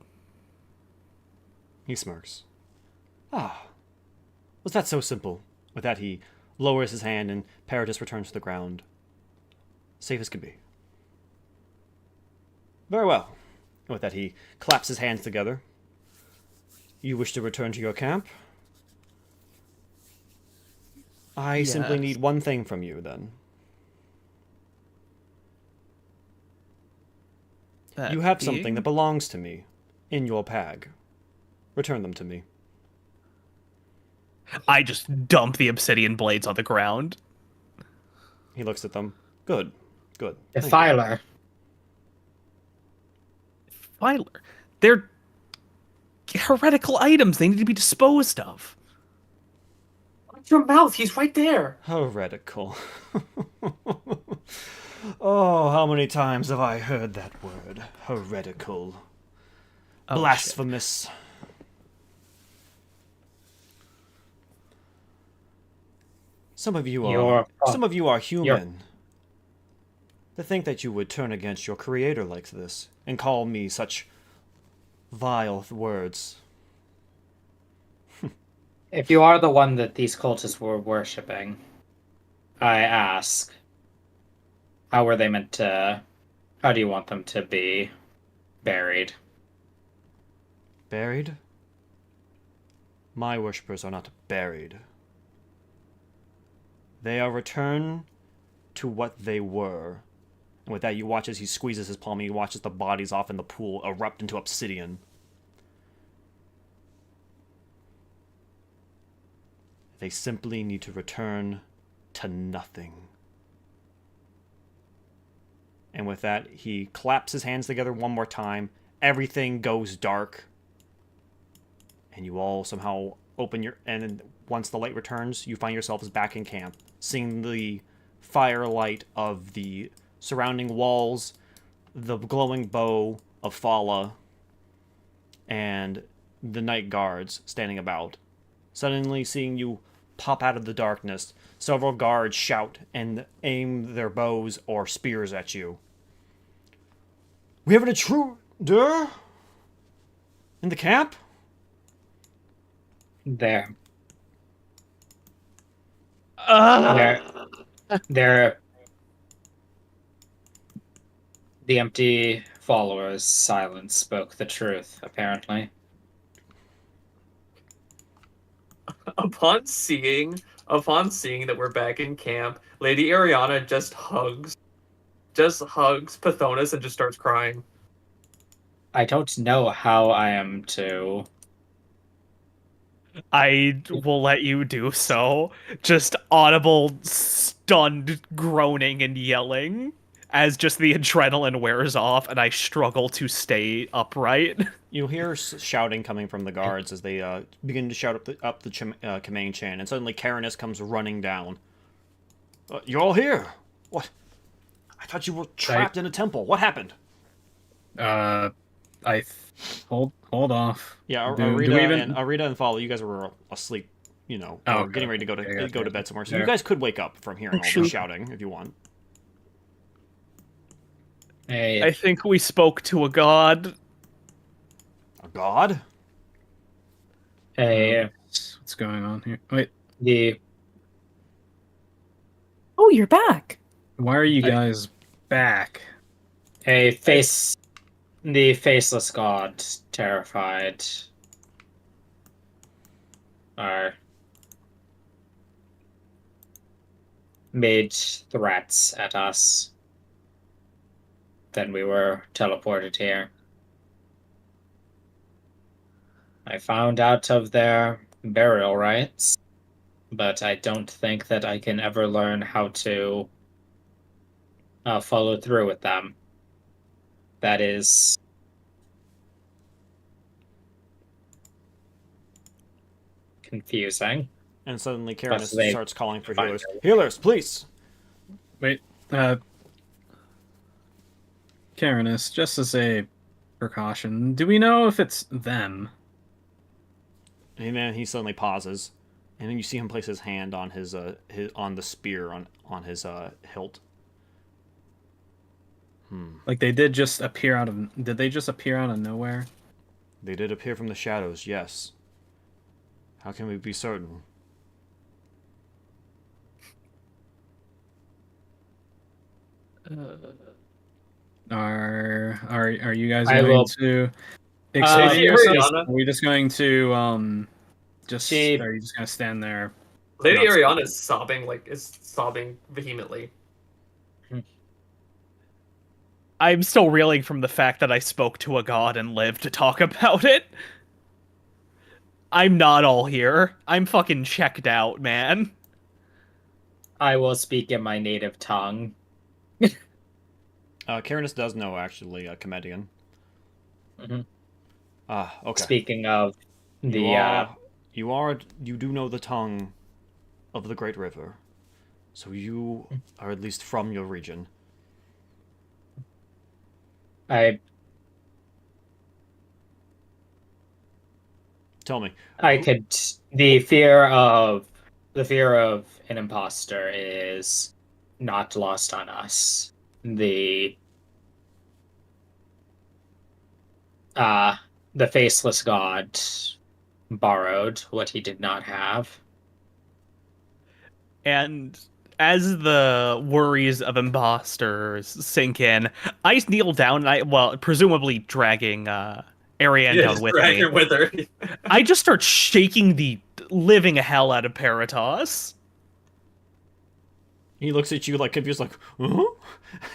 He smirks. Ah, was that so simple? With that, he lowers his hand, and Paratus returns to the ground. Safe as can be. Very well. With that, he claps his hands together. You wish to return to your camp? I simply Yes. need one thing from you, then. That You have being- something that belongs to me in your pag. Return them to me. I just dump the obsidian blades on the ground. He looks at them. Good. Good. The Thank you. filer. Filer. They're heretical items. They need to be disposed of. Watch your mouth. He's right there. Heretical. Oh, how many times have I heard that word? Heretical. Oh, shit. Blasphemous. Some of you are human. To think that you would turn against your creator like this and call me such vile words. If you are the one that these cultists were worshipping, I ask, how were they meant to... How do you want them to be buried? Buried? My worshippers are not buried. They are returned to what they were. And with that, you watch as he squeezes his palm, and you watch as the bodies off in the pool erupt into obsidian. They simply need to return to nothing. And with that, he claps his hands together one more time. Everything goes dark. And you all somehow open your... And then once the light returns, you find yourselves back in camp, seeing the firelight of the surrounding walls, the glowing bow of Fala, and the night guards standing about. Suddenly seeing you pop out of the darkness, several guards shout and aim their bows or spears at you. We have an intruder in the camp? They're Ah! they're the empty followers' silence spoke the truth, apparently. Upon seeing that we're back in camp, Lady Ariana just hugs Pathonis and just starts crying. I don't know how I am to... I will let you do so. Just audible, stunned groaning and yelling as just the adrenaline wears off and I struggle to stay upright. You hear shouting coming from the guards as they begin to shout up the Kamang Chan, and suddenly Karenus comes running down. You're all here! What? I thought you were trapped in a temple. What happened? Hold off. Yeah, Do Arita we even? and Arita and Follow, you guys were asleep, you know, Oh, or okay. getting ready to go to Okay, go to okay. bed somewhere. So Yeah. you guys could wake up from hearing all Shoot. the shouting if you want. Hey, I think we spoke to a god. A god? hey, What's going on here? Wait, the Oh, you're back. why are you guys back? the faceless god, terrified, are made threats at us. Then we were teleported here. I found out of their burial rites, but I don't think that I can ever learn how to follow through with them. That is confusing. And suddenly But Karenus they starts calling for find healers. out. Healers, please! Wait, Karenus, just as a precaution, do we know if it's them? And then he suddenly pauses, and then you see him place his hand on his on the spear on his hilt. Like they did just appear out of? Did they just appear out of nowhere? They did appear from the shadows, yes. How can we be certain? Are you guys I going will- to explain Lady yourselves? Ariana. Are we just going to just? She- Are you just gonna stand there? Lady Not Ariana is sobbing vehemently. I'm still reeling from the fact that I spoke to a god and lived to talk about it. I'm not all here. I'm fucking checked out, man. I will speak in my native tongue. Karenus does know, actually, Comedian. Mhm. Okay. Speaking of the You do know the tongue of the Great River. So you are at least from your region. Tell me. I could the fear of an imposter is not lost on us. The faceless god borrowed what he did not have. And as the worries of imposters sink in, I kneel down and presumably dragging Ariane down just with drag me. her with her. I just start shaking the living hell out of Paratos. He looks at you like confused, like, huh?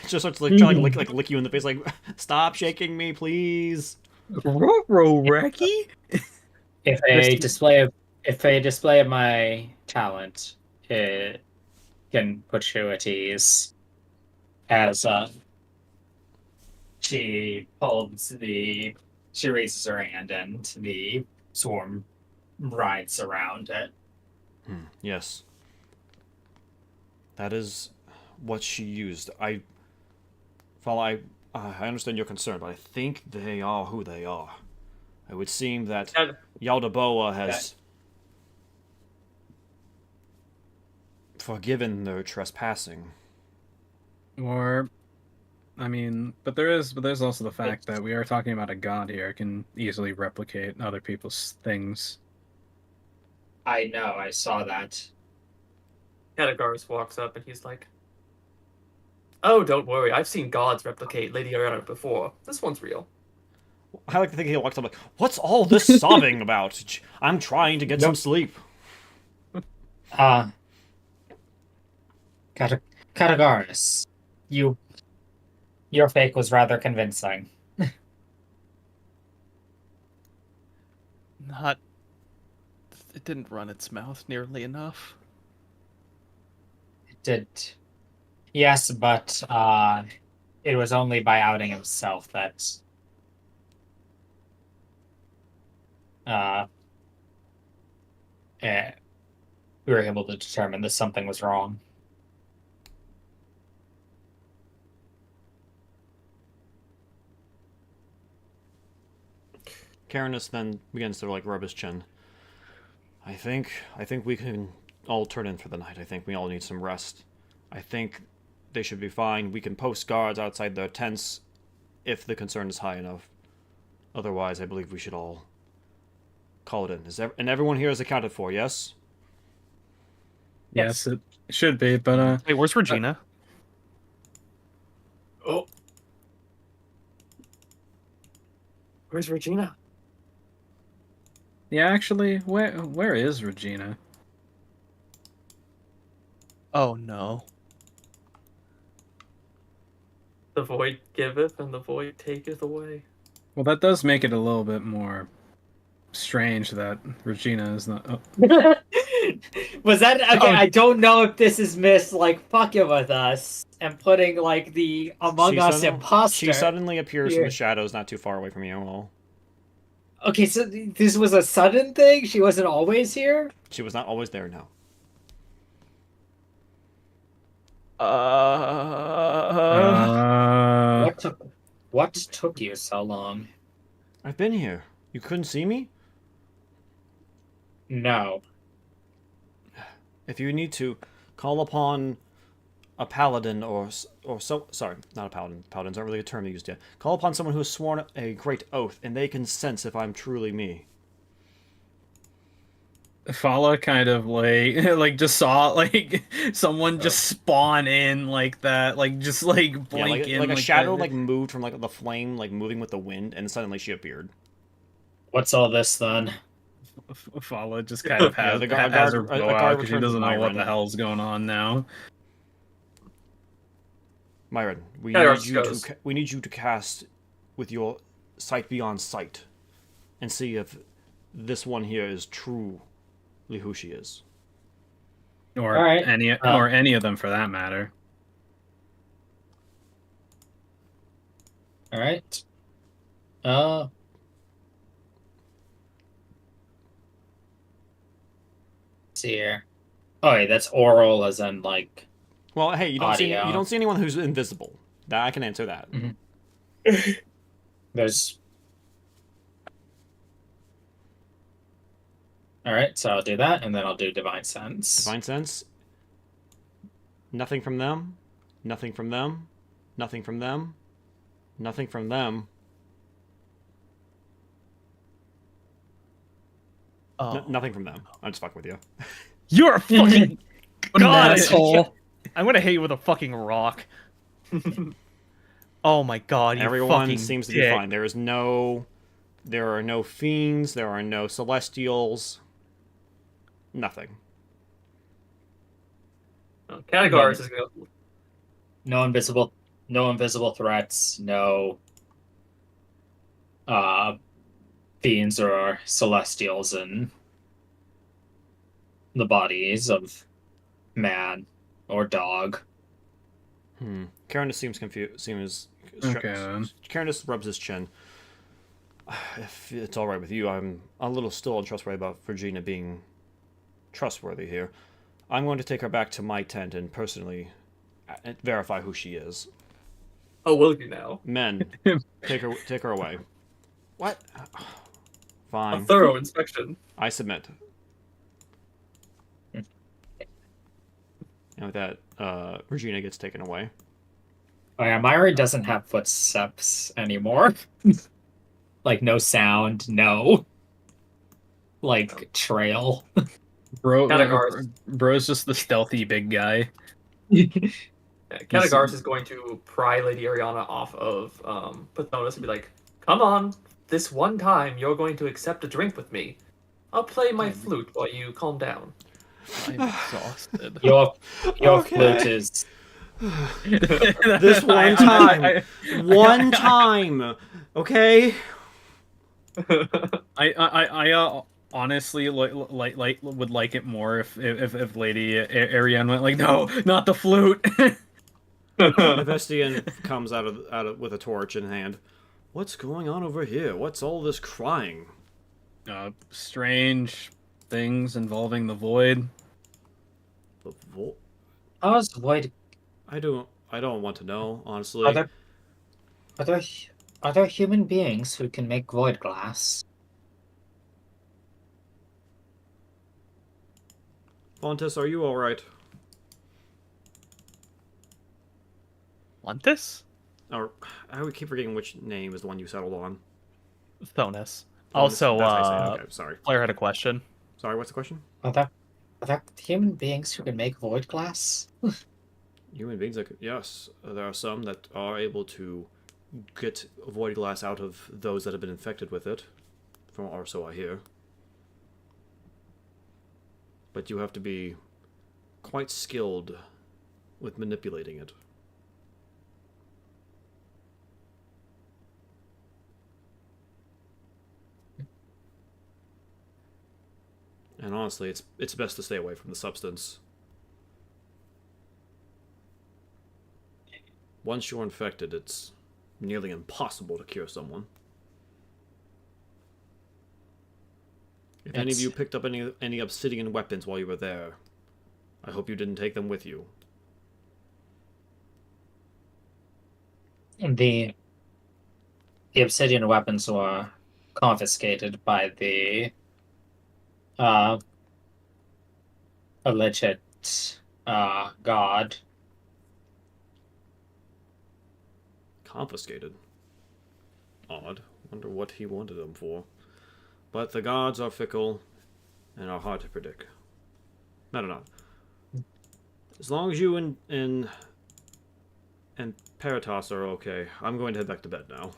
Just starts like trying to lick you in the face, like, stop shaking me, please. Reki? If a display of my talent can put you at ease, as she raises her hand and the swarm rides around it. Yes. That is what she used. I understand your concern, but I think they are who they are. It would seem that And- Yaldabaoth has forgiven their trespassing. Or, I mean, but there's also the fact that we are talking about a god here who can easily replicate other people's things. I know, I saw that. Katagaris walks up and he's like, "Oh, don't worry. I've seen gods replicate Lady Ariana before. This one's real." I like to think he walks up like, what's all this sobbing about? I'm trying to get some sleep. Katagaris, your fake was rather convincing. It didn't run its mouth nearly enough. It did. Yes, but it was only by outing himself that we were able to determine that something was wrong. Caranus then begins to like rub his chin. I think we can all turn in for the night. I think we all need some rest. I think they should be fine. We can post guards outside their tents if the concern is high enough. Otherwise, I believe we should all call it in. And everyone here is accounted for, yes? Yes, it should be, but Hey, where's Regina? Oh. Where's Regina? yeah, actually, where is Regina? Oh no. The void giveth and the void taketh away. Well, that does make it a little bit more strange that Regina is not. Oh, Was that okay? Oh. I don't know if this is Miss like fucking with us and putting like the Among Us imposter. She suddenly appears from here. the shadows not too far away from you all. Okay, so this was a sudden thing. She wasn't always here. She was not always there, no. What took you so long? I've been here. You couldn't see me? No. If you need to, call upon a paladin or so. Sorry, not a paladin. Paladins aren't really a term used yet. Call upon someone who has sworn a great oath, and they can sense if I'm truly me. Fala kind of like just saw like someone just spawn in like that, like just like blink in like a shadow that. like moved from like the flame, like moving with the wind, and suddenly she appeared. What's all this then? Fala just kind of has, the guard- has her a blow guard out because she returned doesn't know what Myron. the hell's going on now. Myron, we Yeah, need you goes. to we need you to cast with your sight beyond sight, and see if this one here is truly who she is. Or All right. any of them for that matter. All right. See here. Oh, yeah, that's oral, as in like. Well, hey, you don't Audio. see anyone who's invisible. That I can answer that. There's. All right, so I'll do that, and then I'll do divine sense. Divine sense. Nothing from them. Nothing from them. Nothing from them. Nothing from them. Oh. Nothing from them. I'm just fucking with you. You're a fucking god. Asshole. I'm gonna hit you with a fucking rock. Oh my god, you Everyone fucking seems to be dick. fine. There are no fiends. There are no celestials. Nothing. Categories is going. No invisible threats. No. Fiends or celestials in the bodies of man or dog. Caranus seems confused. Okay, then. Caranus rubs his chin. If it's all right with you, I'm a little still untrustworthy about Virginia being trustworthy here. I'm going to take her back to my tent and personally verify who she is. Oh, will you now? Men, take her away. What? A Fine. thorough inspection. I submit. And with that, Regina gets taken away. Oh yeah, Myra doesn't have footsteps anymore. Like no sound, no like trail. Categories. Bro's just the stealthy big guy. Yeah, Categoris is going to pry Lady Ariana off of Patronus and be like, "Come on, this one time you're going to accept a drink with me. I'll play my flute while you calm down." I'm exhausted. Your Okay. flute is This one time. One time. Okay? I honestly like would like it more if Lady Ariane went like, no, not the flute. Hephaestion comes out of with a torch in hand. What's going on over here? What's all this crying? Strange things involving the void. The vo- how is void? I don't want to know, honestly. Are there human beings who can make void glass? Fontes, are you alright? Luntis? Or I would keep forgetting which name is the one you settled on. Thonus. Fontes, Also, that's how you say it. Okay, sorry. Claire had a question. Sorry, what's the question? Are there human beings who can make void glass? Human beings, yes, there are some that are able to get void glass out of those that have been infected with it, or so I hear. But you have to be quite skilled with manipulating it. And honestly, it's best to stay away from the substance. Once you're infected, it's nearly impossible to cure someone. If any of you picked up any obsidian weapons while you were there, I hope you didn't take them with you. The obsidian weapons were confiscated by the alleged god. Confiscated? Odd. Wonder what he wanted them for. But the gods are fickle and are hard to predict. No. As long as you and Paratos are okay, I'm going to head back to bed now.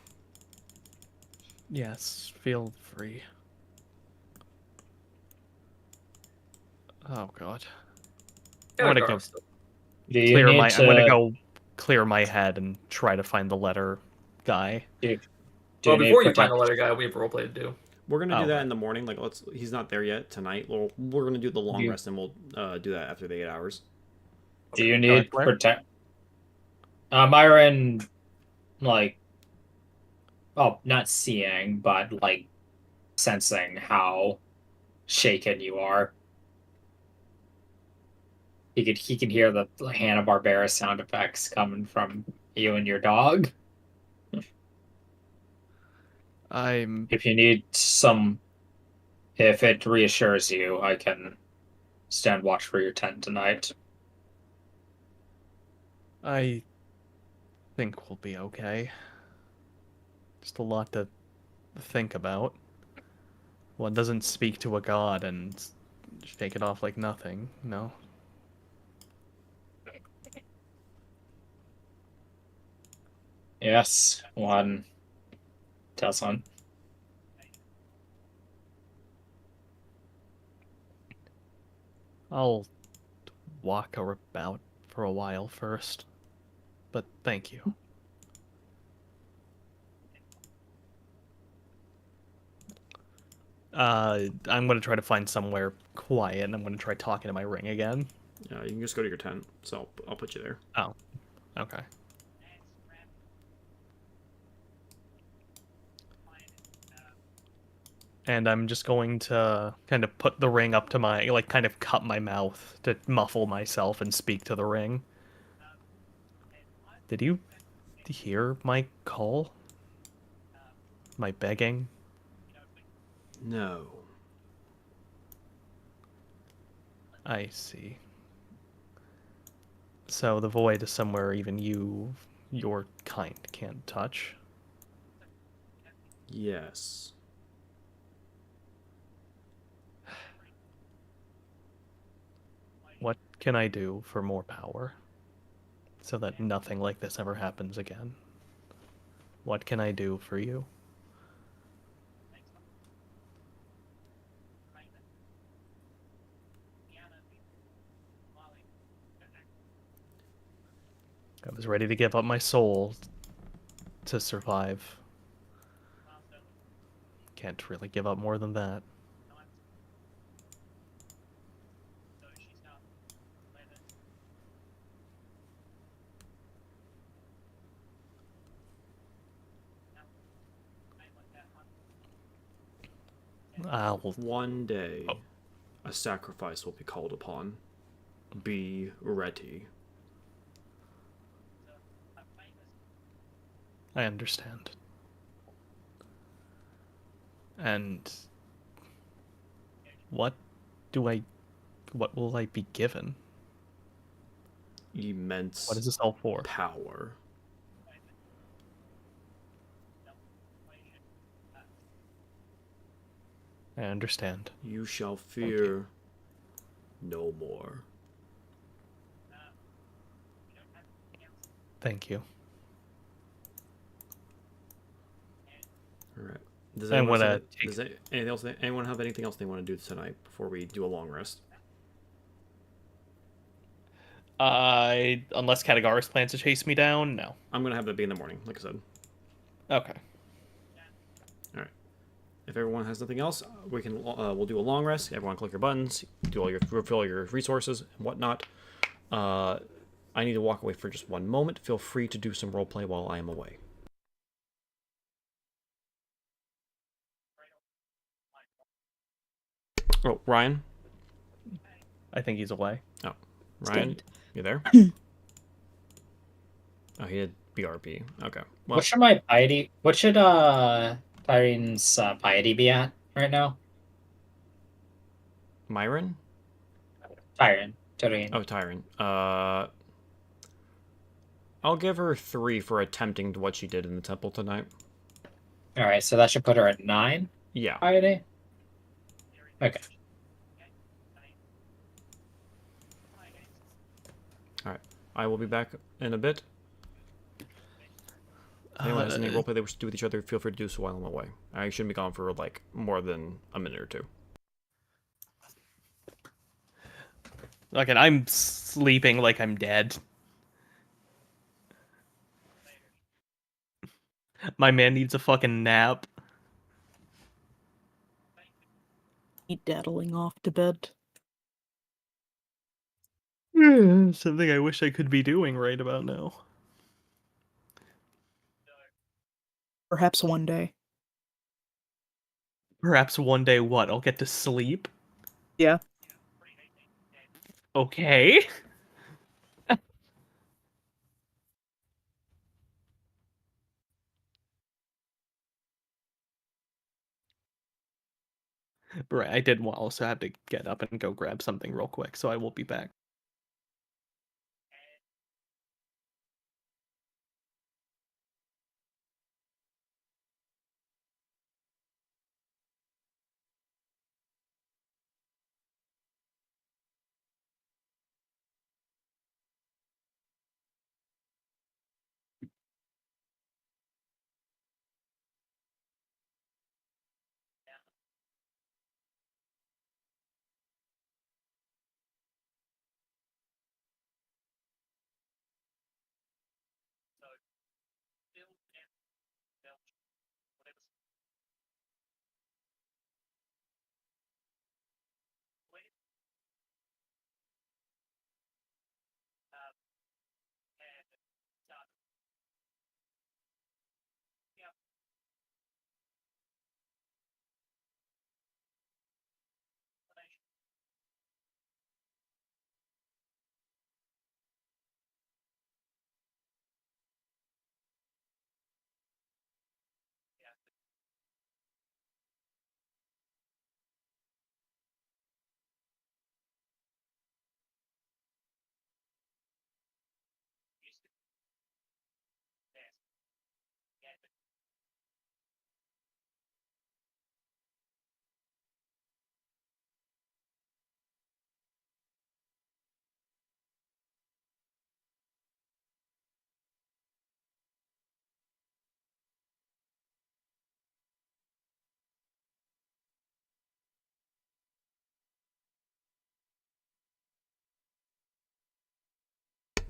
Yes, feel free. Oh god. I'm gonna go Do you clear need my. to, I'm gonna go clear my head and try to find the letter guy. do Well, need before you find protect- the letter guy, we have roleplay to do. We're gonna do Oh, that right. in the morning. Like, he's not there yet tonight. We're gonna do the long You- rest, and we'll do that after the 8 hours. Do you Alright, need Claire? protect? Myron, like, oh, not seeing, but like sensing how shaken you are. He can hear the Hanna-Barbera sound effects coming from you and your dog. I'm. If you need some, if it reassures you, I can stand watch for your tent tonight. I think we'll be okay. Just a lot to think about. One doesn't speak to a god and shake it off like nothing, no? Yes, one doesn't. I'll walk about for a while first. But thank you. I'm gonna try to find somewhere quiet, and I'm gonna try talking to my ring again. Yeah, you can just go to your tent. So I'll put you there. Okay. And I'm just going to kind of put the ring up to my, like, kind of cup my mouth to muffle myself and speak to the ring. Did you hear my call? My begging? No. I see. So the void is somewhere even your kind can't touch. Yes. What can I do for more power? So that nothing like this ever happens again? What can I do for you? I was ready to give up my soul to survive. Can't really give up more than that. I'll... One day, Oh. a sacrifice will be called upon. Be ready. I understand. And what do I What will I be given? Immense What is this all for? power. I understand. You shall fear no more. Thank you. All right. Does I'm anyone, gonna does anything else? Anyone have anything else they want to do tonight before we do a long rest? Unless Katagaris plans to chase me down, no. I'm gonna have that be in the morning, like I said. Okay. All right. If everyone has nothing else, we can we'll do a long rest. Everyone click your buttons, do all your refill your resources and whatnot. I need to walk away for just one moment. Feel free to do some roleplay while I am away. Oh, Ryan. I think he's away. Oh, Ryan, Stayed. you there? Oh, he did BRB. Okay. Well, What should my piety? What should Tyrine's piety be at right now? Myron? Tyrene. Oh, Tyron. I'll give her 3 for attempting what she did in the temple tonight. All right, so that should put her at 9 Yeah. piety. Okay. I will be back in a bit. If anyone has any roleplay they wish to do with each other, feel free to do so while I'm away. I shouldn't be gone for like more than a minute or two. Again, I'm sleeping like I'm dead. My man needs a fucking nap. Me daddling off to bed. Something I wish I could be doing right about now. Perhaps one day. Perhaps one day what? I'll get to sleep? Yeah. Okay. Right, I did also have to get up and go grab something real quick, so I will be back.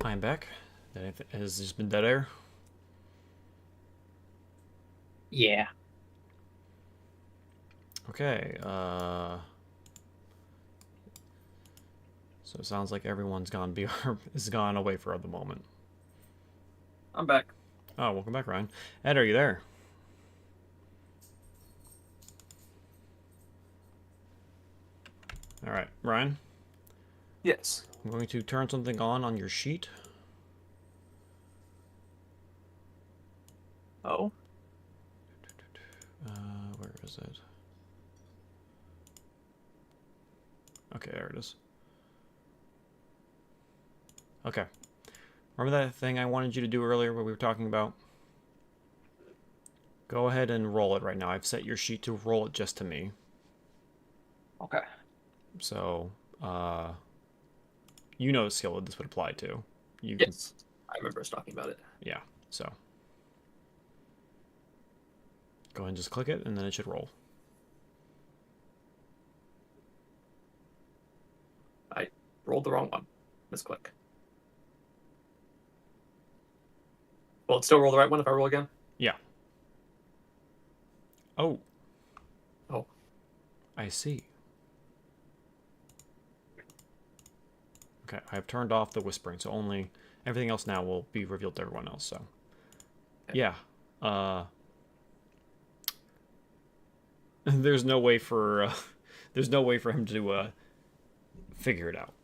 I'm back. Has this been dead air? Yeah. Okay, so it sounds like everyone's gone is gone away for the moment. I'm back. Oh, welcome back, Ryan. Ed, are you there? All right, Ryan. Yes. I'm going to turn something on your sheet. Oh. Where is it? Okay, there it is. Okay. Remember that thing I wanted you to do earlier, what we were talking about? Go ahead and roll it right now. I've set your sheet to roll it just to me. Okay. So, you know what skill this would apply to. You Yes. I remember us talking about it. Yeah, so. Go ahead and just click it, and then it should roll. I rolled the wrong one. Misclick. Will it still roll the right one if I roll again? Yeah. Oh. Oh. I see. Okay, I've turned off the whispering, so only everything else now will be revealed to everyone else, so. Okay. Yeah. There's no way for there's no way for him to figure it out.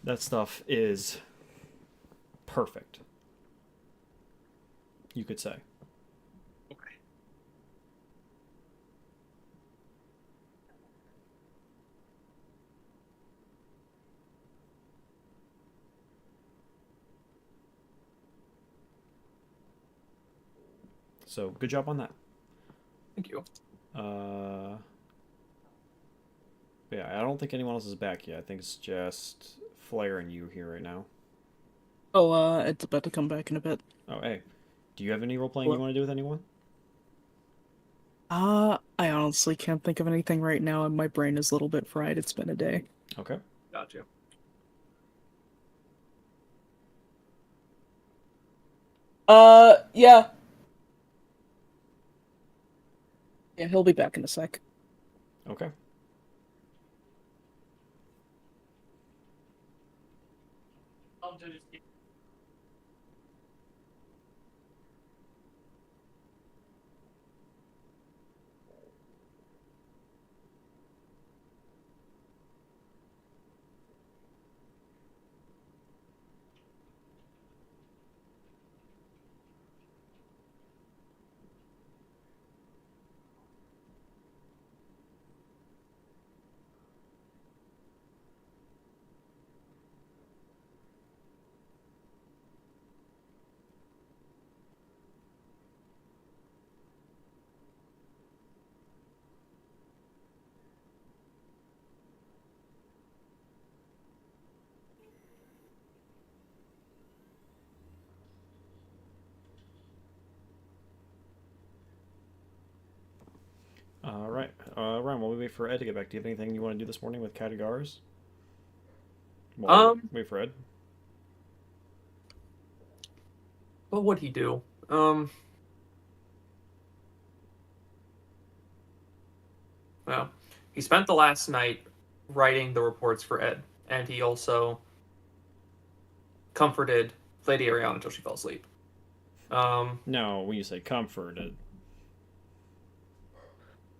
That stuff is perfect. You could say. Okay. So good job on that. Thank you. Yeah, I don't think anyone else is back yet. I think it's just Flare and you here right now. Oh, it's about to come back in a bit. Oh, hey. Do you have any role playing you want to do with anyone? I honestly can't think of anything right now, and my brain is a little bit fried. It's been a day. Okay. Got you. Yeah. Yeah, he'll be back in a sec. Okay. All right. Ryan, while we wait for Ed to get back, do you have anything you want to do this morning with Categars? Wait for Ed. What would he do? Well, he spent the last night writing the reports for Ed, and he also comforted Lady Ariana until she fell asleep. No, when you say comforted,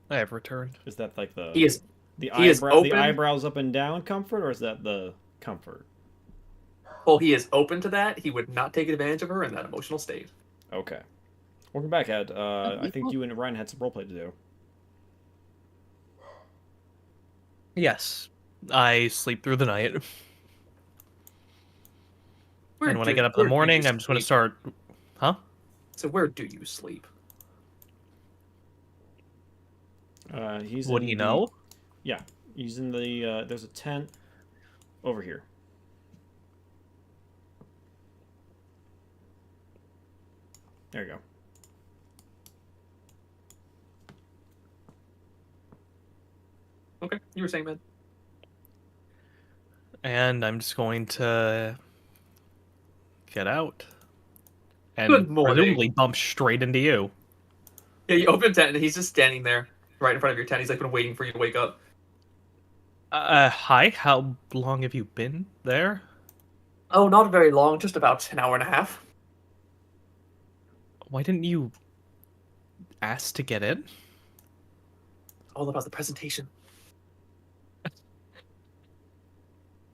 I have returned. is that like the he is the he is eyebrow the open- eyebrows up and down comfort, or is that the comfort? well, he is open to that. He would not take advantage of her in that emotional state. Okay. Welcome back, Ed. I think you and Ryan had some roleplay to do. Yes, I sleep through the night, and when I get up in where the do morning, you I'm just going to sleep? start. Huh? So where do you sleep? He's Would in he the- know? Yeah, he's in the. There's a tent over here. There you go. Okay, you were saying, man. And I'm just going to get out and Good morning. presumably bump straight into you. Yeah, you open the tent, and he's just standing there, right in front of your tent. He's like been waiting for you to wake up. Hi. How long have you been there? Oh, not very long, just about an hour and a half. Why didn't you ask to get in? All about the presentation.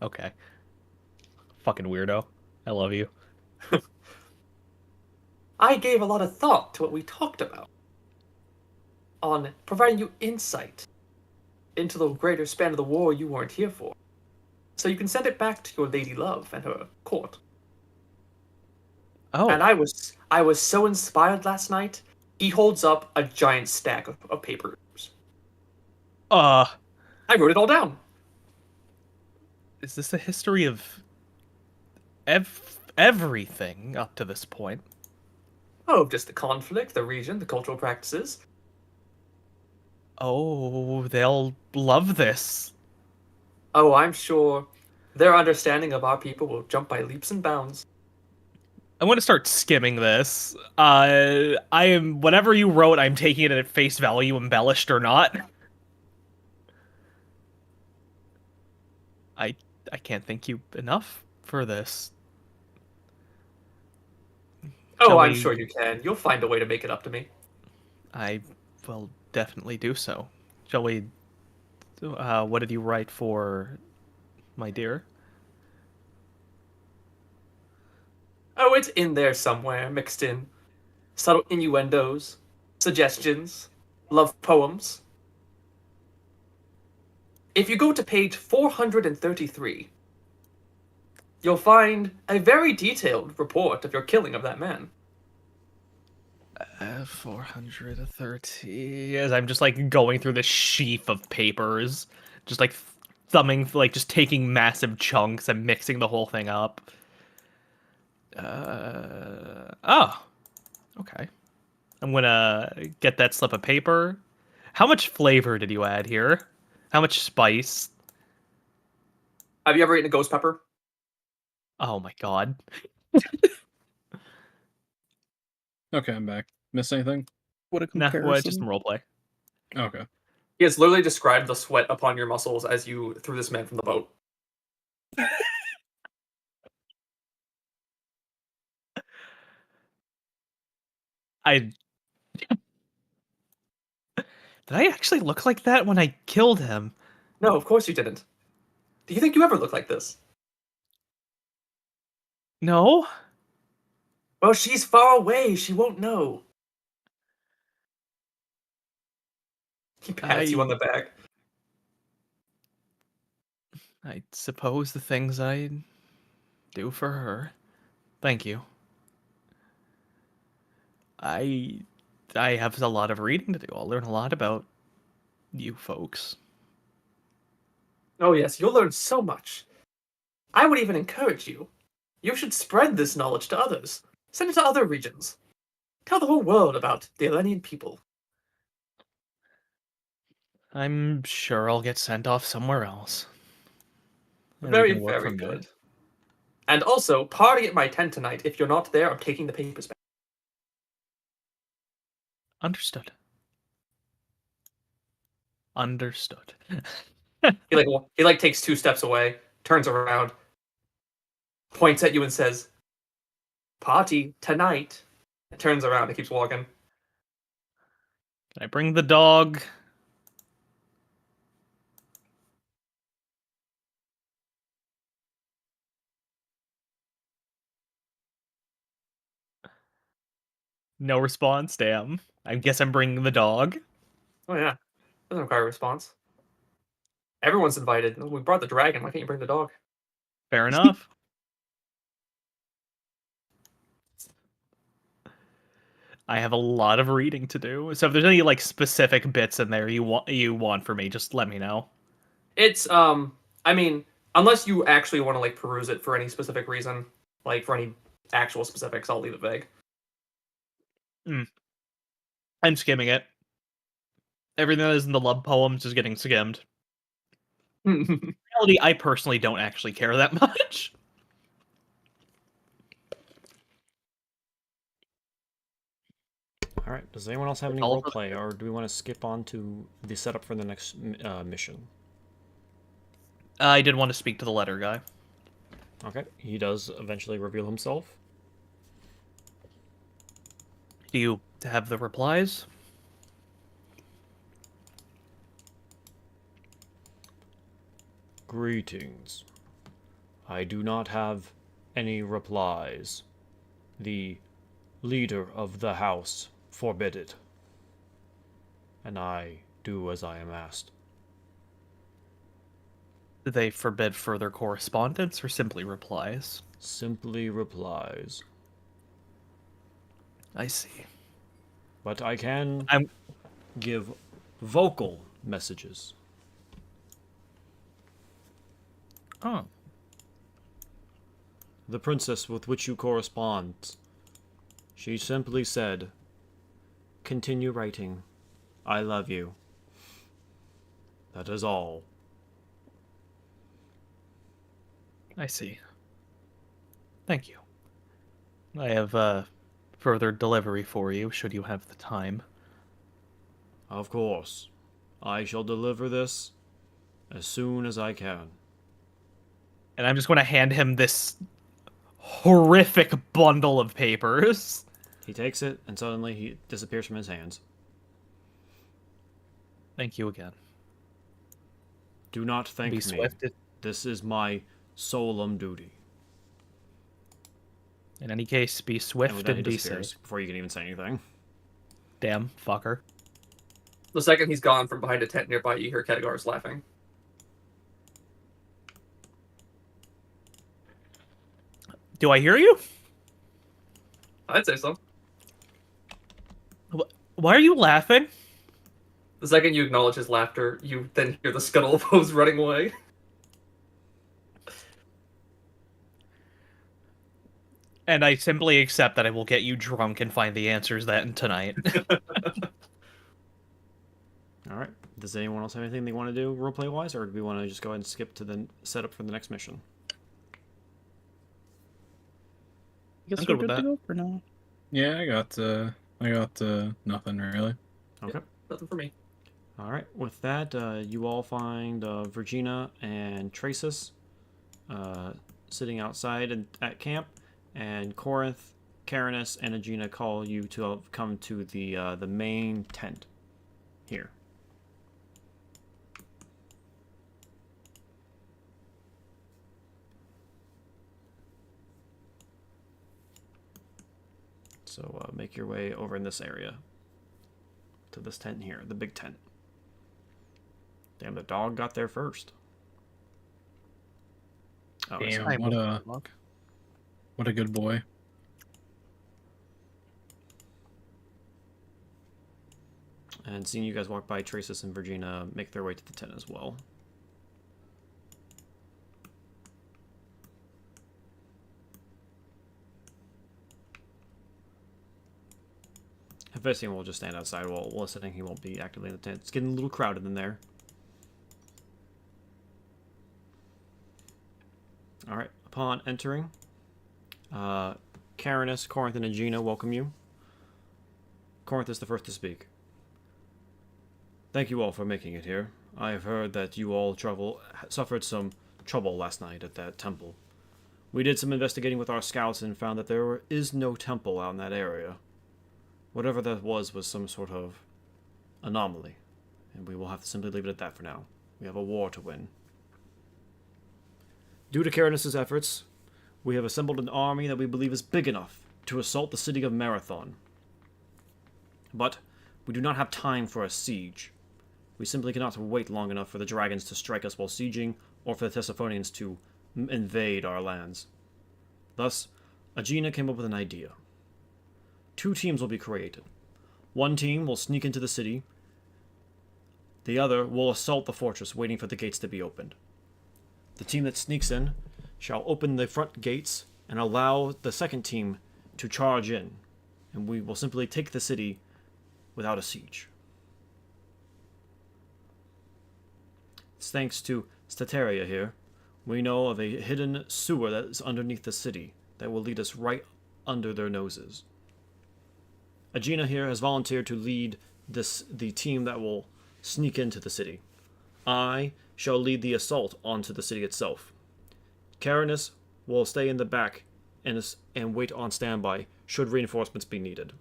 Okay. Fucking weirdo. I love you. I gave a lot of thought to what we talked about on providing you insight into the greater span of the war you weren't here for. so you can send it back to your lady love and her court. Oh, And I was so inspired last night. He holds up a giant stack of papers. uh, I wrote it all down. is this a history of everything up to this point? Oh, just the conflict, the region, the cultural practices. Oh, they'll love this. Oh, I'm sure their understanding of our people will jump by leaps and bounds. I want to start skimming this. I am whatever you wrote. I'm taking it at face value, embellished or not. I I can't thank you enough for this. Oh, Shall I'm we- sure you can. You'll find a way to make it up to me. I will definitely do so. Shall we? What did you write for, my dear? Oh, it's in there somewhere, mixed in. Subtle innuendos, suggestions, love poems. If you go to page 433, you'll find a very detailed report of your killing of that man. 430. As I'm just like going through this sheaf of papers, just like thumbing, like just taking massive chunks and mixing the whole thing up. Oh, okay. I'm gonna get that slip of paper. How much flavor did you add here? How much spice? Have you ever eaten a ghost pepper? Oh my god. Okay, I'm back. Miss anything? What a Nah, comparison. well, just some roleplay. Okay. He has literally described the sweat upon your muscles as you threw this man from the boat. I Did I actually look like that when I killed him? No, of course you didn't. Do you think you ever look like this? No? Well, she's far away. She won't know. He pats you on the back. I suppose the things I do for her. Thank you. I I have a lot of reading to do. I'll learn a lot about you folks. Oh, yes, you'll learn so much. I would even encourage you. You should spread this knowledge to others. Send it to other regions. Tell the whole world about the Elenian people. I'm sure I'll get sent off somewhere else. And we Very, can work very from there. good. And also, party at my tent tonight. If you're not there, I'm taking the papers back. Understood. Understood. He like takes 2 steps away, turns around, points at you and says, "Party tonight." And turns around and keeps walking. Can I bring the dog? No response. Damn. I guess I'm bringing the dog. Oh yeah, doesn't require a response. Everyone's invited. We brought the dragon. Why can't you bring the dog? Fair enough. I have a lot of reading to do. So if there's any like specific bits in there you want for me, just let me know. It's I mean, unless you actually want to like peruse it for any specific reason, like for any actual specifics, I'll leave it vague. I'm skimming it. Everything that is in the love poems is getting skimmed. In reality, I personally don't actually care that much. All right. Does anyone else have any All of roleplay, or do we want to skip on to the setup for the next mission? I did want to speak to the letter guy. Okay. He does eventually reveal himself. Do you have the replies? Greetings. I do not have any replies. The leader of the house forbid it, and I do as I am asked. Do they forbid further correspondence or simply replies? Simply replies. I see. But I can I'm give vocal messages. oh. The princess with which you correspond, she simply said, "Continue writing. I love you." That is all. I see. Thank you. I have further delivery for you, should you have the time. Of course. I shall deliver this as soon as I can. And I'm just going to hand him this horrific bundle of papers. He takes it, and suddenly he disappears from his hands. Thank you again. Do not thank Be me. swift. This is my solemn duty. In any case, be And with swift that, he and be disappears safe. before you can even say anything. Damn fucker. The second he's gone from behind a tent nearby, you hear Khadgar's laughing. Do I hear you? I'd say so. Why are you laughing? The second you acknowledge his laughter, you then hear the scuttle of hose running away. And I simply accept that I will get you drunk and find the answers that tonight. All right. Does anyone else have anything they want to do roleplay wise, or do we want to just go ahead and skip to the setup for the next mission? I guess I'm we're good with good to that. go for now. Yeah, I got nothing really. Okay. Nothing for me. All right. With that, you all find Virginia and Tracis sitting outside at camp, and Corinth, Caranus, and Aegina call you to come to the main tent here. So make your way over in this area to this tent here, the big tent. Damn, the dog got there first. Oh, it's Damn, what a good boy. And seeing you guys walk by, Tracis and Virginia make their way to the tent as well. Hephaestion will just stand outside while listening. He won't be actively in the tent. It's getting a little crowded in there. Alright, upon entering, Caranus, Corinth, and Aegina welcome you. Corinth is the first to speak. Thank you all for making it here. I have heard that you all suffered some trouble last night at that temple. We did some investigating with our scouts and found that there is no temple out in that area. Whatever that was some sort of anomaly, and we will have to simply leave it at that for now. We have a war to win. Due to Caranus' efforts, we have assembled an army that we believe is big enough to assault the city of Marathon. But we do not have time for a siege. We simply cannot wait long enough for the dragons to strike us while sieging, or for the Tessophones to invade our lands. Thus, Aegina came up with an idea. 2 teams will be created. One team will sneak into the city. The other will assault the fortress, waiting for the gates to be opened. The team that sneaks in shall open the front gates and allow the second team to charge in, and we will simply take the city without a siege. Thanks to Stateria here, we know of a hidden sewer that is underneath the city that will lead us right under their noses. Aegina here has volunteered to lead the team that will sneak into the city. I shall lead the assault onto the city itself. Caranus will stay in the back and wait on standby should reinforcements be needed.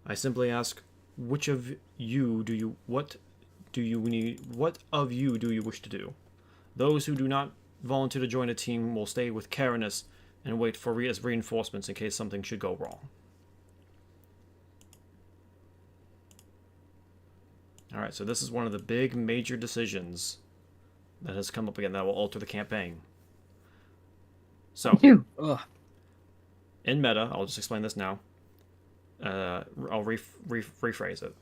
I simply ask, what of you do you wish to do? Those who do not volunteer to join a team will stay with Caranus and wait for reinforcements in case something should go wrong. All right, so this is one of the big major decisions that has come up again that will alter the campaign. So, Ugh. in meta, I'll just explain this now. I'll rephrase it.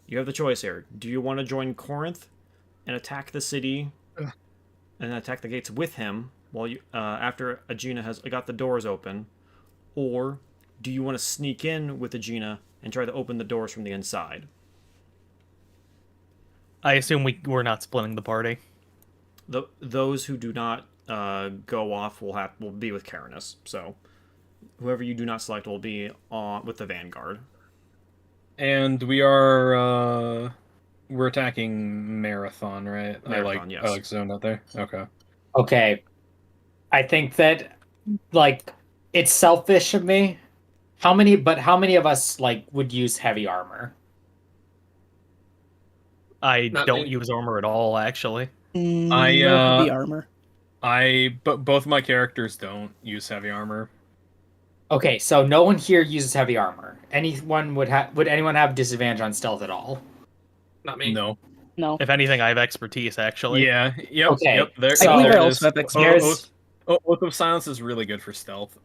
You have the choice here. Do you want to join Corinth and attack the city and attack the gates with him while you after Aegina has got the doors open, or do you want to sneak in with Aegina and try to open the doors from the inside? I assume we're not splitting the party. Those who do not go off will be with Carinus. So whoever you do not select will be on with the Vanguard. And we're attacking Marathon, right? Marathon, yes. I like zoned out there. Okay. Okay. I think that like it's selfish of me. How many of us like would use heavy armor? I Not don't me. use armor at all, actually. I, No heavy armor. But both my characters don't use heavy armor. Okay, so no one here uses heavy armor. Would anyone have disadvantage on stealth at all? Not me. No. No. If anything, I have expertise, actually. Yeah. Yep. Okay, Yep. There. I oh, believe there I it also is. have expertise. Oath of Silence is really good for stealth.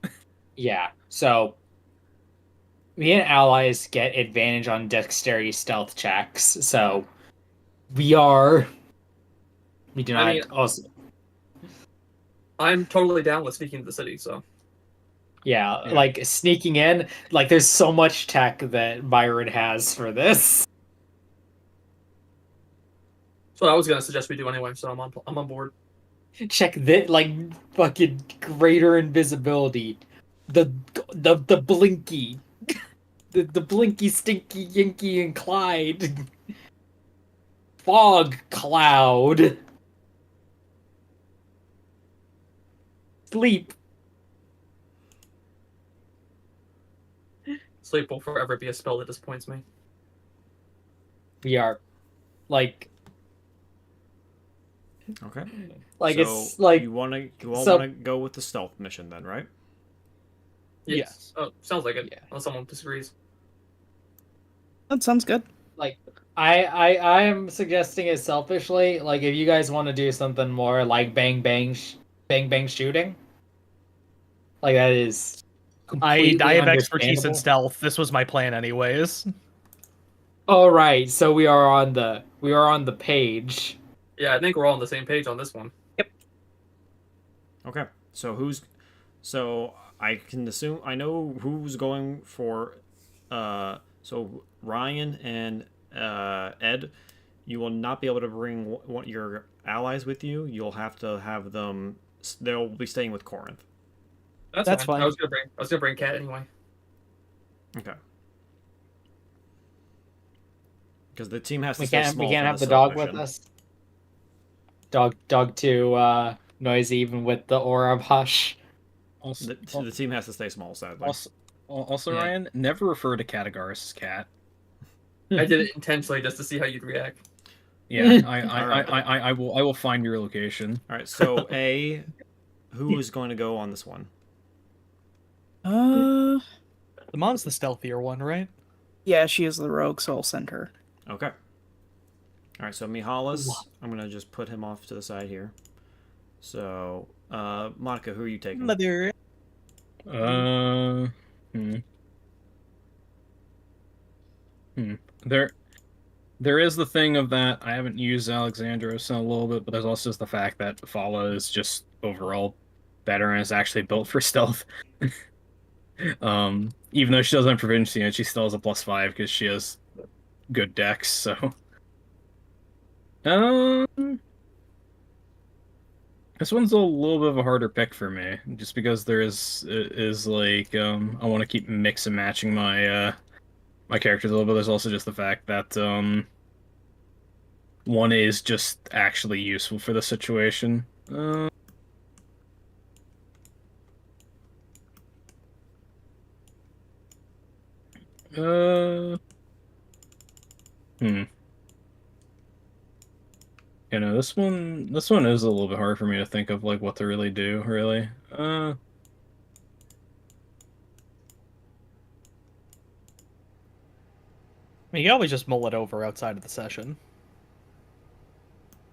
Yeah. So me and allies get advantage on dexterity stealth checks. So we do not I mean- also I'm totally down with speaking to the city. So yeah, Yeah. like sneaking in, like there's so much tech that Byron has for this. that's what I was gonna suggest we do anyway. So I'm on board. Check that, like fucking greater invisibility, the blinky, the blinky, stinky, Yinky, and Clyde, fog cloud, sleep. Sleep will forever be a spell that disappoints me. We are, like Okay. So it's like you all so- want to go with the stealth mission then, right? Yes. Oh, sounds like it. Yeah. Unless someone disagrees. That sounds good. like I am suggesting it selfishly. Like if you guys want to do something more like bang bang shooting, like that is. I completely have expertise in understandable. stealth. This was my plan, anyways. All right, so we are on the page. Yeah, I think we're all on the same page on this one. Okay. So I can assume I know who's going for so Ryan and Ed, you will not be able to bring your allies with you. You'll have to have them they'll be staying with Corinth. That's fine. I was gonna bring Cat anyway. Okay. Because the team has to We stay can't small. we can't for have the stealth dog with mission. us. Dog too noisy even with the aura of hush. Also, The team has to stay small, sadly. also Yeah. Ryan, never refer to Katagaris as cat. I did it intentionally just to see how you'd react. Yeah, Alright. I will find your location. All right. So who is going to go on this one? Uh, The mom's the stealthier one, right? yeah, she is the rogue, so I'll send her. Okay. All right, so Mihalis, I'm gonna just put him off to the side here. So, Monica, who are you taking? Mother. There is the thing of that I haven't used Alexandros in a little bit, but there's also just the fact that Fala is just overall better and is actually built for stealth. Even though she doesn't have proficiency in it, she still has a +5 because she has good dex. So, this one's a little bit of a harder pick for me, just because there is like I want to keep mix and matching my my characters a little bit. There's also just the fact that one is just actually useful for the situation. You know, this one is a little bit hard for me to think of like what to really do, really. mean, you can always just mull it over outside of the session.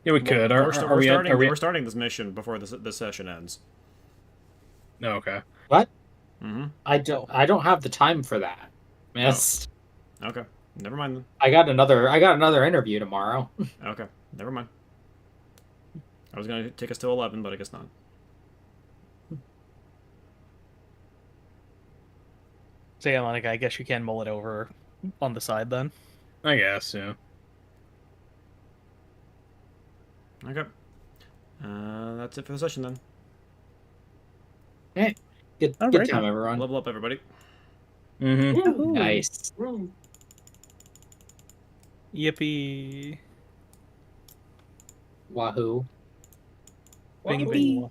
Yeah, we could. We're, Are we? Are we? we're starting this mission before this session ends. No, okay. What? Mm-hmm. I don't have the time for that. Missed. Okay. Never mind then. I got another interview tomorrow. Okay. Never mind. I was gonna take us to 11, but I guess not. So yeah, like I guess you can mull it over on the side then. I guess. Yeah. Okay. That's it for the session then. Good Alrighty. time, everyone. Level up, everybody. Mm-hmm. Woo! Nice. Woo! Yippee! Wahoo. Bing Wahoo. bing.